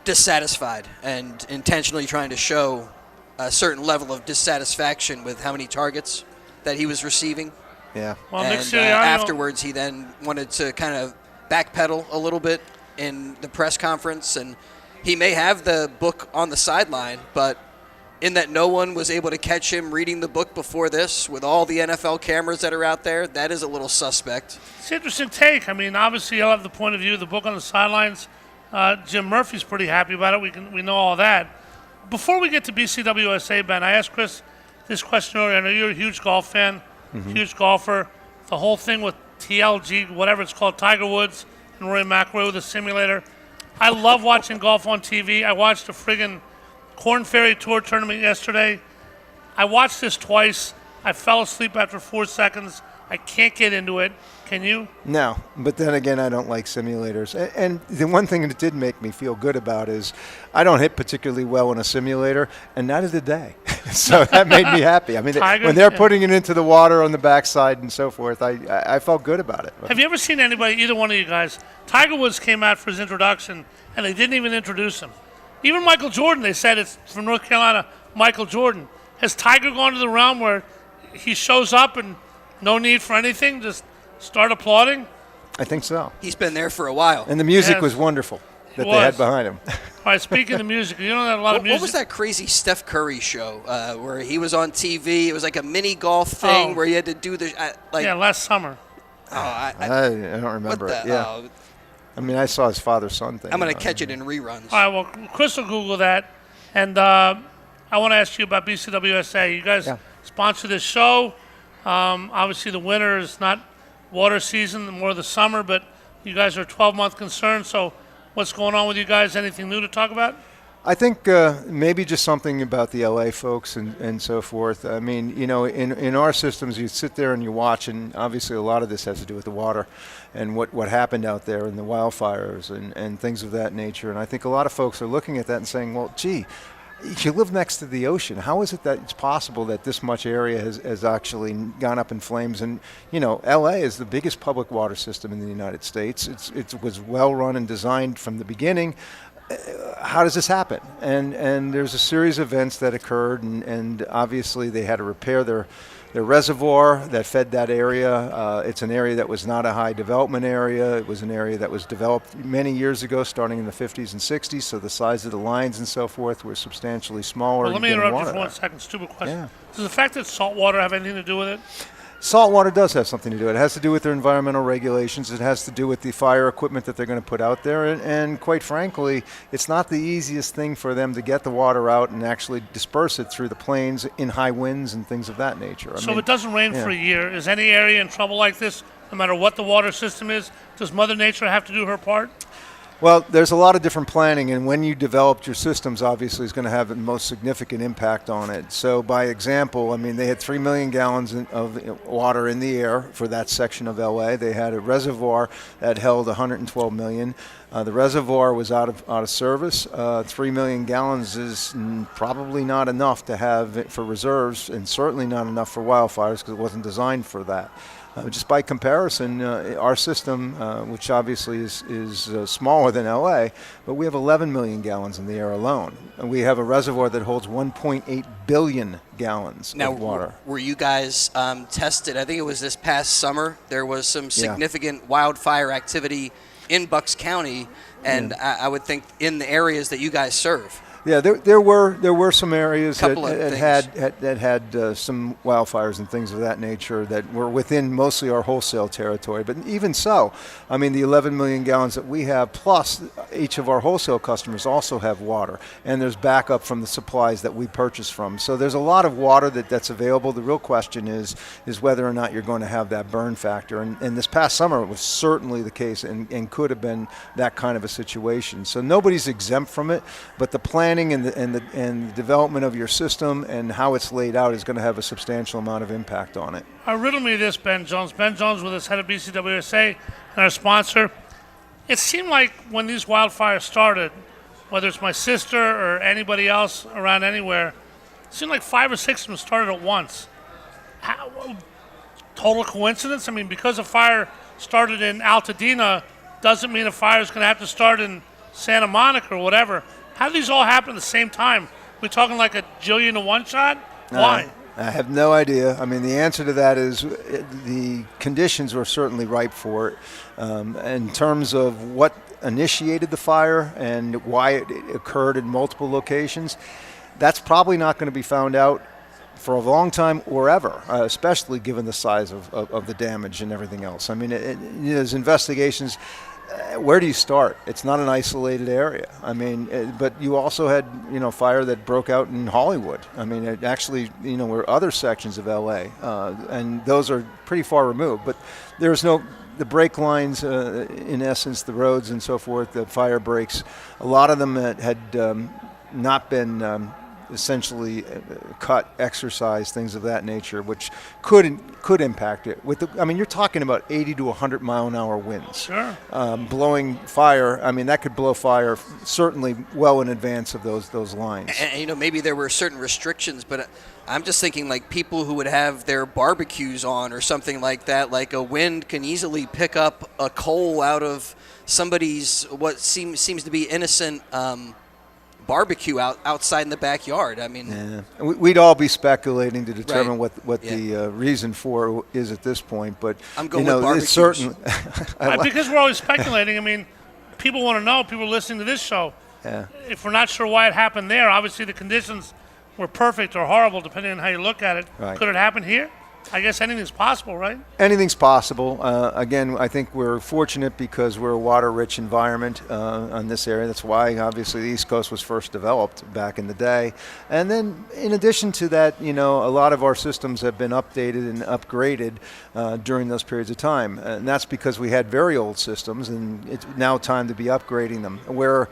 dissatisfied and intentionally trying to show a certain level of dissatisfaction with how many targets that he was receiving. Yeah. Well, and afterwards, he then wanted to kind of backpedal a little bit in the press conference, and he may have the book on the sideline, but in that no one was able to catch him reading the book before this, with all the NFL cameras that are out there, that is a little suspect. It's an interesting take. I mean, obviously, you'll have the point of view of the book on the sidelines. Jim Murphy's pretty happy about it. We know all that. Before we get to BCWSA, Ben, I asked Chris this question earlier. I know you're a huge golf fan. Huge golfer. The whole thing with TLG, whatever it's called, Tiger Woods and Rory McIlroy with a simulator. I love watching golf on TV. I watched a friggin' Korn Ferry Tour tournament yesterday. I watched this twice. I fell asleep after 4 seconds. I can't get into it. Can you? No, but then again, I don't like simulators. And the one thing that did make me feel good about is I don't hit particularly well in a simulator, and neither did they. So that made me happy. I mean, when they're putting it into the water on the backside and so forth, I felt good about it. Have you ever seen anybody, either one of you guys? Tiger Woods came out for his introduction, and they didn't even introduce him. Even Michael Jordan, they said it's from North Carolina, Michael Jordan. Has Tiger gone to the realm where he shows up and no need for anything, just start applauding? I think so. He's been there for a while. And the music was wonderful that they had behind him. All right, speaking of music, you don't have a lot of music. What was that crazy Steph Curry show where he was on TV? It was like a mini golf thing where you had to do the last summer. I don't remember it. Yeah. I mean, I saw his father-son thing. I'm going to catch it in reruns. All right, well, Chris will Google that. And I want to ask you about BCWSA. You guys sponsor this show. Obviously, the winter is not water season, more of the summer, but you guys are a 12-month concern. So what's going on with you guys? Anything new to talk about? I think maybe just something about the LA folks and so forth. I mean, in our systems, you sit there and you watch, and obviously a lot of this has to do with the water and what happened out there and the wildfires and things of that nature. And I think a lot of folks are looking at that and saying, well, gee, you live next to the ocean. How is it that it's possible that this much area has actually gone up in flames? And, LA is the biggest public water system in the United States. It was well run and designed from the beginning. How does this happen? And there's a series of events that occurred, and obviously they had to repair their reservoir that fed that area. It's an area that was not a high development area. It was an area that was developed many years ago, starting in the 50s and 60s, so the size of the lines and so forth were substantially smaller. Well, let me interrupt you for 1 second. Stupid question. Yeah. Does the fact that salt water have anything to do with it? Salt water does have something to do. It has to do with their environmental regulations. It has to do with the fire equipment that they're going to put out there. And quite frankly, it's not the easiest thing for them to get the water out and actually disperse it through the plains in high winds and things of that nature. So if it doesn't rain for a year, is any area in trouble like this, no matter what the water system is? Does Mother Nature have to do her part? Well, there's a lot of different planning, and when you developed your systems, obviously, is going to have the most significant impact on it. So, by example, I mean, they had 3 million gallons of water in the air for that section of LA. They had a reservoir that held 112 million. The reservoir was out of service. 3 million gallons is probably not enough to have it for reserves, and certainly not enough for wildfires because it wasn't designed for that. Just by comparison, our system, which obviously is smaller than LA, but we have 11 million gallons in the air alone. And we have a reservoir that holds 1.8 billion gallons of water. Were you guys tested? I think it was this past summer. There was some significant wildfire activity in Bucks County, and I would think in the areas that you guys serve. Yeah, there were some areas that had some wildfires and things of that nature that were within mostly our wholesale territory. But even so, I mean, the 11 million gallons that we have, plus each of our wholesale customers also have water, and there's backup from the supplies that we purchase from. So there's a lot of water that's available. The real question is whether or not you're going to have that burn factor. And this past summer, it was certainly the case and could have been that kind of a situation. So nobody's exempt from it, but the planning and the development of your system and how it's laid out is going to have a substantial amount of impact on it. Riddle me this, Ben Jones. Ben Jones with us, head of BCWSA, and our sponsor. It seemed like when these wildfires started, whether it's my sister or anybody else around anywhere, it seemed like 5 or 6 of them started at once. Total coincidence? I mean, because a fire started in Altadena doesn't mean a fire is going to have to start in Santa Monica or whatever. How do these all happen at the same time? We're talking like a jillion to one shot? Why? I have no idea. I mean, the answer to that is the conditions were certainly ripe for it. In terms of what initiated the fire and why it occurred in multiple locations, that's probably not going to be found out for a long time or ever, especially given the size of the damage and everything else. I mean, there's investigations. Where do you start? It's not an isolated area. I mean, but you also had, fire that broke out in Hollywood. I mean, it actually, were other sections of LA, and those are pretty far removed. But there's the brake lines, in essence, the roads and so forth, the fire breaks. A lot of them had not been essentially cut, exercise, things of that nature, which could impact it. You're talking about 80 to 100 mile an hour winds. Sure. Blowing fire. I mean, that could blow fire certainly well in advance of those lines. And maybe there were certain restrictions, but I'm just thinking like people who would have their barbecues on or something like that. Like a wind can easily pick up a coal out of somebody's what seems to be innocent. Barbecue outside in the backyard. I mean, we'd all be speculating to determine what the reason for is at this point. But I'm going with barbecues. It's certain. Because we're always speculating. I mean, people want to know. People listening to this show. Yeah. If we're not sure why it happened there, obviously the conditions were perfect or horrible, depending on how you look at it. Right. Could it happen here? I guess anything's possible, right? Anything's possible. Again, I think we're fortunate because we're a water-rich environment on this area. That's why, obviously, the East Coast was first developed back in the day. And then, in addition to that, a lot of our systems have been updated and upgraded during those periods of time. And that's because we had very old systems, and it's now time to be upgrading them. Where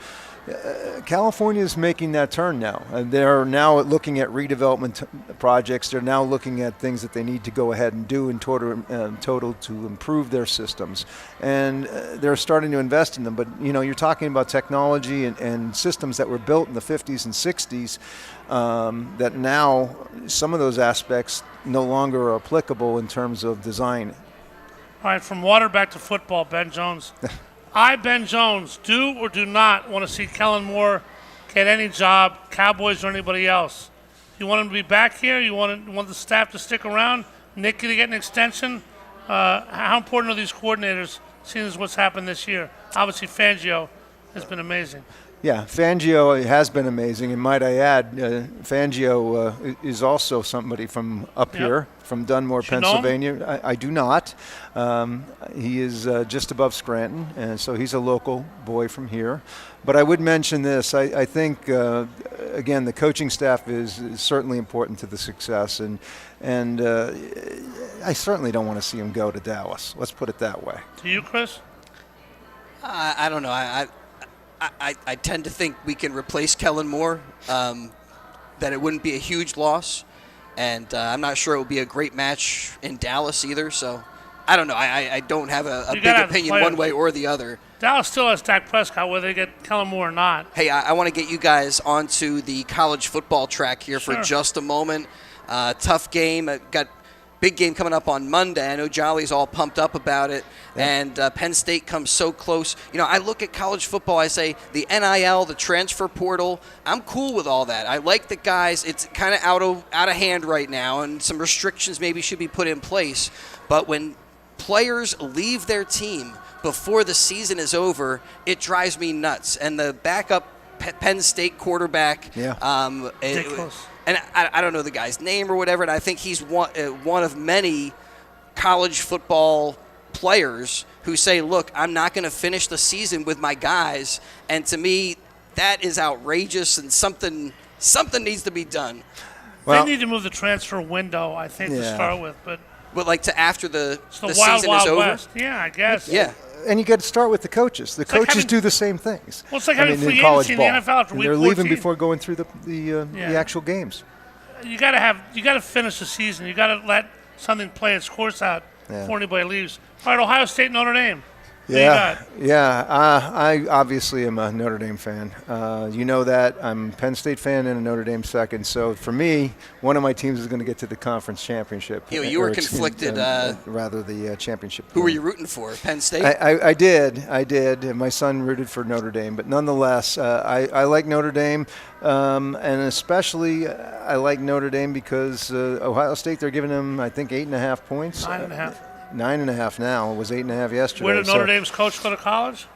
California is making that turn now. They're now looking at redevelopment projects. They're now looking at things that they need to go ahead and do in total to improve their systems. And they're starting to invest in them. But, you're talking about technology and systems that were built in the 50s and 60s that now some of those aspects no longer are applicable in terms of design. All right, from water back to football, Ben Jones. I, Ben Jones, do or do not want to see Kellen Moore get any job, Cowboys or anybody else. You want him to be back here? You want the staff to stick around? Nicky to get an extension? How important are these coordinators, seeing as what's happened this year? Obviously, Fangio has been amazing. Yeah, Fangio has been amazing, and might I add, Fangio is also somebody from up here, from Dunmore, Pennsylvania. I do not. He is just above Scranton, and so he's a local boy from here. But I would mention this. I think, again, the coaching staff is certainly important to the success, and I certainly don't want to see him go to Dallas. Let's put it that way. Do you, Chris? I don't know. I tend to think we can replace Kellen Moore, that it wouldn't be a huge loss. And I'm not sure it would be a great match in Dallas either. So I don't know. I don't have a big opinion one way or the other. Dallas still has Dak Prescott, whether they get Kellen Moore or not. Hey, I want to get you guys onto the college football track here for just a moment. Tough game. Got big game coming up on Monday. I know Jolly's all pumped up about it, and Penn State comes so close. You know, I look at college football, I say the NIL, the transfer portal, I'm cool with all that. I like the guys. It's kind of out of hand right now, and some restrictions maybe should be put in place. But when players leave their team before the season is over, it drives me nuts. And the backup Penn State quarterback, and I don't know the guy's name or whatever, and I think he's one of many college football players who say, look, I'm not going to finish the season with my guys. And to me, that is outrageous, and something needs to be done. Well, they need to move the transfer window, I think, to start with. But like to after the wild, season wild is over? West. Yeah, I guess. Yeah. And you got to start with the coaches. The coaches do the same things. Well, it's like having free in college agency in ball. the NFL after week 14. They're leaving before going through the actual games. You got to finish the season. You got to let something play its course out before anybody leaves. All right, Ohio State, Notre Dame. I obviously am a Notre Dame fan. You know that. I'm a Penn State fan and a Notre Dame second. So for me, one of my teams is going to get to the conference championship. You were conflicted. Rather the championship. Who were you rooting for? Penn State? I did. My son rooted for Notre Dame. But nonetheless, I like Notre Dame. And especially I like Notre Dame because Ohio State, they're giving them, I think, 8.5 points. 9.5. 9.5 now. It was 8.5 yesterday. Where did Notre Dame's coach go to college?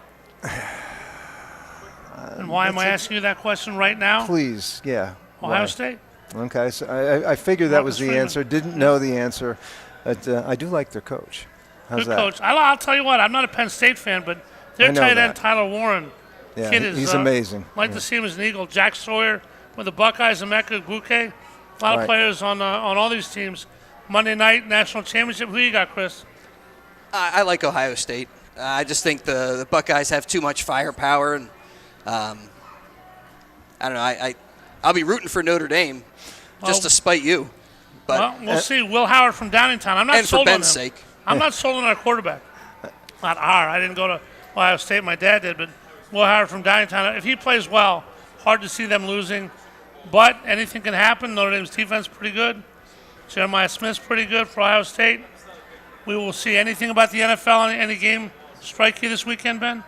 And why am I asking you that question right now? Please, Ohio why? State. Okay, so I figured that was the answer. Didn't know the answer, but I do like their coach. How's Good that? coach. I'll tell you what, I'm not a Penn State fan, but their tight end, Tyler Warren, kid is he's amazing. Like to see him as an Eagle. Jack Sawyer with the Buckeyes and Emeka Egbuka. A lot of players on all these teams. Monday night national championship. Who you got, Chris? I like Ohio State. I just think the Buckeyes have too much firepower, and I don't know. I'll be rooting for Notre Dame just to spite you. But we'll see. Will Howard from Downingtown. I'm not and sold for on Ben's him. sake. I'm not sold on our quarterback. Not our. I didn't go to Ohio State. My dad did, but Will Howard from Downingtown. If he plays well, hard to see them losing. But anything can happen. Notre Dame's defense pretty good. Jeremiah Smith's pretty good for Ohio State. We will see. Anything about the NFL, any game strike you this weekend, Ben?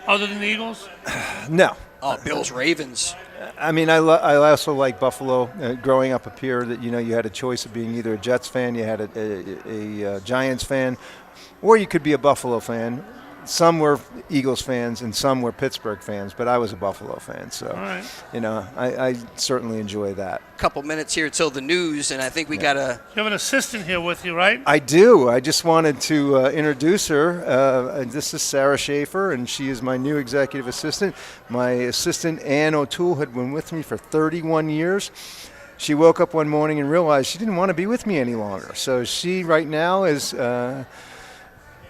Other than the Eagles? No. Oh, Bills, Ravens. I mean, I also like Buffalo. Growing up here, that you had a choice of being either a Jets fan, you had a Giants fan, or you could be a Buffalo fan. Some were Eagles fans and some were Pittsburgh fans, but I was a Buffalo fan. So, I certainly enjoy that. A couple minutes here till the news, and I think we got to... You have an assistant here with you, right? I do. I just wanted to introduce her. This is Sarah Schaefer, and she is my new executive assistant. My assistant, Ann O'Toole, had been with me for 31 years. She woke up one morning and realized she didn't want to be with me any longer. So she right now is...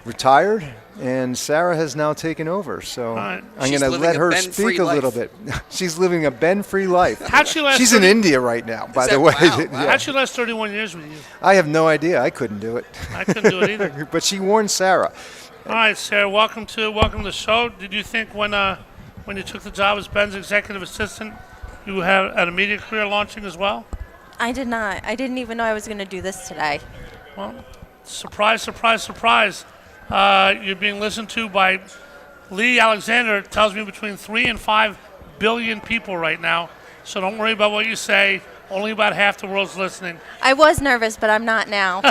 retired, and Sarah has now taken over. So I'm going to let her speak a little bit. She's living a Ben-free life. How'd she last She's in India right now, by the way. Wow. How'd she last 31 years with you? I have no idea. I couldn't do it. I couldn't do it either. But she warned Sarah. All right, Sarah, welcome to the show. Did you think when you took the job as Ben's executive assistant, you had an immediate career launching as well? I did not. I didn't even know I was going to do this today. Well, surprise, surprise, surprise. You're being listened to by Lee Alexander. Tells me between 3 and 5 billion people right now. So don't worry about what you say. Only about half the world's listening. I was nervous, but I'm not now.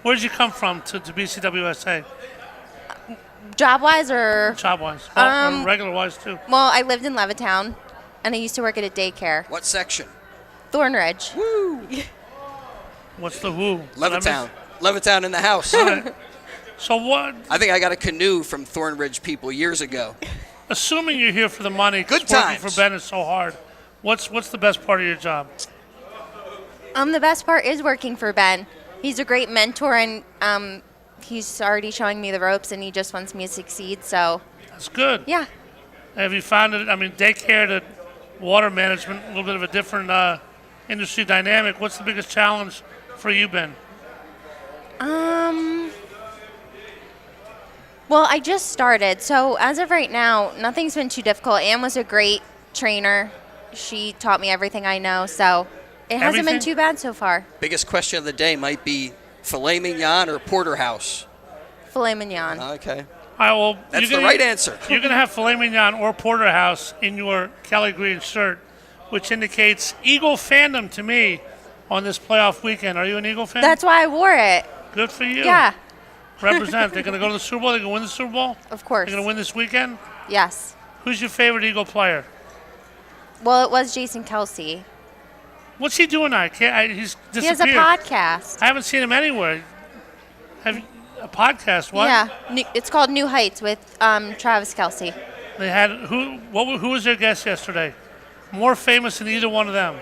Where did you come from to BCWSA? Job-wise or? Job-wise. Or regular-wise, too. Well, I lived in Levittown, and I used to work at a daycare. What section? Thornridge. Woo! What's the woo? Levittown. Levittown in the house. So what? I think I got a canoe from Thornridge people years ago. Assuming you're here for the money, Good working times. for Ben is so hard. What's the best part of your job? The best part is working for Ben. He's a great mentor, and he's already showing me the ropes, and he just wants me to succeed. So that's good. Yeah. Have you found it? I mean, daycare to water management, a little bit of a different industry dynamic. What's the biggest challenge for you, Ben? Well, I just started, so as of right now, nothing's been too difficult. Ann was a great trainer. She taught me everything I know, so it hasn't been too bad so far. Biggest question of the day might be filet mignon or porterhouse. Filet mignon. Okay. All right, well, That's the right answer. You're going to have filet mignon or porterhouse in your Kelly Green shirt, which indicates Eagle fandom to me on this playoff weekend. Are you an Eagle fan? That's why I wore it. Good for you. Yeah. Represent. They're going to go to the Super Bowl. They're going to win the Super Bowl? Of course. They're going to win this weekend? Yes. Who's your favorite Eagle player? Well, it was Jason Kelsey. What's he doing now? He's disappeared. He has a podcast. I haven't seen him anywhere. Have you, a podcast? What? Yeah. It's called New Heights with Travis Kelsey. They had who was their guest yesterday? More famous than either one of them.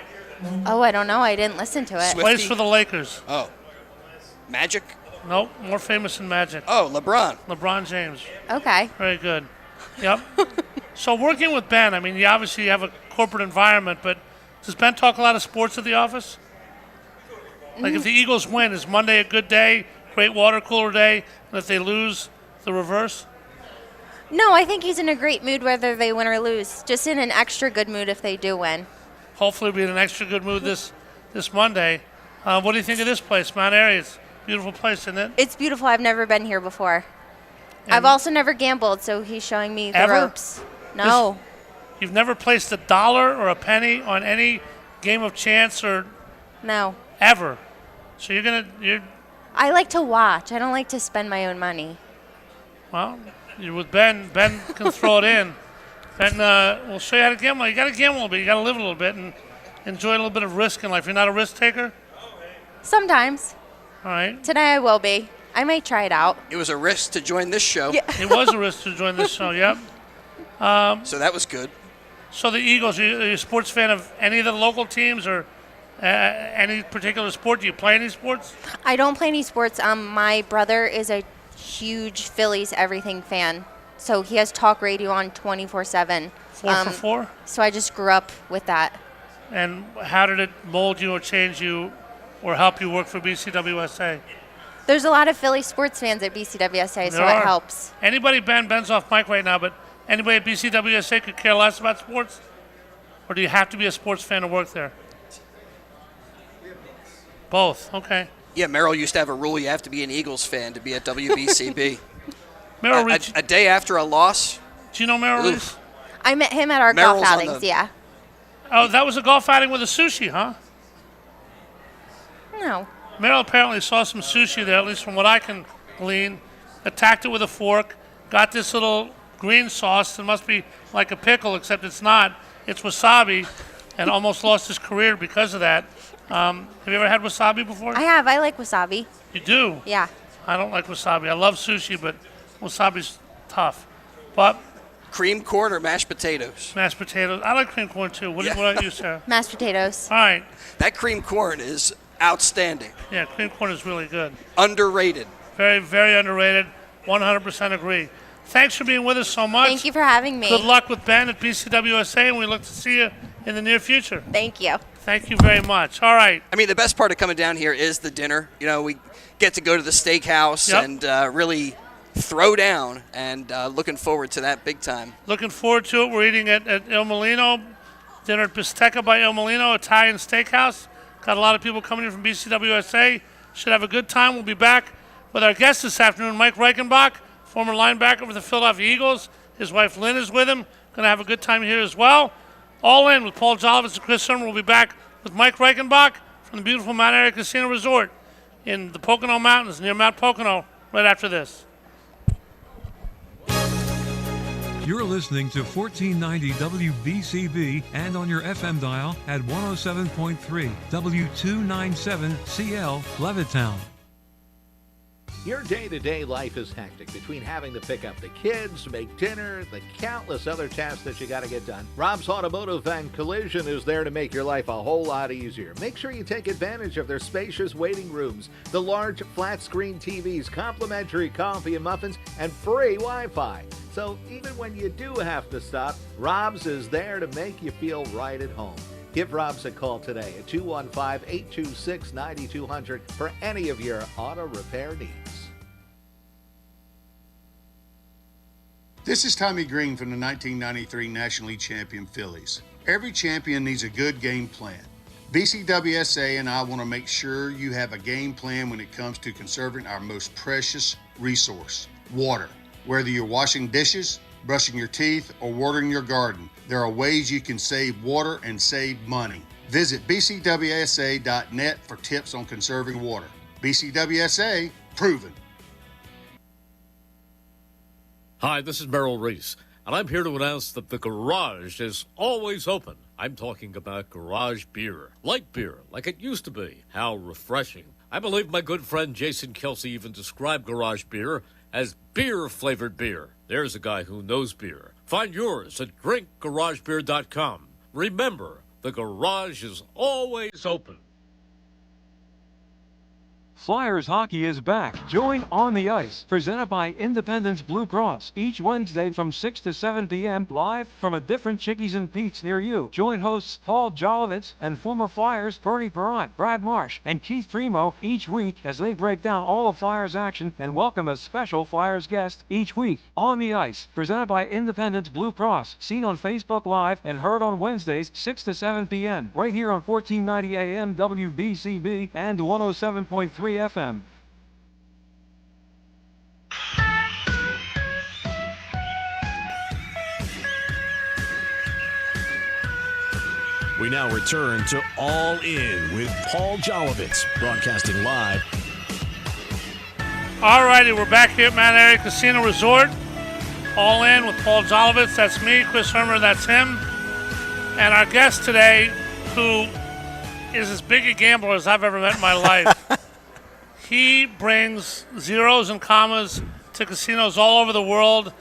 Oh, I don't know. I didn't listen to it. Plays for the Lakers. Oh. Magic? Nope. More famous than Magic. Oh, LeBron. LeBron James. Okay. Very good. Yep. So working with Ben, I mean, you obviously have a corporate environment, but does Ben talk a lot of sports at the office? Like if the Eagles win, is Monday a good day, great water cooler day, and if they lose, the reverse? No, I think he's in a great mood whether they win or lose. Just in an extra good mood if they do win. Hopefully we'll be in an extra good mood this Monday. What do you think of this place, Mount Airy? It's a beautiful place, isn't it? It's beautiful. I've never been here before. And I've also never gambled, so he's showing me the ever? ropes. No. You've never placed $1 or a penny on any game of chance or No. ever. So you're I like to watch. I don't like to spend my own money. well, you're with Ben. Ben can throw it in. Ben will show you how to gamble. You got to gamble a little bit. You got to live a little bit and enjoy a little bit of risk in life. You're not a risk taker? Sometimes. All right. Today I will be. I may try it out. It was a risk to join this show. Yeah. It was a risk to join this show, yep. So that was good. So the Eagles, are you a sports fan of any of the local teams or any particular sport? Do you play any sports? I don't play any sports. My brother is a huge Phillies everything fan. So he has talk radio on 24/7. 4 for 4? So I just grew up with that. And how did it mold you or change you or help you work for BCWSA? There's a lot of Philly sports fans at BCWSA, so it helps. Anybody, Ben's off mic right now, but anybody at BCWSA could care less about sports? Or do you have to be a sports fan to work there? Both, okay. Yeah, Merrill used to have a rule you have to be an Eagles fan to be at WBCB. Merrill Reese. A day after a loss. Do you know Merrill Reese? I met him at our Merrill's golf on outings, the- yeah. Oh, that was a golf outing with a sushi, huh? No. Merrill apparently saw some sushi there, at least from what I can glean, attacked it with a fork, got this little green sauce that must be like a pickle, except it's not. It's wasabi, and almost lost his career because of that. Have you ever had wasabi before? I have. I like wasabi. You do? Yeah. I don't like wasabi. I love sushi, but wasabi's tough. But Cream corn or mashed potatoes? Mashed potatoes. I like cream corn, too. What about you, Sarah? Mashed potatoes. All right. That cream corn is outstanding. Yeah, cream corn is really good. Underrated. Very, very underrated. 100% agree. Thanks for being with us so much. Thank you for having me. Good luck with Ben at BCWSA, and we look to see you in the near future. Thank you. Thank you very much. All right. I mean, the best part of coming down here is the dinner. You know, we get to go to the steakhouse and really throw down, and looking forward to that big time. Looking forward to it. We're eating at Il Molino, dinner at Bistecca by Il Molino, Italian steakhouse. Got a lot of people coming in from BCWSA. Should have a good time. We'll be back with our guest this afternoon, Mike Reichenbach, former linebacker for the Philadelphia Eagles. His wife Lynn is with him. Going to have a good time here as well. All in with Paul Jolovitz and Chris Summer. We'll be back with Mike Reichenbach from the beautiful Mount Airy Casino Resort in the Pocono Mountains near Mount Pocono right after this. You're listening to 1490 WBCB and on your FM dial at 107.3 W297CL Levittown. Your day-to-day life is hectic between having to pick up the kids, make dinner, the countless other tasks that you got to get done. Rob's Automotive and Collision is there to make your life a whole lot easier. Make sure you take advantage of their spacious waiting rooms, the large flat-screen TVs, complimentary coffee and muffins, and free Wi-Fi. So even when you do have to stop, Rob's is there to make you feel right at home. Give Rob's a call today at 215-826-9200 for any of your auto repair needs. This is Tommy Green from the 1993 National League champion Phillies. Every champion needs a good game plan. BCWSA and I want to make sure you have a game plan when it comes to conserving our most precious resource, water. Whether you're washing dishes, brushing your teeth, or watering your garden, there are ways you can save water and save money. Visit bcwsa.net for tips on conserving water. BCWSA, proven. Hi, this is Merrill Reese, and I'm here to announce that the garage is always open. I'm talking about garage beer. Light beer, like it used to be. How refreshing. I believe my good friend Jason Kelsey even described garage beer as beer-flavored beer. There's a guy who knows beer. Find yours at drinkgaragebeer.com. Remember, the garage is always open. Flyers hockey is back. Join On the Ice, presented by Independence Blue Cross. Each Wednesday from 6 to 7 p.m. live from a different Chickies and Pete's near you. Join hosts Paul Jolovitz and former Flyers Bernie Perrant, Brad Marsh, and Keith Primo each week as they break down all the Flyers action and welcome a special Flyers guest each week. On the Ice, presented by Independence Blue Cross. Seen on Facebook Live and heard on Wednesdays 6 to 7 p.m. right here on 1490 AM WBCB and 107.3 FM. We now return to All In with Paul Jolovitz, broadcasting live. All righty, we're back here at Mount Airy Casino Resort. All In with Paul Jolovitz. That's me. Chris Hermer, that's him. And our guest today, who is as big a gambler as I've ever met in my life. He brings zeros and commas to casinos all over the world,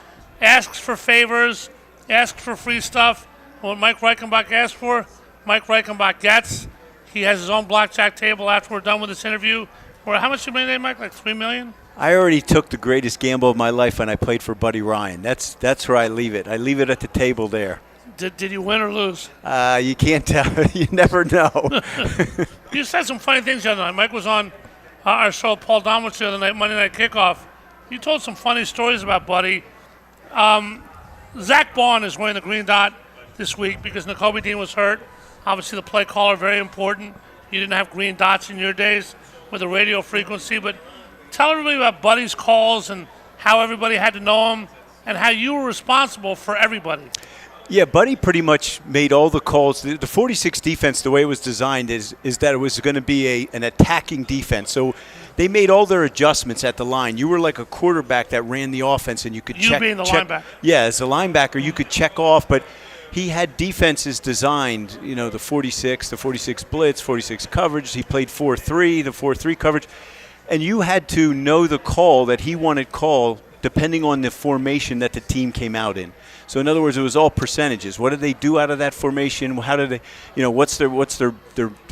asks for favors, asks for free stuff. What Mike Reichenbach asked for, Mike Reichenbach gets. He has his own blackjack table after we're done with this interview. How much you made today, Mike? Like $3 million? I already took the greatest gamble of my life when I played for Buddy Ryan. That's where I leave it. I leave it at the table there. Did you win or lose? You can't tell. You never know. You said some funny things the other night. Mike was on our show, Paul Domowitz, the other night, Monday Night Kickoff. You told some funny stories about Buddy. Zach Baun is wearing the green dot this week because Nakobe Dean was hurt. Obviously, the play caller, very important. You didn't have green dots in your days with the radio frequency, but tell everybody about Buddy's calls and how everybody had to know him and how you were responsible for everybody. Yeah, Buddy pretty much made all the calls. The 46 defense, the way it was designed, is that it was going to be an attacking defense. So they made all their adjustments at the line. You were like a quarterback that ran the offense, and you could check. You being the linebacker. Yeah, as a linebacker, you could check off, but he had defenses designed, the 46 blitz, 46 coverage. He played 4-3, the 4-3 coverage. And you had to know the call that he wanted called depending on the formation that the team came out in. So in other words, it was all percentages. What did they do out of that formation? How did they, what's their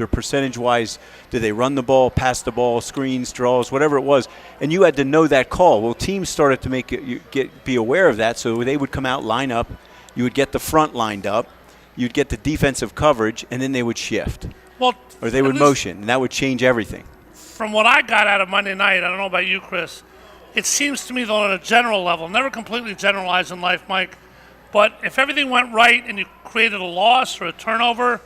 percentage-wise? Did they run the ball, pass the ball, screens, draws, whatever it was? And you had to know that call. Well, teams started to be aware of that, so they would come out, line up. You would get the front lined up. You'd get the defensive coverage, and then they would shift. Or they would motion, and that would change everything. From what I got out of Monday night, I don't know about you, Chris, it seems to me, though, on a general level, never completely generalized in life, Mike, but if everything went right and you created a loss or a turnover,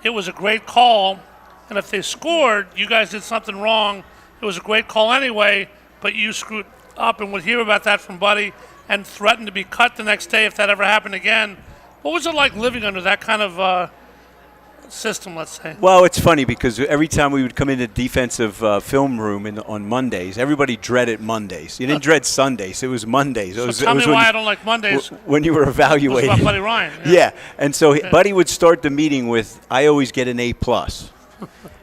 it was a great call. And if they scored, you guys did something wrong. It was a great call anyway, but you screwed up and would hear about that from Buddy and threatened to be cut the next day if that ever happened again. What was it like living under that kind of system, let's say. Well, it's funny because every time we would come into defensive film room on Mondays, everybody dreaded Mondays. You didn't dread Sundays. It was Mondays. So tell me why I don't like Mondays. When you were evaluating. It was about Buddy Ryan. Yeah. And so Buddy would start the meeting with, I always get an A+.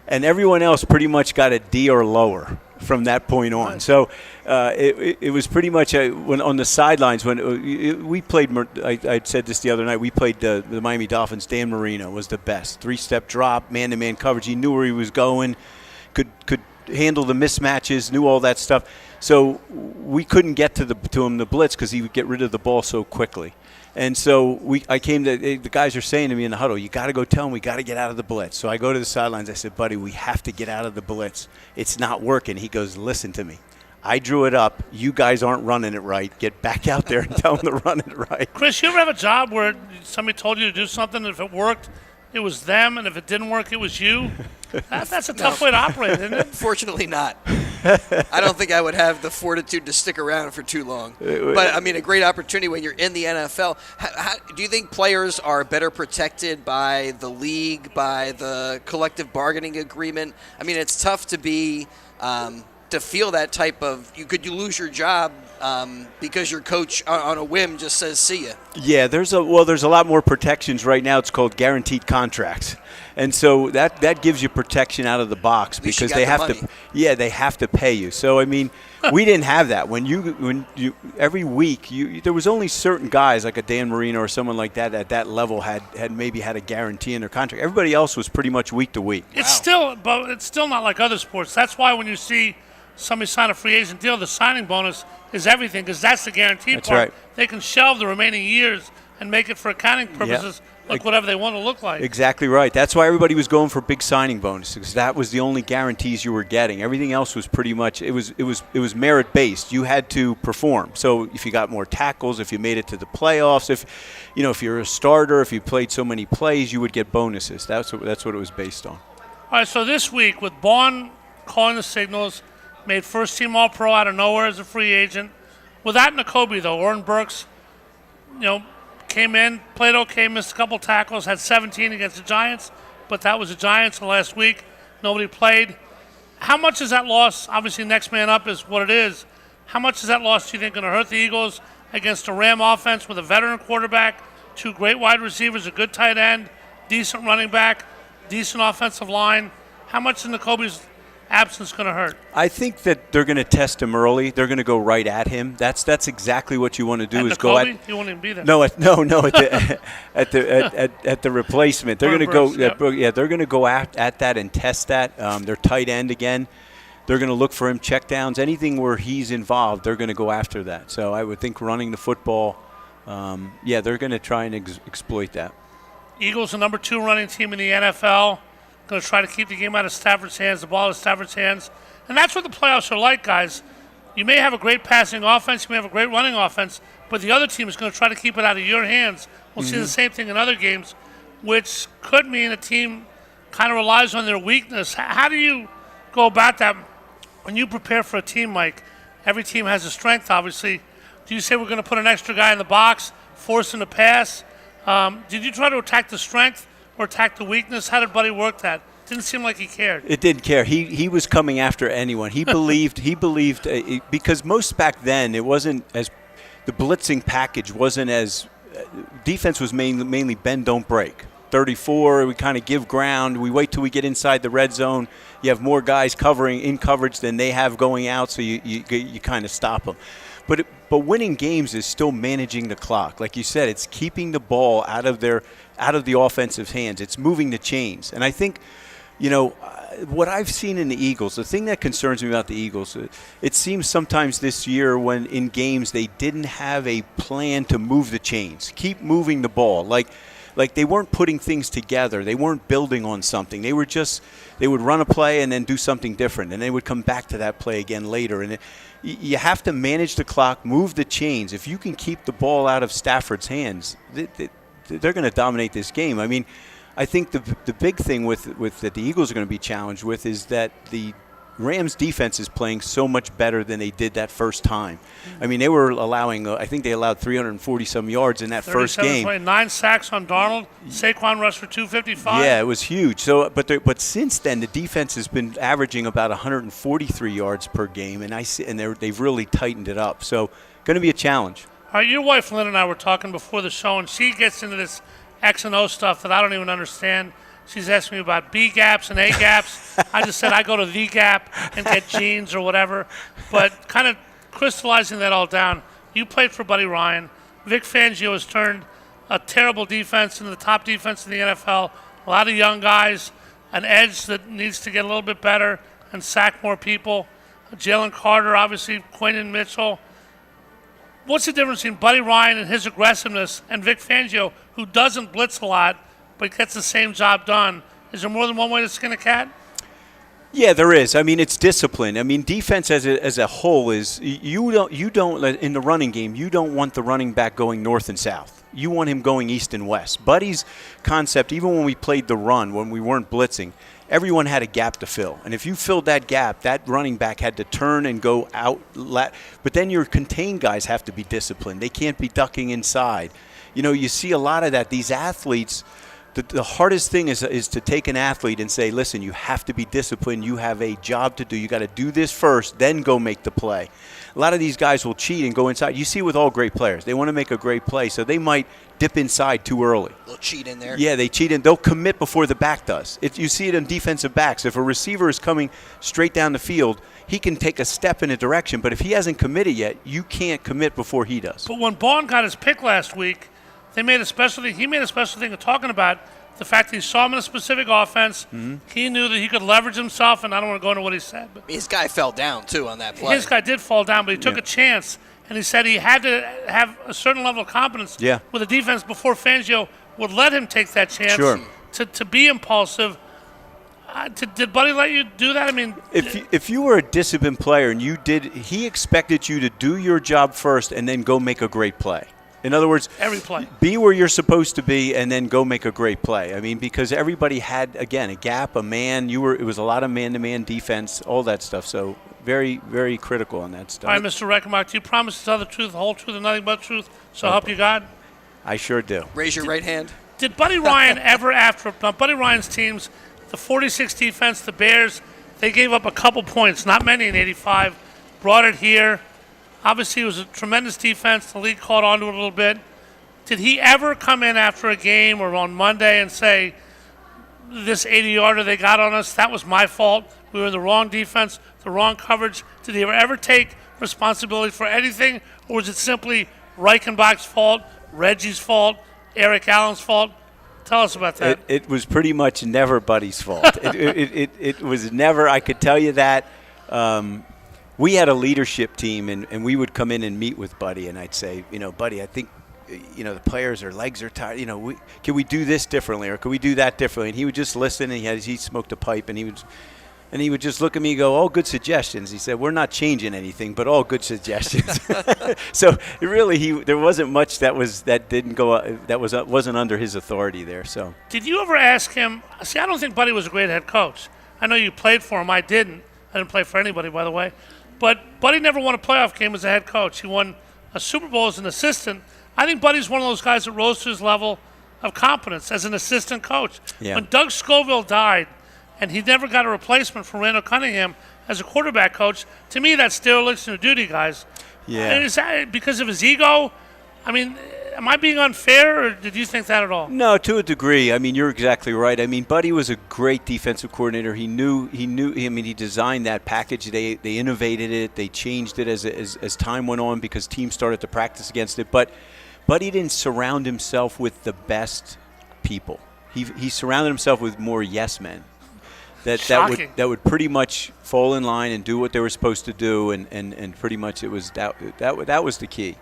And everyone else pretty much got a D or lower from that point on. So it was pretty much when on the sidelines when we played. I said this the other night. We played the Miami Dolphins. Dan Marino was the best. 3-step drop, man-to-man coverage. He knew where he was going, could handle the mismatches, knew all that stuff. So we couldn't get to him the blitz because he would get rid of the ball so quickly. And so the guys are saying to me in the huddle, you got to go tell him we got to get out of the blitz. So I go to the sidelines. I said, buddy, we have to get out of the blitz. It's not working. He goes, listen to me. I drew it up. You guys aren't running it right. Get back out there and tell them to run it right. Chris, you ever have a job where somebody told you to do something, and if it worked, it was them, and if it didn't work, it was you? That's a tough way to operate, isn't it? Fortunately not. I don't think I would have the fortitude to stick around for too long. But, I mean, a great opportunity when you're in the NFL. Do you think players are better protected by the league, by the collective bargaining agreement? I mean, it's tough to be to feel that type of – you lose your job because your coach on a whim just says, see ya. Yeah, there's a lot more protections right now. It's called guaranteed contracts. And so that gives you protection out of the box because they have to pay you. So I mean, we didn't have that. When you every week there was only certain guys like a Dan Marino or someone like that at that level had maybe had a guarantee in their contract. Everybody else was pretty much week to week. It's still not like other sports. That's why when you see somebody sign a free agent deal, the signing bonus is everything because that's the guaranteed That's part. right. They can shelve the remaining years and make it for accounting purposes. Yep. Look whatever they want to look like. Exactly right. That's why everybody was going for big signing bonuses because that was the only guarantees you were getting. Everything else was pretty much it was merit based. You had to perform. So if you got more tackles, if you made it to the playoffs, if you're a starter, if you played so many plays, you would get bonuses. That's what it was based on. All right. So this week with Bond calling the signals, made first team All Pro out of nowhere as a free agent. Without Nakobe though, Oren Burks, came in, played okay, missed a couple tackles, had 17 against the Giants, but that was the Giants last week. Nobody played. How much is that loss? Obviously, next man up is what it is. How much is that loss, do you think, going to hurt the Eagles against a Ram offense with a veteran quarterback, two great wide receivers, a good tight end, decent running back, decent offensive line? How much is Nakobe's absence going to hurt? I think that they're going to test him early. They're going to go right at him. That's exactly what you want to do. Go at. You won't even be there. No, at the replacement. They're going to go. Yep. They're going to go at that and test that. Their tight end again. They're going to look for him checkdowns. Anything where he's involved, they're going to go after that. So I would think running the football. They're going to try and exploit that. Eagles, the number 2 running team in the NFL. Going to try to keep the game out of Stafford's hands, the ball out of Stafford's hands. And that's what the playoffs are like, guys. You may have a great passing offense, you may have a great running offense, but the other team is going to try to keep it out of your hands. We'll see the same thing in other games, which could mean a team kind of relies on their weakness. How do you go about that when you prepare for a team, Mike? Every team has a strength, obviously. Do you say we're going to put an extra guy in the box, force him to pass? Did you try to attack the strength or attack the weakness? How did Buddy work that? Didn't seem like he cared. It didn't care. He was coming after anyone. He believed because most back then it wasn't as the blitzing package wasn't as defense was mainly bend don't break. 34, we kind of give ground. We wait till we get inside the red zone. You have more guys covering in coverage than they have going out, so you kind of stop them. But winning games is still managing the clock. Like you said, it's keeping the ball out of the offensive hands. It's moving the chains. And I think, what I've seen in the Eagles, the thing that concerns me about the Eagles, it seems sometimes this year when in games they didn't have a plan to move the chains, keep moving the ball. Like they weren't putting things together. They weren't building on something. They would run a play and then do something different, and they would come back to that play again later. And you have to manage the clock, move the chains. If you can keep the ball out of Stafford's hands, they're going to dominate this game. I mean, I think the big thing with that the Eagles are going to be challenged with is that the Rams defense is playing so much better than they did that first time. I mean, they were allowing, I think they allowed 340-some yards in that first game. 9 sacks on Darnold. Saquon rushed for 255. Yeah, it was huge. So, but since then, the defense has been averaging about 143 yards per game, and they've really tightened it up. So, going to be a challenge. All right, your wife Lynn and I were talking before the show, and she gets into this X and O stuff that I don't even understand. She's asking me about B gaps and A gaps. I just said I go to the gap and get jeans or whatever. But kind of crystallizing that all down, you played for Buddy Ryan. Vic Fangio has turned a terrible defense into the top defense in the NFL. A lot of young guys, an edge that needs to get a little bit better and sack more people. Jalen Carter, obviously, Quinton Mitchell. What's the difference between Buddy Ryan and his aggressiveness and Vic Fangio, who doesn't blitz a lot but gets the same job done? Is there more than one way to skin a cat? Yeah, there is. I mean, it's discipline. I mean, defense as a whole is you don't in the running game, you don't want the running back going north and south. You want him going east and west. Buddy's concept, even when we played the run, when we weren't blitzing, everyone had a gap to fill. And if you filled that gap, that running back had to turn and go out. But then your contained guys have to be disciplined. They can't be ducking inside. You see a lot of that. These athletes, the hardest thing is to take an athlete and say, listen, you have to be disciplined. You have a job to do. You got to do this first, then go make the play. A lot of these guys will cheat and go inside. You see with all great players, they want to make a great play, so they might dip inside too early. They'll cheat in there. Yeah, they cheat and they'll commit before the back does. You see it in defensive backs. If a receiver is coming straight down the field, he can take a step in a direction, but if he hasn't committed yet, you can't commit before he does. But when Bond got his pick last week, he made a special thing of talking about the fact that he saw him in a specific offense. Mm-hmm. He knew that he could leverage himself, and I don't want to go into what he said. But his guy fell down, too, on that play. His guy did fall down, but he took a chance, and he said he had to have a certain level of confidence with the defense before Fangio would let him take that chance to be impulsive. Did Buddy let you do that? I mean, if you were a disciplined player and he expected you to do your job first and then go make a great play. In other words, every play. Be where you're supposed to be and then go make a great play. I mean, because everybody had, again, a gap, a man. It was a lot of man-to-man defense, all that stuff. So very, very critical on that stuff. All right, Mr. Reckenbach, do you promise to tell the truth, the whole truth, and nothing but the truth? So help you God? I sure do. Raise your right hand. Did Buddy Ryan Buddy Ryan's teams, the 46 defense, the Bears, they gave up a couple points, not many in 85, brought it here. Obviously, it was a tremendous defense. The league caught on to it a little bit. Did he ever come in after a game or on Monday and say, this 80-yarder they got on us, that was my fault. We were in the wrong defense, the wrong coverage. Did he ever take responsibility for anything, or was it simply Reichenbach's fault, Reggie's fault, Eric Allen's fault? Tell us about that. It was pretty much never Buddy's fault. It was never. I could tell you that. We had a leadership team, and we would come in and meet with Buddy, and I'd say, Buddy, I think, the players, their legs are tired. Can we do this differently, or can we do that differently? And he would just listen, and he smoked a pipe, and he would just look at me and go, all good suggestions. He said, we're not changing anything, but all good suggestions. So there wasn't much that wasn't under his authority there. So did you ever ask him? See, I don't think Buddy was a great head coach. I know you played for him. I didn't play for anybody, by the way. But Buddy never won a playoff game as a head coach. He won a Super Bowl as an assistant. I think Buddy's one of those guys that rose to his level of competence as an assistant coach. Yeah. When Doug Scoville died and he never got a replacement for Randall Cunningham as a quarterback coach, to me that's dereliction of duty, guys. Yeah. Is that because of his ego? I mean, am I being unfair, or did you think that at all? No, to a degree. I mean, you're exactly right. I mean, Buddy was a great defensive coordinator. He knew. I mean, he designed that package. They innovated it. They changed it as time went on because teams started to practice against it. But Buddy didn't surround himself with the best people. He surrounded himself with more yes men. That would pretty much fall in line and do what they were supposed to do, and pretty much it was that was the key.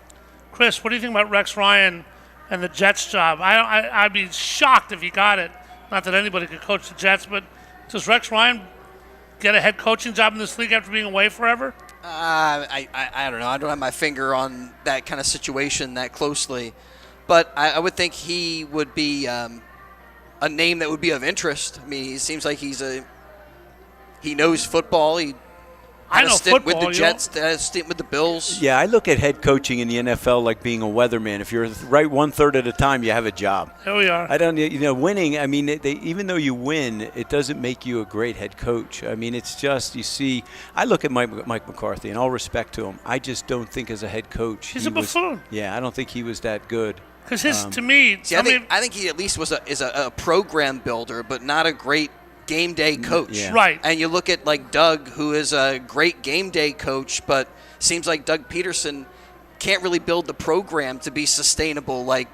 Chris, what do you think about Rex Ryan and the Jets job? I'd be shocked if he got it. Not that anybody could coach the Jets, but does Rex Ryan get a head coaching job in this league after being away forever? I don't know. I don't have my finger on that kind of situation that closely. But I would think he would be a name that would be of interest. I mean, he seems like he knows football. He I know stint football. with the Jets, stint with the Bills. Yeah, I look at head coaching in the NFL like being a weatherman. If you're right 1/3 of the time, you have a job. Here we are. I don't, winning. I mean, even though you win, it doesn't make you a great head coach. I mean, it's just you see. I look at Mike McCarthy, and all respect to him, I just don't think as a head coach He's a buffoon. I don't think he was that good. Because to me, I think he at least is a program builder, but not a great game day coach. Yeah. Right. And you look at like Doug, who is a great game day coach, but seems like Doug Peterson can't really build the program to be sustainable like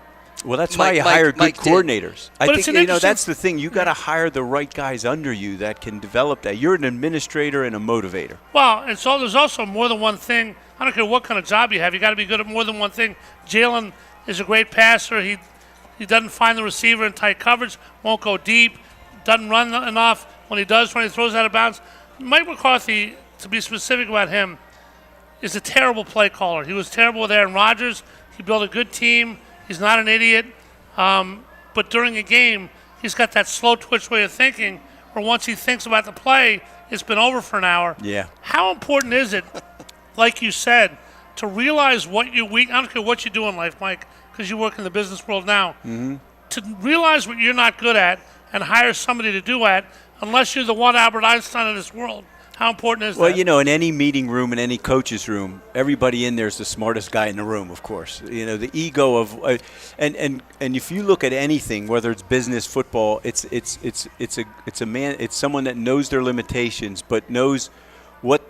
Well, that's why you hire good coordinators. But I think that's the thing. You got to hire the right guys under you that can develop that. You're an administrator and a motivator. Well, and so there's also more than one thing. I don't care what kind of job you have. You got to be good at more than one thing. Jalen is a great passer. He doesn't find the receiver in tight coverage, won't go deep, doesn't run enough. When he does, when he throws out of bounds. Mike McCarthy, to be specific about him, is a terrible play caller. He was terrible with Aaron Rodgers. He built a good team. He's not an idiot. But during a game, he's got that slow twitch way of thinking, where once he thinks about the play, it's been over for an hour. Yeah. How important is it, like you said, to realize what you're weak? I don't care what you do in life, Mike, because you work in the business world now. Mm-hmm. To realize what you're not good at and hire somebody to do it, unless you're the one Albert Einstein of this world. How important is that? Well, in any meeting room, in any coach's room, everybody in there is the smartest guy in the room, of course. The ego of and if you look at anything, whether it's business, football, it's someone that knows their limitations but knows what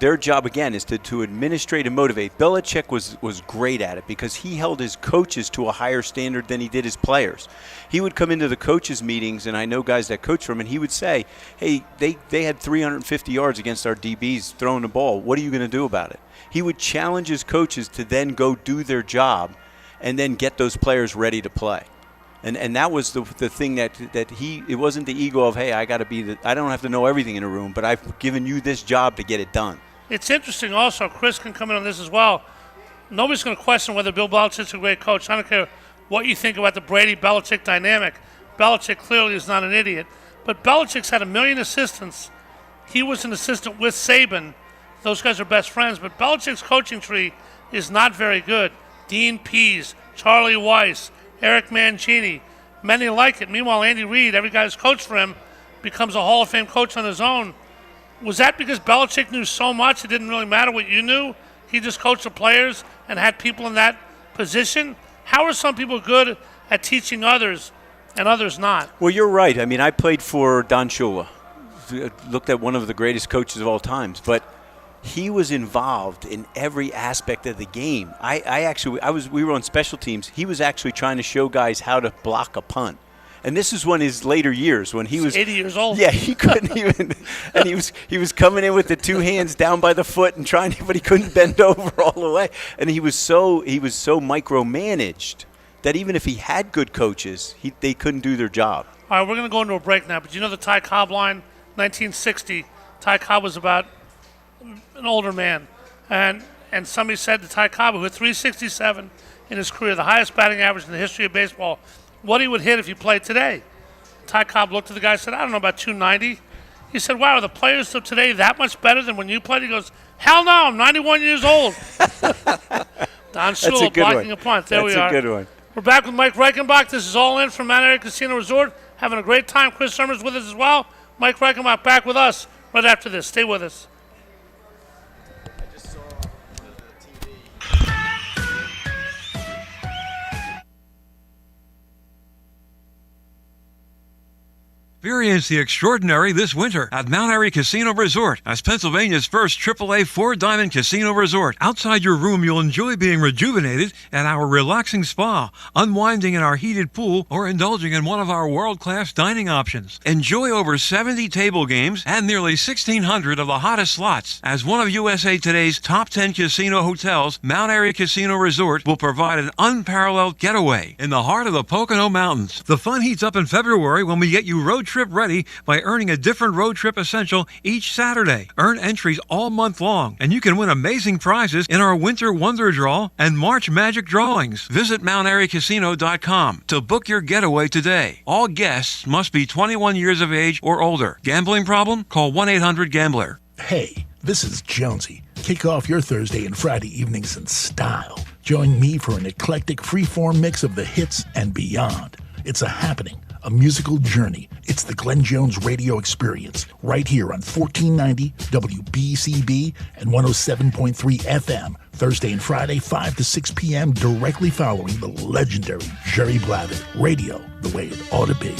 their job, again, is to administrate and motivate. Belichick was great at it because he held his coaches to a higher standard than he did his players. He would come into the coaches' meetings, and I know guys that coach for him, and he would say, hey, they had 350 yards against our DBs throwing the ball. What are you going to do about it? He would challenge his coaches to then go do their job and then get those players ready to play. And that was the thing it wasn't the ego of, hey, I don't have to know everything in a room, but I've given you this job to get it done. It's interesting also, Chris can come in on this as well. Nobody's going to question whether Bill Belichick's a great coach. I don't care what you think about the Brady-Belichick dynamic. Belichick clearly is not an idiot. But Belichick's had 1 million assistants. He was an assistant with Saban. Those guys are best friends. But Belichick's coaching tree is not very good. Dean Pease, Charlie Weiss, Eric Mancini, many like it. Meanwhile, Andy Reid, every guy who's coached for him, becomes a Hall of Fame coach on his own. Was that because Belichick knew so much it didn't really matter what you knew? He just coached the players and had people in that position? How are some people good at teaching others and others not? Well, you're right. I mean, I played for Don Shula, looked at one of the greatest coaches of all times, but he was involved in every aspect of the game. We were on special teams. He was actually trying to show guys how to block a punt. And this is when his later years, when he was 80 years old. Yeah, he couldn't even. And he was coming in with the two hands down by the foot and trying, but he couldn't bend over all the way. And he was so micromanaged that even if he had good coaches, they couldn't do their job. All right, we're going to go into a break now. But you know the Ty Cobb line, 1960. Ty Cobb was about an older man, and somebody said to Ty Cobb, who hit 367 in his career, the highest batting average in the history of baseball, what he would hit if he played today. Ty Cobb looked at the guy and said, I don't know, about 290. He said, wow, are the players of today that much better than when you played? He goes, hell no, I'm 91 years old. Don Shula blocking a punt. There we are. That's a good one. We're back with Mike Reichenbach. This is All In from Mount Airy Casino Resort. Having a great time. Chris Summers with us as well. Mike Reichenbach back with us right after this. Stay with us. Experience the extraordinary this winter at Mount Airy Casino Resort as Pennsylvania's first AAA four-diamond casino resort. Outside your room, you'll enjoy being rejuvenated at our relaxing spa, unwinding in our heated pool, or indulging in one of our world-class dining options. Enjoy over 70 table games and nearly 1,600 of the hottest slots. As one of USA Today's top 10 casino hotels, Mount Airy Casino Resort will provide an unparalleled getaway in the heart of the Pocono Mountains. The fun heats up in February when we get you road trip ready by earning a different road trip essential each Saturday. Earn entries all month long, and you can win amazing prizes in our Winter Wonder Draw and March Magic Drawings. Visit MountAiryCasino.com to book your getaway today. All guests must be 21 years of age or older. Gambling problem? Call 1-800-GAMBLER. Hey, This is Jonesy. Kick off your Thursday and Friday evenings in style. Join me for an eclectic freeform mix of the hits and beyond. It's a happening, a musical journey. It's the Glenn Jones radio experience right here on 1490 WBCB and 107.3 FM. Thursday and Friday, 5 to 6 p.m., directly following the legendary Jerry Blavitt. Radio, the way it ought to be.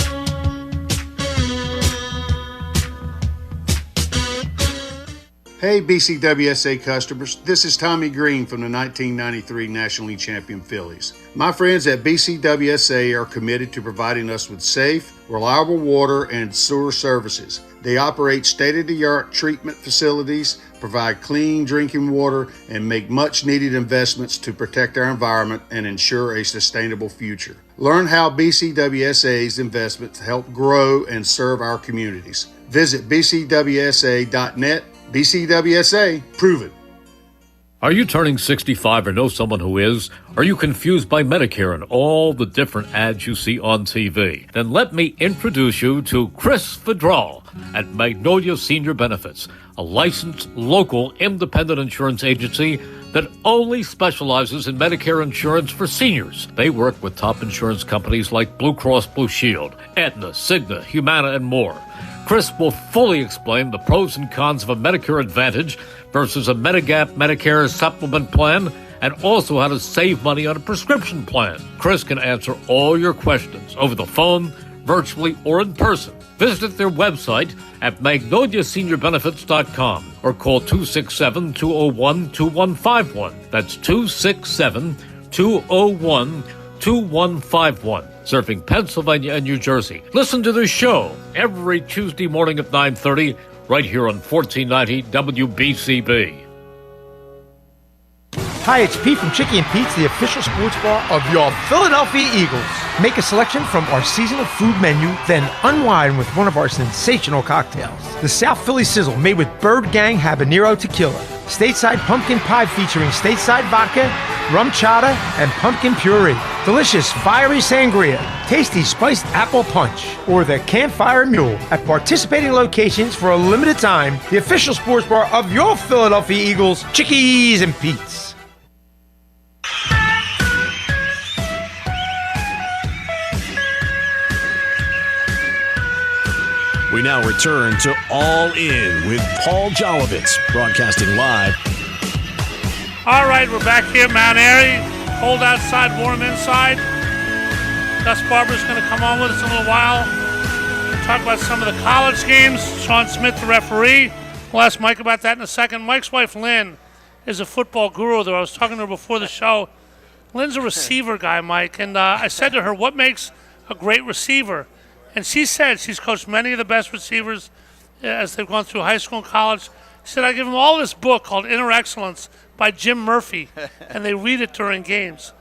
Hey BCWSA customers, this is Tommy Green from the 1993 National League champion Phillies. My friends at BCWSA are committed to providing us with safe, reliable water and sewer services. They operate state-of-the-art treatment facilities, provide clean drinking water, and make much-needed investments to protect our environment and ensure a sustainable future. Learn how BCWSA's investments help grow and serve our communities. Visit bcwsa.net. BCWSA, prove it. Are you turning 65 or know someone who is? Are you confused by Medicare and all the different ads you see on TV? Then let me introduce you to Chris Vidral at Magnolia Senior Benefits, a licensed local independent insurance agency that only specializes in Medicare insurance for seniors. They work with top insurance companies like Blue Cross Blue Shield, Aetna, Cigna, Humana, and more. Chris will fully explain the pros and cons of a Medicare Advantage versus a Medigap Medicare supplement plan, and also how to save money on a prescription plan. Chris can answer all your questions over the phone, virtually, or in person. Visit their website at magnoliaseniorbenefits.com or call 267-201-2151. That's 267-201-2151. Serving Pennsylvania and New Jersey. Listen to the show every Tuesday morning at 9:30 right here on 1490 WBCB. Hi, it's Pete from Chicky and Pete's, the official sports bar of your Philadelphia Eagles. Make a selection from our seasonal food menu, then unwind with one of our sensational cocktails. The South Philly Sizzle, made with Bird Gang Habanero Tequila. Stateside pumpkin pie featuring stateside vodka, rum chata, and pumpkin puree. Delicious fiery sangria, tasty spiced apple punch, or the campfire mule. At participating locations for a limited time, the official sports bar of your Philadelphia Eagles, Chickies and Pete's. We now return to All In with Paul Jolovitz, broadcasting live. All right, we're back here at Mount Airy. Cold outside, warm inside. Gus Barber's going to come on with us in a little while. We'll talk about some of the college games. Sean Smith, the referee. We'll ask Mike about that in a second. Mike's wife, Lynn, is a football guru, though. I was talking to her before the show. Lynn's a receiver guy, Mike, and I said to her, what makes a great receiver? And she said she's coached many of the best receivers as they've gone through high school and college. She said, I give them all this book called Inner Excellence by Jim Murphy, and they read it during games.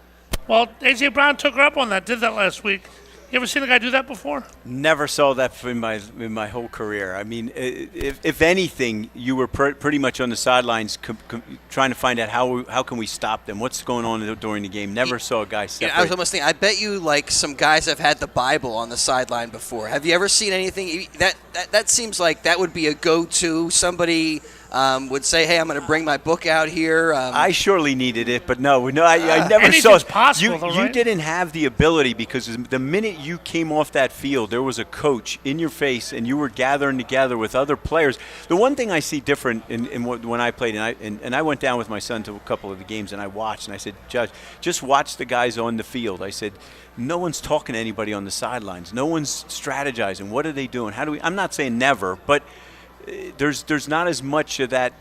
Well, A.J. Brown took her up on that, did that last week. You ever seen a guy do that before? Never saw that in my whole career. I mean, if anything, you were pretty much on the sidelines trying to find out how can we stop them, what's going on during the game. Never saw a guy separate. I was almost thinking, I bet you like some guys have had the Bible on the sideline before. Have you ever seen anything that seems like that would be a go-to? Somebody would say, "Hey, I'm going to bring my book out here." I surely needed it, but no, I never saw it. Possible, though, right? You didn't have the ability because the minute you came off that field, there was a coach in your face, and you were gathering together with other players. The one thing I see different in when I played, and I went down with my son to a couple of the games, and I watched, and I said, "Judge, just watch the guys on the field." I said, "No one's talking to anybody on the sidelines. No one's strategizing. What are they doing? How do we?" I'm not saying never, but there's not as much of that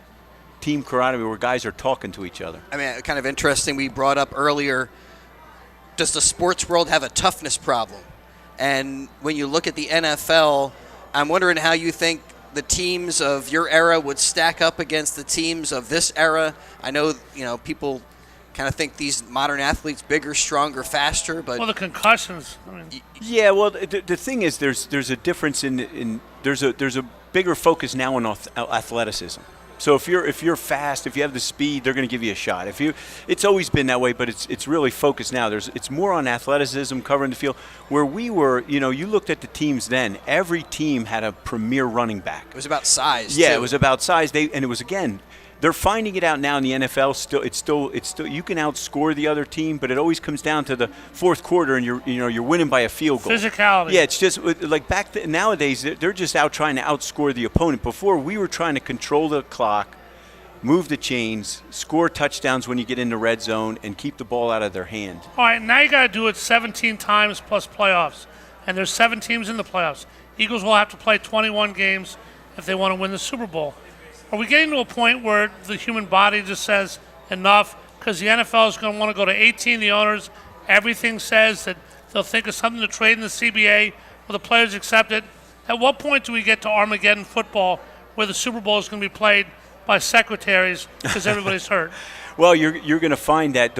team camaraderie where guys are talking to each other. I mean, kind of interesting. We brought up earlier, does the sports world have a toughness problem? And when you look at the NFL, I'm wondering how you think the teams of your era would stack up against the teams of this era. I know, people kind of think these modern athletes bigger, stronger, faster, but the concussions. Yeah, well, the thing is, there's a difference in there's a bigger focus now on athleticism. So if you're fast, if you have the speed, they're going to give you a shot. It's always been that way, but it's really focused now. It's more on athleticism, covering the field. Where we were, you looked at the teams then. Every team had a premier running back. It was about size. Yeah, too. it was about size. And it was, again, they're finding it out now in the NFL. It's still you can outscore the other team, but it always comes down to the fourth quarter, and you're winning by a field goal. Physicality. Yeah, it's just like nowadays they're just out trying to outscore the opponent. Before, we were trying to control the clock, move the chains, score touchdowns when you get in the red zone, and keep the ball out of their hand. All right, now you got to do it 17 times plus playoffs, and there's 7 teams in the playoffs. Eagles will have to play 21 games if they want to win the Super Bowl. Are we getting to a point where the human body just says enough? Because the NFL is going to want to go to 18, the owners. Everything says that they'll think of something to trade in the CBA. Will the players accept it? At what point do we get to Armageddon football where the Super Bowl is going to be played by secretaries because everybody's hurt? Well, you're going to find that,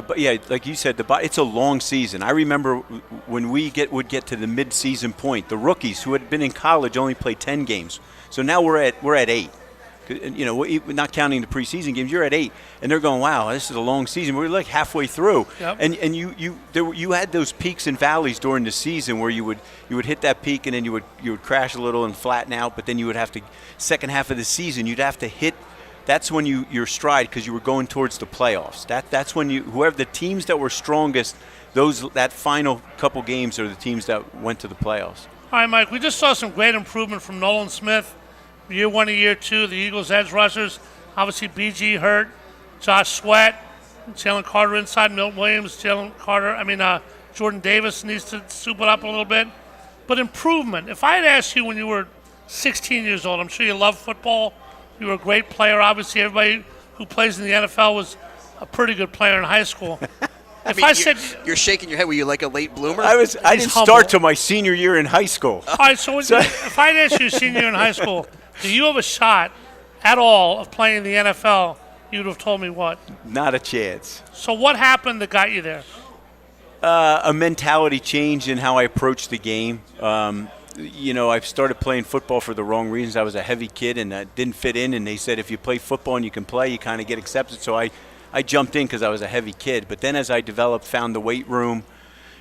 like you said, it's a long season. I remember when we would get to the mid-season point, the rookies who had been in college only played 10 games. So now we're at 8. Not counting the preseason games, you're at 8, and they're going, "Wow, this is a long season." We're like halfway through, yep. and you had those peaks and valleys during the season where you would hit that peak, and then you would crash a little and flatten out. But then you would have to, second half of the season, you'd have to hit. That's when your stride, because you were going towards the playoffs. That's when whoever the teams that were strongest, that final couple games are the teams that went to the playoffs. All right, Mike. We just saw some great improvement from Nolan Smith. Year 1 and year 2, the Eagles' edge rushers. Obviously, BG hurt. Josh Sweat, Jalen Carter inside, Milton Williams, Jordan Davis needs to soup it up a little bit. But improvement. If I had asked you when you were 16 years old, I'm sure you love football. You were a great player. Obviously, everybody who plays in the NFL was a pretty good player in high school. I said you're shaking your head. Were you like a late bloomer? I didn't start till my senior year in high school. All right, so if I had asked you senior year in high school, do you have a shot at all of playing in the NFL? You would have told me what? Not a chance. So what happened that got you there? A mentality change in how I approached the game. I started playing football for the wrong reasons. I was a heavy kid and I didn't fit in, and they said if you play football and you can play, you kind of get accepted. So I jumped in because I was a heavy kid. But then as I developed, found the weight room,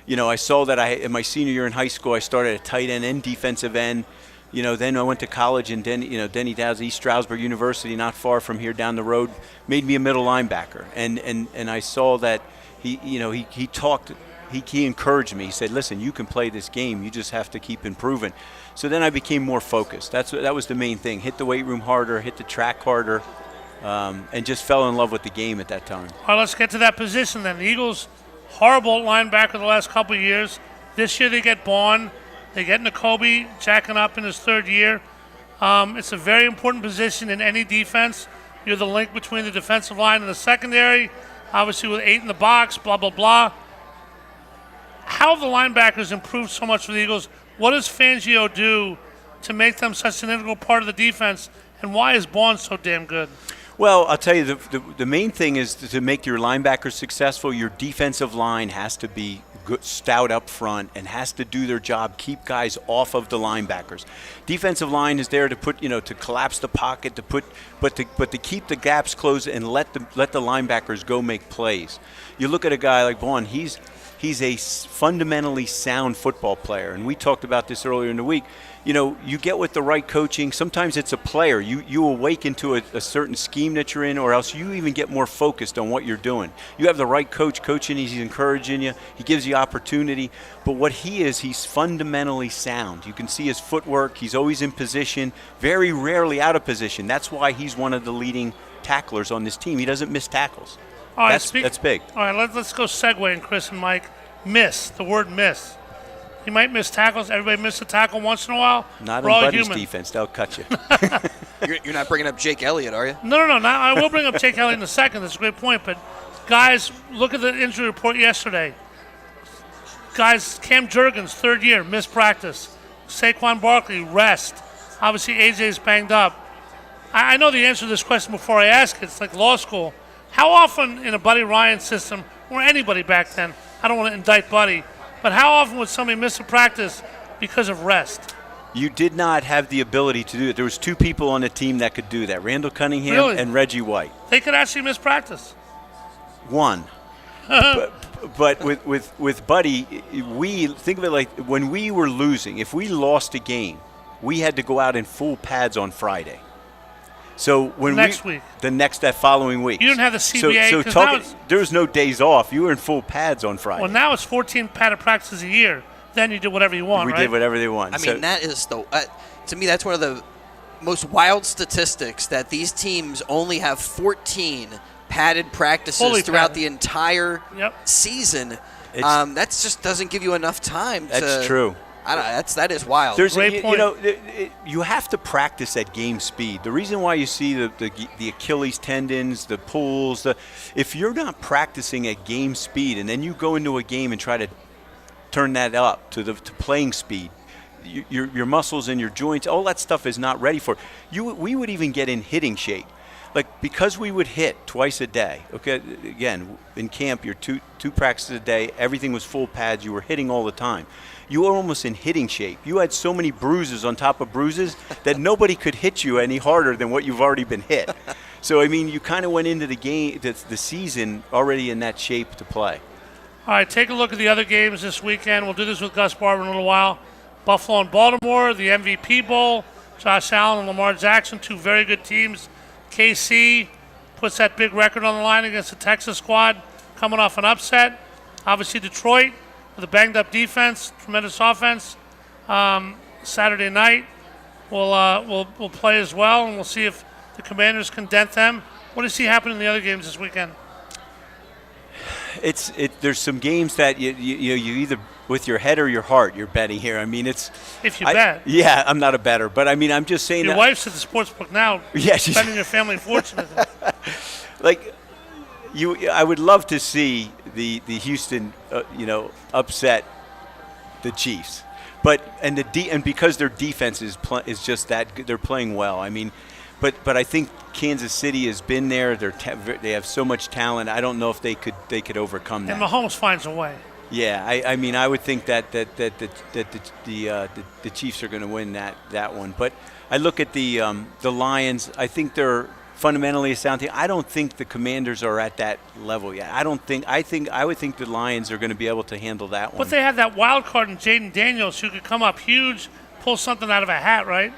I saw that in my senior year in high school, I started at tight end and defensive end. Then I went to college, and Denny Dow's East Stroudsburg University, not far from here down the road, made me a middle linebacker. And I saw that he encouraged me. He said, "Listen, you can play this game. You just have to keep improving." So then I became more focused. That was the main thing. Hit the weight room harder, hit the track harder, and just fell in love with the game at that time. All right, let's get to that position then. The Eagles, horrible linebacker the last couple of years. This year they get Bond. They get Nakobe jacking up in his 3rd year. It's a very important position in any defense. You're the link between the defensive line and the secondary, obviously with 8 in the box, blah, blah, blah. How have the linebackers improved so much for the Eagles? What does Fangio do to make them such an integral part of the defense, and why is Bond so damn good? Well, I'll tell you, the main thing is to make your linebackers successful, your defensive line has to be good, stout up front, and has to do their job, keep guys off of the linebackers. Defensive line is there to put, to collapse the pocket, but to keep the gaps closed and let the linebackers go make plays. You look at a guy like Vaughn, he's a fundamentally sound football player, and we talked about this earlier in the week. You get with the right coaching, sometimes it's a player. You awaken to a certain scheme that you're in, or else you even get more focused on what you're doing. You have the right coach coaching, he's encouraging you, he gives you opportunity. But what he's fundamentally sound. You can see his footwork, he's always in position, very rarely out of position. That's why he's one of the leading tacklers on this team. He doesn't miss tackles. All right, that's big. All right, let's go segue, and Chris and Mike. The word miss. You might miss tackles. Everybody misses a tackle once in a while. Not We're in all Buddy's human. defense. They'll cut you. You're not bringing up Jake Elliott, are you? No. I will bring up Jake Elliott in a second. That's a great point. But, guys, look at the injury report yesterday. Guys, Cam Jurgens, 3rd year, missed practice. Saquon Barkley, rest. Obviously, AJ's banged up. I know the answer to this question before I ask it. It's like law school. How often in a Buddy Ryan system, or anybody back then, I don't want to indict Buddy, but how often would somebody miss a practice because of rest? You did not have the ability to do it. There was 2 people on the team that could do that, Randall Cunningham Really? and Reggie White. They could actually miss practice. 1. But with Buddy, we think of it like when we were losing, if we lost a game, we had to go out in full pads on Friday. So when that following week. You didn't have the CBA. So there was no days off. You were in full pads on Friday. Well, now it's 14 padded practices a year. Then you do whatever you want, right? We did whatever they want. I mean, that is to me, that's one of the most wild statistics, that these teams only have 14 padded practices throughout the entire season. That just doesn't give you enough time. That's true. That is wild. Great point. You have to practice at game speed. The reason why you see the Achilles tendons, the pulls, if you're not practicing at game speed and then you go into a game and try to turn that up to playing speed, your muscles and your joints, all that stuff is not ready for it. We would even get in hitting shape. Like, because we would hit twice a day, okay, again, in camp, you're two practices a day, everything was full pads, you were hitting all the time. You were almost in hitting shape. You had so many bruises on top of bruises that nobody could hit you any harder than what you've already been hit. So, I mean, you kind of went into the season already in that shape to play. All right, take a look at the other games this weekend. We'll do this with Gus Barber in a little while. Buffalo and Baltimore, the MVP Bowl. Josh Allen and Lamar Jackson, 2 very good teams. KC puts that big record on the line against the Texas squad, coming off an upset. Obviously, Detroit with a banged-up defense, tremendous offense. Saturday night, we'll play as well, and we'll see if the Commanders can dent them. What do you see happening in the other games this weekend? There's some games that you either with your head or your heart you're betting here. I mean, it's if you bet. Yeah, I'm not a bettor, but I mean, I'm just saying. Your wife's at the sports book now. Yeah, she's spending your family fortune. Like, I would love to see the Houston, upset the Chiefs, and because their defense is just that they're playing well. I mean. But I think Kansas City has been there. They have so much talent. I don't know if they could overcome that. And Mahomes finds a way. Yeah, I mean, I would think that the Chiefs are going to win that one. But I look at the Lions. I think they're fundamentally a sound team. I don't think the Commanders are at that level yet. I would think the Lions are going to be able to handle that one. But they have that wild card in Jaden Daniels, who could come up huge, pull something out of a hat, right?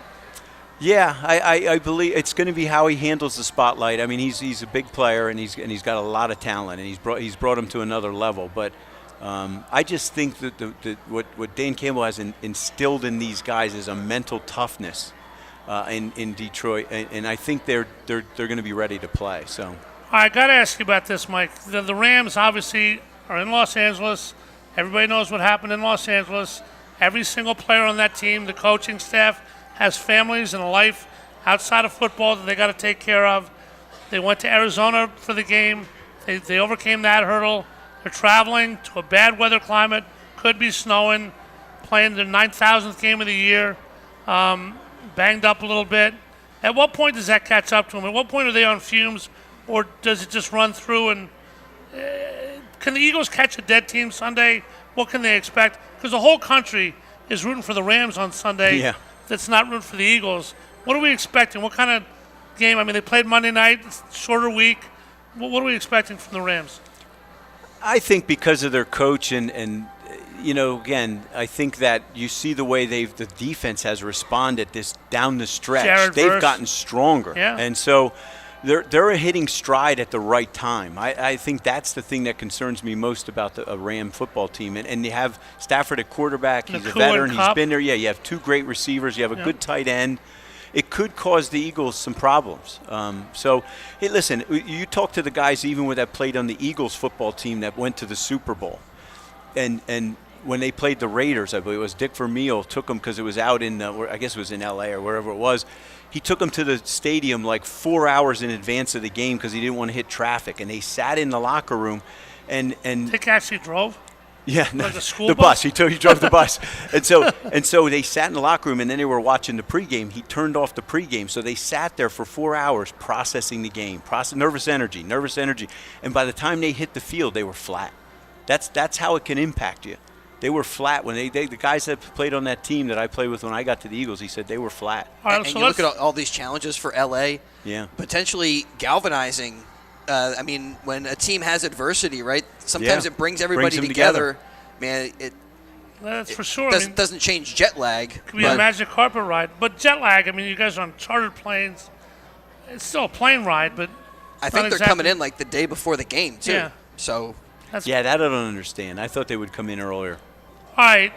Yeah, I believe it's going to be how he handles the spotlight. I mean, he's a big player and he's got a lot of talent, and he's brought him to another level. But I just think that what Dan Campbell has instilled in these guys is a mental toughness in Detroit, and I think they're going to be ready to play. So I got to ask you about this, Mike. The Rams obviously are in Los Angeles. Everybody knows what happened in Los Angeles. Every single player on that team, the coaching staff, has families and a life outside of football that they got to take care of. They went to Arizona for the game. They overcame that hurdle. They're traveling to a bad weather climate. Could be snowing. Playing their 9,000th game of the year. Banged up a little bit. At what point does that catch up to them? At what point are they on fumes, or does it just run through? And can the Eagles catch a dead team Sunday? What can they expect? Because the whole country is rooting for the Rams on Sunday. Yeah. That's not rooting for the Eagles. What are we expecting? What kind of game? I mean, they played Monday night, shorter week. What are we expecting from the Rams? I think because of their coach and again, I think that you see the way the defense has responded this down the stretch. They've gotten stronger. Yeah. And so they're hitting stride at the right time. I think that's the thing that concerns me most about a Ram football team. And you have Stafford at quarterback. He's a veteran. He's been there. Yeah, you have 2 great receivers. You have a good tight end. It could cause the Eagles some problems. So, hey, listen, you talk to the guys even that played on the Eagles football team that went to the Super Bowl. And when they played the Raiders, I believe it was Dick Vermeil took them because it was out in, I guess it was in L.A. or wherever it was. He took them to the stadium like 4 hours in advance of the game because he didn't want to hit traffic. And they sat in the locker room and Dick actually drove? Yeah, like the school bus. He drove the bus. And so they sat in the locker room and then they were watching the pregame. He turned off the pregame. So they sat there for 4 hours processing the game, nervous energy. And by the time they hit the field, they were flat. That's how it can impact you. They were flat when the guys that played on that team that I played with when I got to the Eagles. He said they were flat. And you look at all these challenges for LA. Yeah. Potentially galvanizing. I mean, when a team has adversity, right? Sometimes it brings everybody together. Man, that's for sure. Doesn't change jet lag. It could be a magic carpet ride. But jet lag, I mean, you guys are on chartered planes. It's still a plane ride, but I think they're coming in like the day before the game, too. Yeah. So. That I don't understand. I thought they would come in earlier. All right.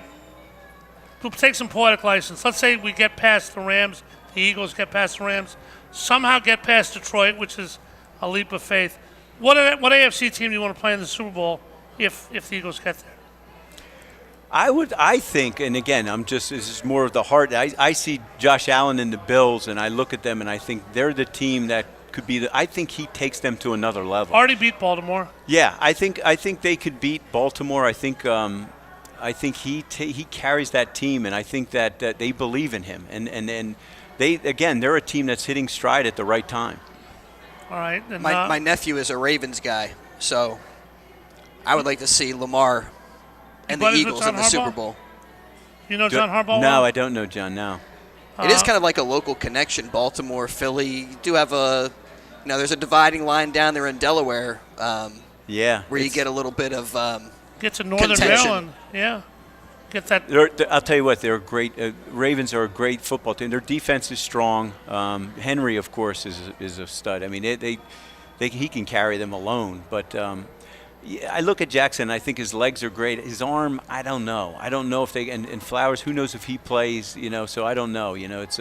We'll take some poetic license. Let's say we get past the Rams, the Eagles get past the Rams, somehow get past Detroit, which is a leap of faith. What AFC team do you want to play in the Super Bowl if the Eagles get there? I think, and again, this is more of the heart. I see Josh Allen and the Bills, and I look at them, and I think they're the team that could be I think he takes them to another level. Already beat Baltimore. Yeah, I think they could beat Baltimore. I think he carries that team, and I think that they believe in him, and they're a team that's hitting stride at the right time. All right. And, my nephew is a Ravens guy, so I would like to see Lamar and the Eagles in the Super Bowl. You know John Harbaugh? No, I don't know John. No. It is kind of like a local connection. Baltimore, Philly. You do have there's a dividing line down there in Delaware. Where you get a little bit of get to Northern contention. Maryland. Yeah. Get that. I'll tell you what, they're great. Ravens are a great football team. Their defense is strong. Henry, of course, is a stud. I mean, he can carry them alone. But I look at Jackson. I think his legs are great. His arm, I don't know. I don't know if they and Flowers. Who knows if he plays? So I don't know. It's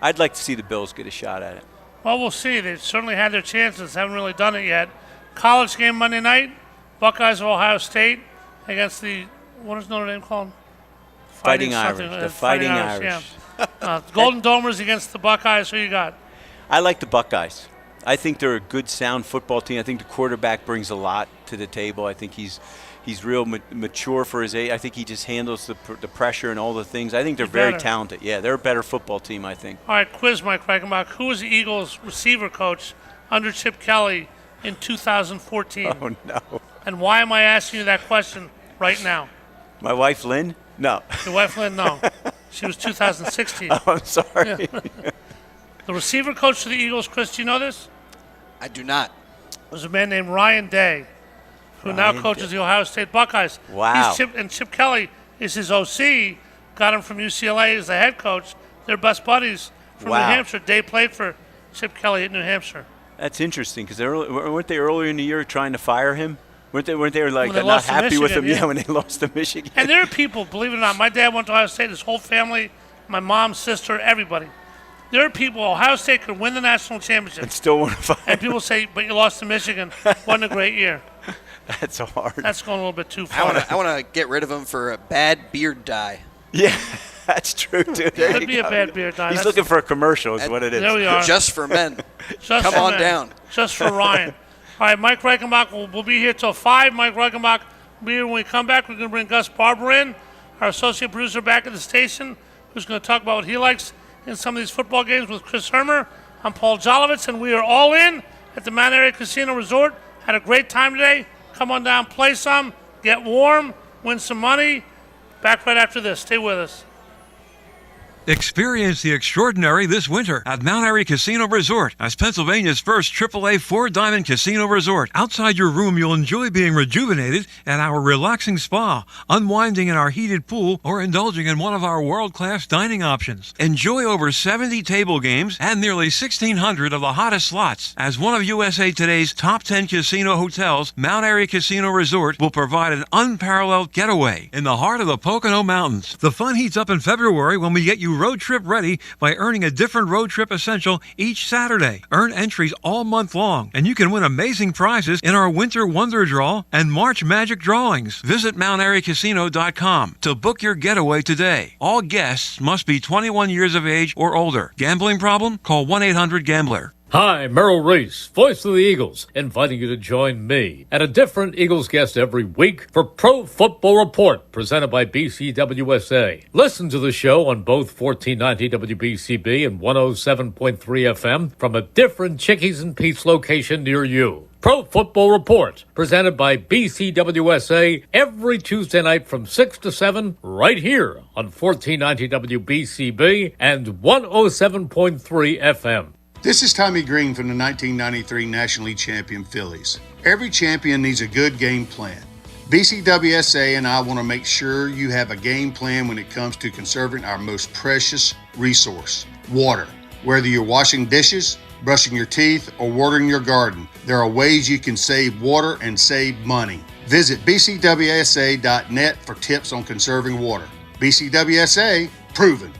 I'd like to see the Bills get a shot at it. Well, we'll see. They've certainly had their chances. Haven't really done it yet. College game Monday night. Buckeyes of Ohio State against the. What is Notre Dame called? Fighting Irish. The Fighting Irish. Yeah. Golden Domers against the Buckeyes. Who you got? I like the Buckeyes. I think they're a good, sound football team. I think the quarterback brings a lot to the table. I think he's real mature for his age. I think he just handles the pressure and all the things. I think they're very talented. Yeah, they're a better football team, I think. All right, quiz Mike Reichenbach. Who was the Eagles receiver coach under Chip Kelly in 2014? Oh, no. And why am I asking you that question right now? My wife, Lynn? No. Your wife, Lynn? No. She was 2016. Oh, I'm sorry. Yeah. The receiver coach for the Eagles, Chris, do you know this? I do not. It was a man named Ryan Day, who now coaches the Ohio State Buckeyes. Wow. Chip Kelly is his OC, got him from UCLA as the head coach. They're best buddies from New Hampshire. Day played for Chip Kelly at New Hampshire. That's interesting, because weren't they earlier in the year trying to fire him? Weren't they like not happy with him? Yeah, when they lost to Michigan. And there are people, believe it or not, my dad went to Ohio State, his whole family, my mom, sister, everybody. There are people, Ohio State could win the national championship. And still want to fire. And people say, but you lost to Michigan. Wasn't a great year. That's hard. That's going a little bit too far. I want to get rid of him for a bad beard dye. Yeah, that's true, too. There Could be a bad beard dye. He's looking for a commercial is what it is. There we are. Just for men. Come on down. Just for Ryan. All right, Mike Reichenbach will be here till 5. Mike Reichenbach will be here when we come back. We're going to bring Gus Barber in, our associate producer back at the station, who's going to talk about what he likes in some of these football games with Chris Hermer. I'm Paul Jolovitz, and we are all in at the Mount Airy Casino Resort. Had a great time today. Come on down, play some, get warm, win some money. Back right after this. Stay with us. Experience the extraordinary this winter at Mount Airy Casino Resort as Pennsylvania's first AAA 4-diamond casino resort. Outside your room, you'll enjoy being rejuvenated at our relaxing spa, unwinding in our heated pool, or indulging in one of our world-class dining options. Enjoy over 70 table games and nearly 1,600 of the hottest slots. As one of USA Today's top 10 casino hotels, Mount Airy Casino Resort will provide an unparalleled getaway in the heart of the Pocono Mountains. The fun heats up in February when we get you road trip ready by earning a different road trip essential each Saturday. Earn entries all month long, and you can win amazing prizes in our Winter Wonder Draw and March Magic drawings. Visit MountAiryCasino.com to book your getaway today. All guests must be 21 years of age or older. Gambling problem? Call 1-800-GAMBLER. Hi, Merrill Reese, voice of the Eagles, inviting you to join me and a different Eagles guest every week for Pro Football Report, presented by BCWSA. Listen to the show on both 1490 WBCB and 107.3 FM from a different Chickies and Pete's location near you. Pro Football Report, presented by BCWSA every Tuesday night from 6 to 7, right here on 1490 WBCB and 107.3 FM. This is Tommy Green from the 1993 National League champion Phillies. Every champion needs a good game plan. BCWSA and I want to make sure you have a game plan when it comes to conserving our most precious resource, water. Whether you're washing dishes, brushing your teeth, or watering your garden, there are ways you can save water and save money. Visit bcwsa.net for tips on conserving water. BCWSA, proven.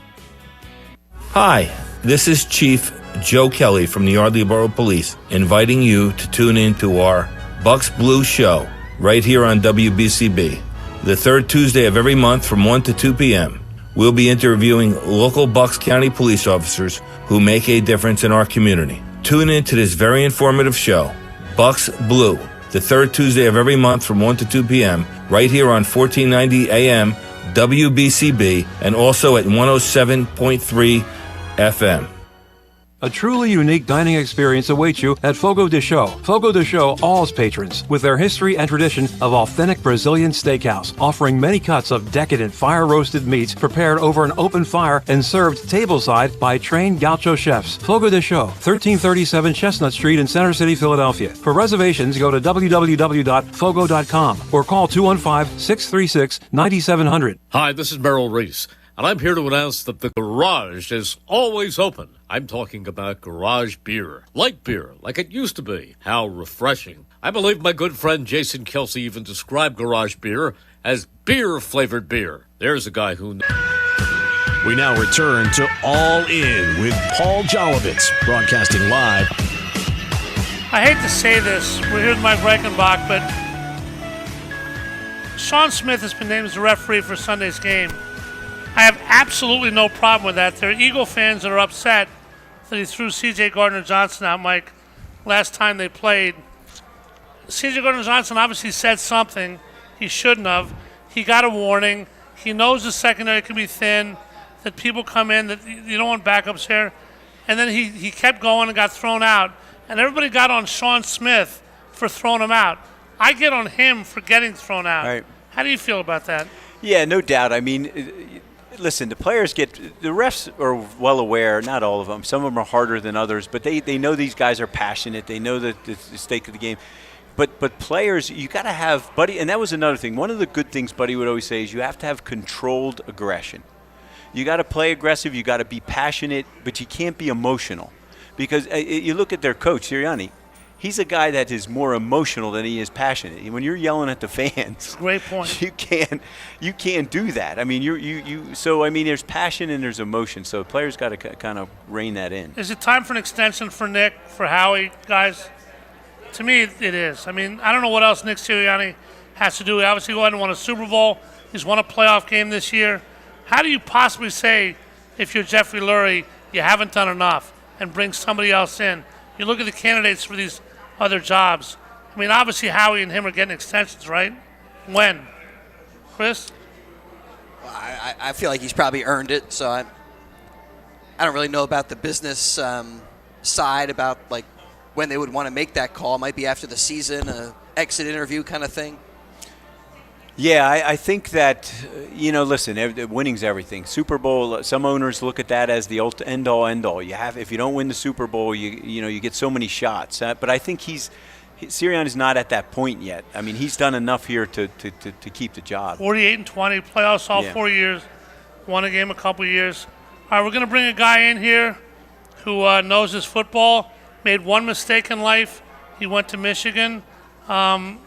Hi, this is Chief Joe Kelly from the Yardley Borough Police, inviting you to tune in to our Bucks Blue Show right here on WBCB, the third Tuesday of every month from 1 to 2 p.m. We'll be interviewing local Bucks County police officers who make a difference in our community. Tune in to this very informative show, Bucks Blue, the third Tuesday of every month from 1 to 2 p.m. right here on 1490 AM WBCB and also at 107.3 FM. A truly unique dining experience awaits you at Fogo de Chão. Fogo de Chão awes patrons with their history and tradition of authentic Brazilian steakhouse, offering many cuts of decadent fire-roasted meats prepared over an open fire and served tableside by trained gaucho chefs. Fogo de Chão, 1337 Chestnut Street in Center City, Philadelphia. For reservations, go to www.fogo.com or call 215-636-9700. Hi, this is Merrill Reese, and I'm here to announce that the garage is always open. I'm talking about garage beer. Light beer, like it used to be. How refreshing. I believe my good friend Jason Kelsey even described garage beer as beer-flavored beer. There's a guy who knows. We now return to All In with Paul Jolovitz, broadcasting live. I hate to say this. We're here with Mike Reichenbach, but Sean Smith has been named as the referee for Sunday's game. I have absolutely no problem with that. There are Eagle fans that are upset that he threw C.J. Gardner-Johnson out, Mike, last time they played. C.J. Gardner-Johnson obviously said something he shouldn't have. He got a warning. He knows the secondary can be thin, that people come in, that you don't want backups here. And then he kept going and got thrown out. And everybody got on Sean Smith for throwing him out. I get on him for getting thrown out. Right. How do you feel about that? Yeah, no doubt. I mean, listen, the refs are well aware, not all of them. Some of them are harder than others, but they know these guys are passionate. They know that the stake of the game. But players, you got to have, Buddy, and that was another thing. One of the good things Buddy would always say is you have to have controlled aggression. You got to play aggressive. You got to be passionate, but you can't be emotional. Because you look at their coach, Sirianni, he's a guy that is more emotional than he is passionate. When you're yelling at the fans, great point. You can't do that. I mean, so there's passion and there's emotion. So players got to kind of rein that in. Is it time for an extension for Nick, for Howie, guys? To me, it is. I mean, I don't know what else Nick Sirianni has to do. He obviously won a Super Bowl. He's won a playoff game this year. How do you possibly say, if you're Jeffrey Lurie, you haven't done enough and bring somebody else in? You look at the candidates for these other jobs. I mean, obviously Howie and him are getting extensions, right? When? Chris? Well, I feel like he's probably earned it, so I don't really know about the business side about like when they would want to make that call. It might be after the season, an exit interview kind of thing. Yeah, I think that, listen, winning's everything. Super Bowl, some owners look at that as the end-all. If you don't win the Super Bowl, you get so many shots. But I think Sirianni's not at that point yet. I mean, he's done enough here to keep the job. 48-20, playoffs all 4 years, won a game a couple years. All right, we're going to bring a guy in here who knows his football, made one mistake in life. He went to Michigan, but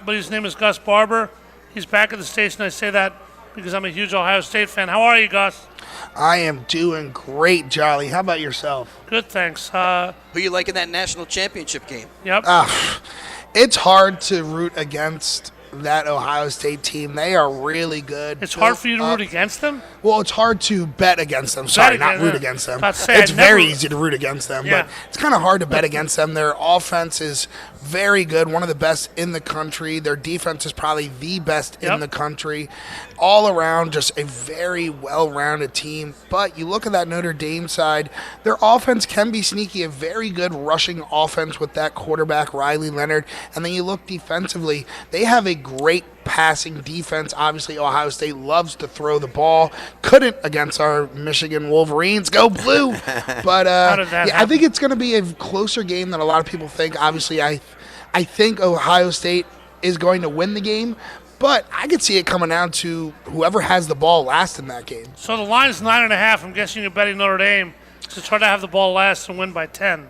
his name is Gus Barber. He's back at the station. I say that because I'm a huge Ohio State fan. How are you, Gus? I am doing great, Jolly. How about yourself? Good, thanks. Who you like in that national championship game? Yep. It's hard to root against that Ohio State team. They are really good. It's hard for you to root against them? Well, it's hard to bet against them. Sorry, not root against them. It's very easy to root against them, but it's kind of hard to bet against them. Their offense is very good, one of the best in the country. Their defense is probably the best in the country. All around, just a very well-rounded team. But you look at that Notre Dame side, their offense can be sneaky, a very good rushing offense with that quarterback, Riley Leonard. And then you look defensively, they have a great passing defense. Obviously, Ohio State loves to throw the ball. Couldn't against our Michigan Wolverines. Go blue! But I think it's going to be a closer game than a lot of people think. Obviously, I think Ohio State is going to win the game, but I could see it coming down to whoever has the ball last in that game. So the line's 9.5. I'm guessing you're betting Notre Dame to try to have the ball last and win by 10.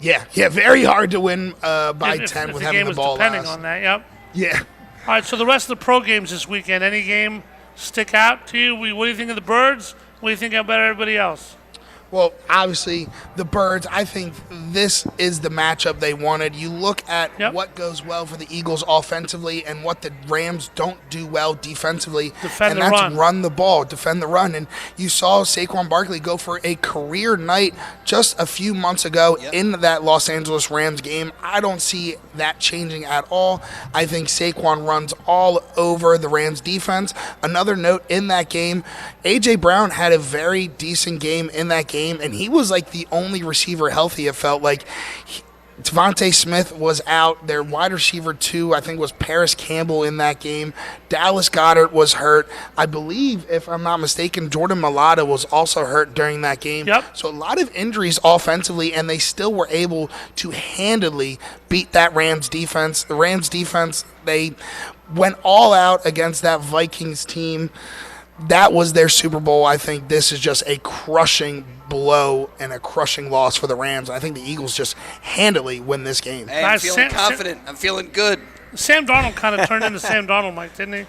Yeah, very hard to win by 10 with having the ball last. Depending on that, yep. Yeah. All right, so the rest of the pro games this weekend, any game stick out to you? What do you think of the Birds? What do you think about everybody else? Well, obviously, the Birds, I think this is the matchup they wanted. You look at what goes well for the Eagles offensively and what the Rams don't do well defensively. Defend run the ball, defend the run. And you saw Saquon Barkley go for a career night just a few months ago in that Los Angeles Rams game. I don't see that changing at all. I think Saquon runs all over the Rams defense. Another note in that game, A.J. Brown had a very decent game in that game. And he was like the only receiver healthy, it felt like. Devontae Smith was out. Their wide receiver 2, I think, was Paris Campbell in that game. Dallas Goedert was hurt. I believe, if I'm not mistaken, Jordan Mailata was also hurt during that game. So a lot of injuries offensively, and they still were able to handily beat that Rams defense. The Rams defense, they went all out against that Vikings team. That was their Super Bowl. I think this is just a crushing blow and a crushing loss for the Rams. I think the Eagles just handily win this game. Hey, I'm feeling confident. I'm feeling good. Sam Darnold kind of turned into Sam Darnold, Mike, didn't he?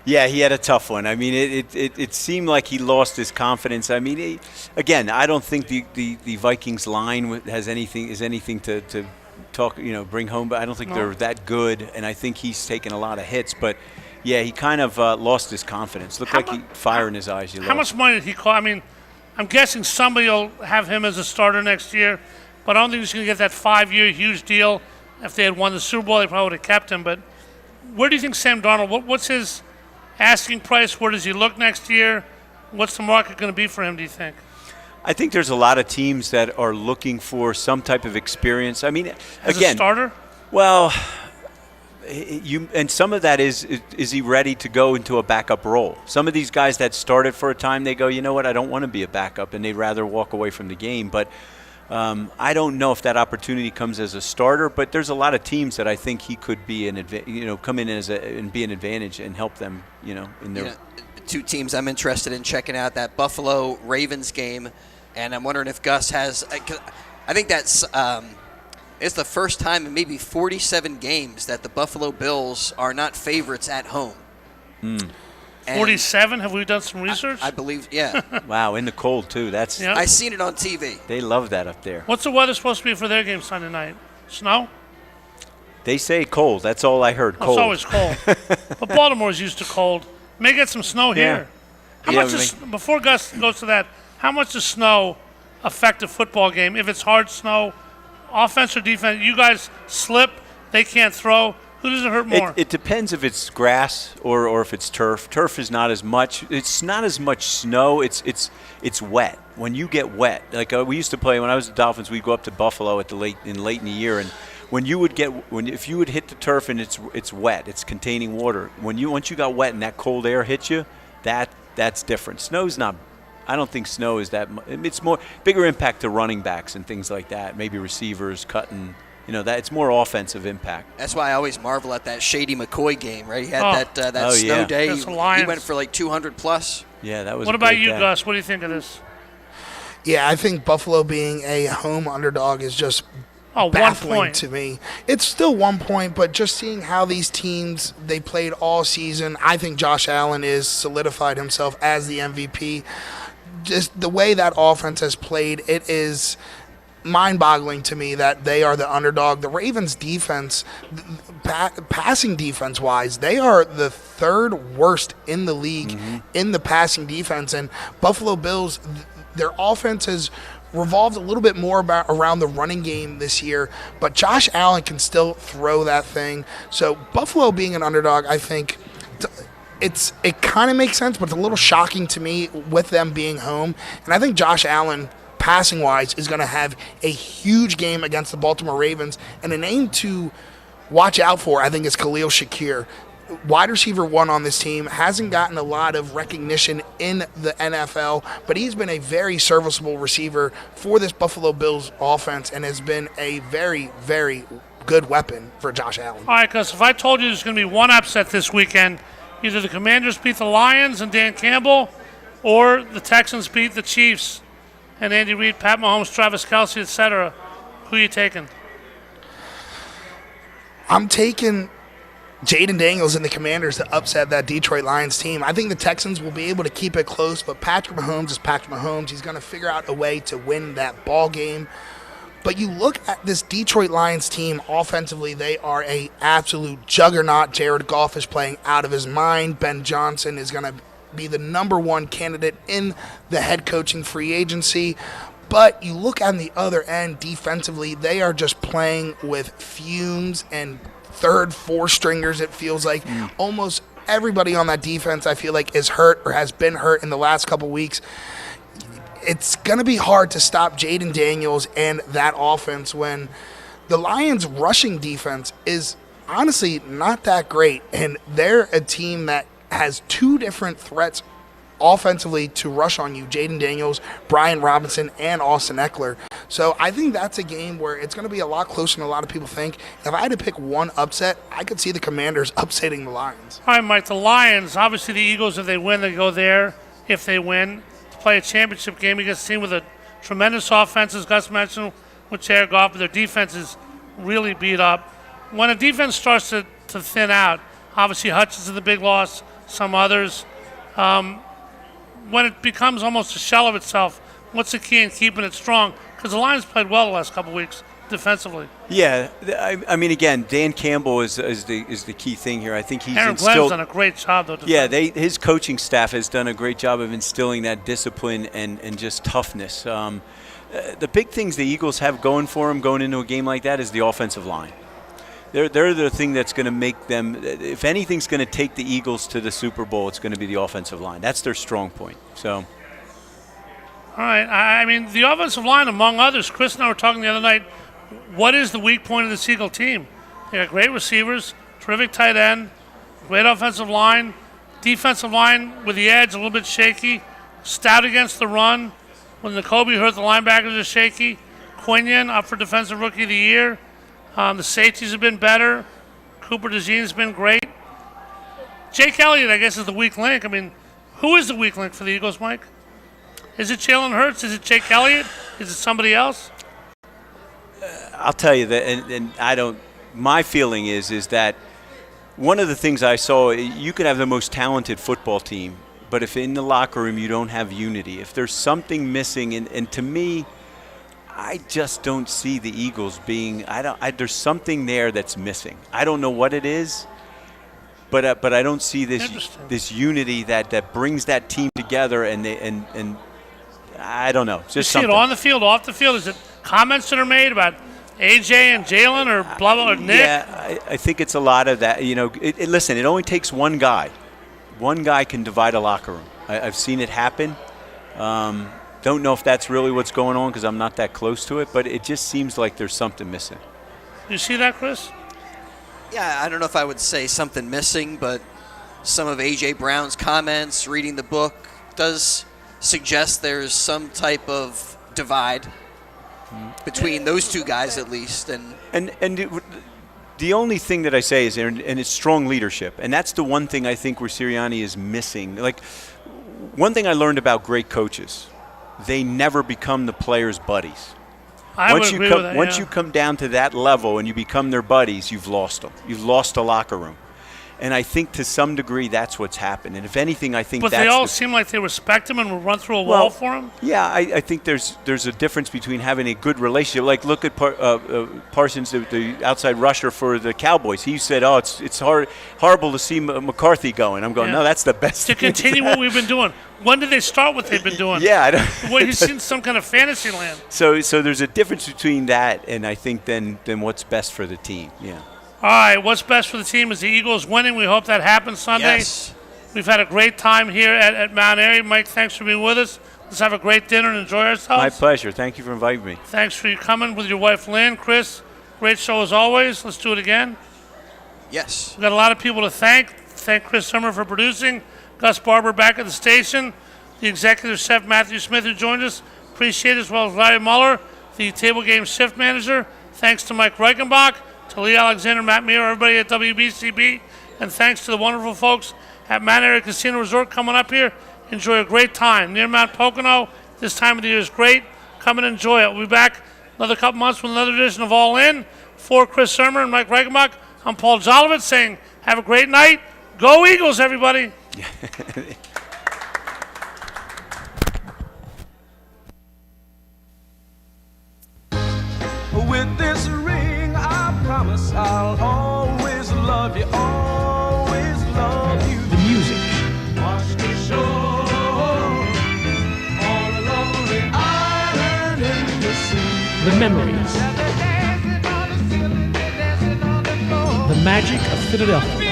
Yeah, he had a tough one. I mean, it seemed like he lost his confidence. I mean, again, I don't think the Vikings line is anything to talk, bring home. But I don't think they're that good, and I think he's taken a lot of hits. But yeah, he kind of lost his confidence. Looked like he fire in his eyes. How much money did he cost? I mean, I'm guessing somebody will have him as a starter next year, but I don't think he's going to get that 5-year huge deal. If they had won the Super Bowl, they probably would have kept him. But where do you think Sam Darnold, what's his asking price? Where does he look next year? What's the market going to be for him, do you think? I think there's a lot of teams that are looking for some type of experience. I mean, as again, a starter? Well, and some of that is he ready to go into a backup role? Some of these guys that started for a time, they go, you know what, I don't want to be a backup, and they'd rather walk away from the game. But I don't know if that opportunity comes as a starter. But there's a lot of teams that I think he could be come in and be an advantage and help them, in their. Two teams I'm interested in checking out, that Buffalo Ravens game, and I'm wondering if Gus has. I think that's. It's the first time in maybe 47 games that the Buffalo Bills are not favorites at home. 47? Have we done some research? I believe, yeah. Wow, in the cold, too. That's. I seen it on TV. They love that up there. What's the weather supposed to be for their game Sunday night? Snow? They say cold. That's all I heard, cold. It's always cold. But Baltimore's used to cold. May get some snow here. How much before Gus goes to that, how much does snow affect a football game? If it's hard snow, offense or defense, you guys slip, they can't throw. Who does it hurt more? It depends if it's grass or if it's turf. Turf is not as much. It's not as much snow. It's wet. When you get wet, like we used to play when I was at the Dolphins, we'd go up to Buffalo late in the year, and if you would hit the turf and it's wet, it's containing water. Once you got wet and that cold air hits you, that's different. Snow's not. I don't think snow is that. It's more bigger impact to running backs and things like that. Maybe receivers cutting. That it's more offensive impact. That's why I always marvel at that Shady McCoy game, right? He had that snow day. He went for like 200 plus. Yeah, that was. What about you, Gus? What do you think of this? Yeah, I think Buffalo being a home underdog is just baffling to me. It's still 1 point, but just seeing how these teams they played all season, I think Josh Allen is solidified himself as the MVP. Just the way that offense has played, it is mind-boggling to me that they are the underdog. The Ravens defense, passing defense-wise, they are the third worst in the league in the passing defense. And Buffalo Bills, their offense has revolved a little bit more around the running game this year, but Josh Allen can still throw that thing. So Buffalo being an underdog, I think it kind of makes sense, but it's a little shocking to me with them being home. And I think Josh Allen, passing-wise, is going to have a huge game against the Baltimore Ravens. And a name to watch out for, I think, is Khalil Shakir. Wide receiver 1 on this team, hasn't gotten a lot of recognition in the NFL, but he's been a very serviceable receiver for this Buffalo Bills offense and has been a very, very good weapon for Josh Allen. All right, because if I told you there's going to be one upset this weekend, either the Commanders beat the Lions and Dan Campbell, or the Texans beat the Chiefs and Andy Reid, Pat Mahomes, Travis Kelce, etc., who are you taking? I'm taking Jaden Daniels and the Commanders to upset that Detroit Lions team. I think the Texans will be able to keep it close, but Patrick Mahomes is Patrick Mahomes. He's going to figure out a way to win that ball game. But you look at this Detroit Lions team offensively, they are an absolute juggernaut. Jared Goff is playing out of his mind. Ben Johnson is going to be the number 1 candidate in the head coaching free agency. But you look on the other end defensively, they are just playing with fumes and third, 4 stringers, it feels like. Almost everybody on that defense, I feel like, is hurt or has been hurt in the last couple weeks. It's going to be hard to stop Jaden Daniels and that offense when the Lions' rushing defense is honestly not that great, and they're a team that has 2 different threats offensively to rush on you: Jaden Daniels, Brian Robinson, and Austin Eckler. So I think that's a game where it's going to be a lot closer than a lot of people think. If I had to pick one upset, I could see the Commanders upsetting the Lions. All right, Mike, the Lions, obviously the Eagles, if they win, they go there. If they win, to play a championship game against a team with a tremendous offense, as Gus mentioned, with Jared Goff, but their defense is really beat up. When a defense starts to thin out, obviously Hutchinson the big loss, some others, when it becomes almost a shell of itself, what's the key in keeping it strong? Because the Lions played well the last couple of weeks defensively. Yeah, I mean, again, Dan Campbell is the key thing here. I think he's Aaron Glenn's done a great job, though. Yeah, his coaching staff has done a great job of instilling that discipline and just toughness. The big things the Eagles have going for them going into a game like that is the offensive line. They're the thing that's going to make them, if anything's going to take the Eagles to the Super Bowl, it's going to be the offensive line. That's their strong point. So. All right. I mean, the offensive line, among others, Chris and I were talking the other night, what is the weak point of the Eagle team? They got great receivers, terrific tight end, great offensive line, defensive line with the edge a little bit shaky, stout against the run. When N'Kobe hurt, the linebackers are shaky. Quinion up for Defensive Rookie of the Year. The safeties have been better. Cooper DeJean has been great. Jake Elliott, I guess, is the weak link. I mean, who is the weak link for the Eagles, Mike? Is it Jalen Hurts? Is it Jake Elliott? Is it somebody else? I'll tell you that, and I don't. My feeling is that one of the things I saw, you could have the most talented football team, but if in the locker room you don't have unity, if there's something missing, and to me, I just don't see the Eagles being. There's something there that's missing. I don't know what it is, but I don't see this unity that brings that team together, and I don't know. Just you see something. It on the field, off the field. Is it comments that are made about AJ and Jalen or blah blah or Nick? Yeah, I think it's a lot of that. You know, listen, it only takes one guy. One guy can divide a locker room. I've seen it happen. Don't know if that's really what's going on because I'm not that close to it, but it just seems like there's something missing. You see that, Chris? Yeah, I don't know if I would say something missing, but some of A.J. Brown's comments, reading the book, does suggest there's some type of divide between those two guys at least. And the only thing that I say is, and it's strong leadership, and that's the one thing I think where Sirianni is missing. Like, one thing I learned about great coaches, they never become the players' buddies. Once you come down to that level and you become their buddies, you've lost them. You've lost a locker room. And I think to some degree that's what's happened. And if anything, I think But that's they all seem like they respect him and will run through a wall for him? Yeah, I think there's a difference between having a good relationship. Like, look at Parsons, the outside rusher for the Cowboys. He said, oh, it's horrible to see McCarthy going. I'm going, no, that's the best To thing. continue what we've been doing. When did they start what they've been doing? Yeah, I don't. Well, he's in some kind of fantasy land. So there's a difference between that and I think then what's best for the team. Yeah. All right, what's best for the team is the Eagles winning. We hope that happens Sunday. Yes. We've had a great time here at Mount Airy. Mike, thanks for being with us. Let's have a great dinner and enjoy ourselves. My pleasure. Thank you for inviting me. Thanks for you coming with your wife, Lynn. Chris, great show as always. Let's do it again. Yes. We've got a lot of people to thank. Thank Chris Summer for producing. Gus Barber back at the station. The executive chef, Matthew Smith, who joined us. Appreciate it, as well as Larry Muller, the table game shift manager. Thanks to Mike Reichenbach, to Lee Alexander, Matt Meir, everybody at WBCB. And thanks to the wonderful folks at Mount Airy Casino Resort coming up here. Enjoy a great time near Mount Pocono. This time of the year is great. Come and enjoy it. We'll be back another couple months with another edition of All In. For Chris Summer and Mike Reichenbach, I'm Paul Jolovitz saying have a great night. Go Eagles, everybody. With this ring, I promise I'll always love you, always love you. The music, Watch the shore on a lonely island in the sea. the memories, the magic of Philadelphia.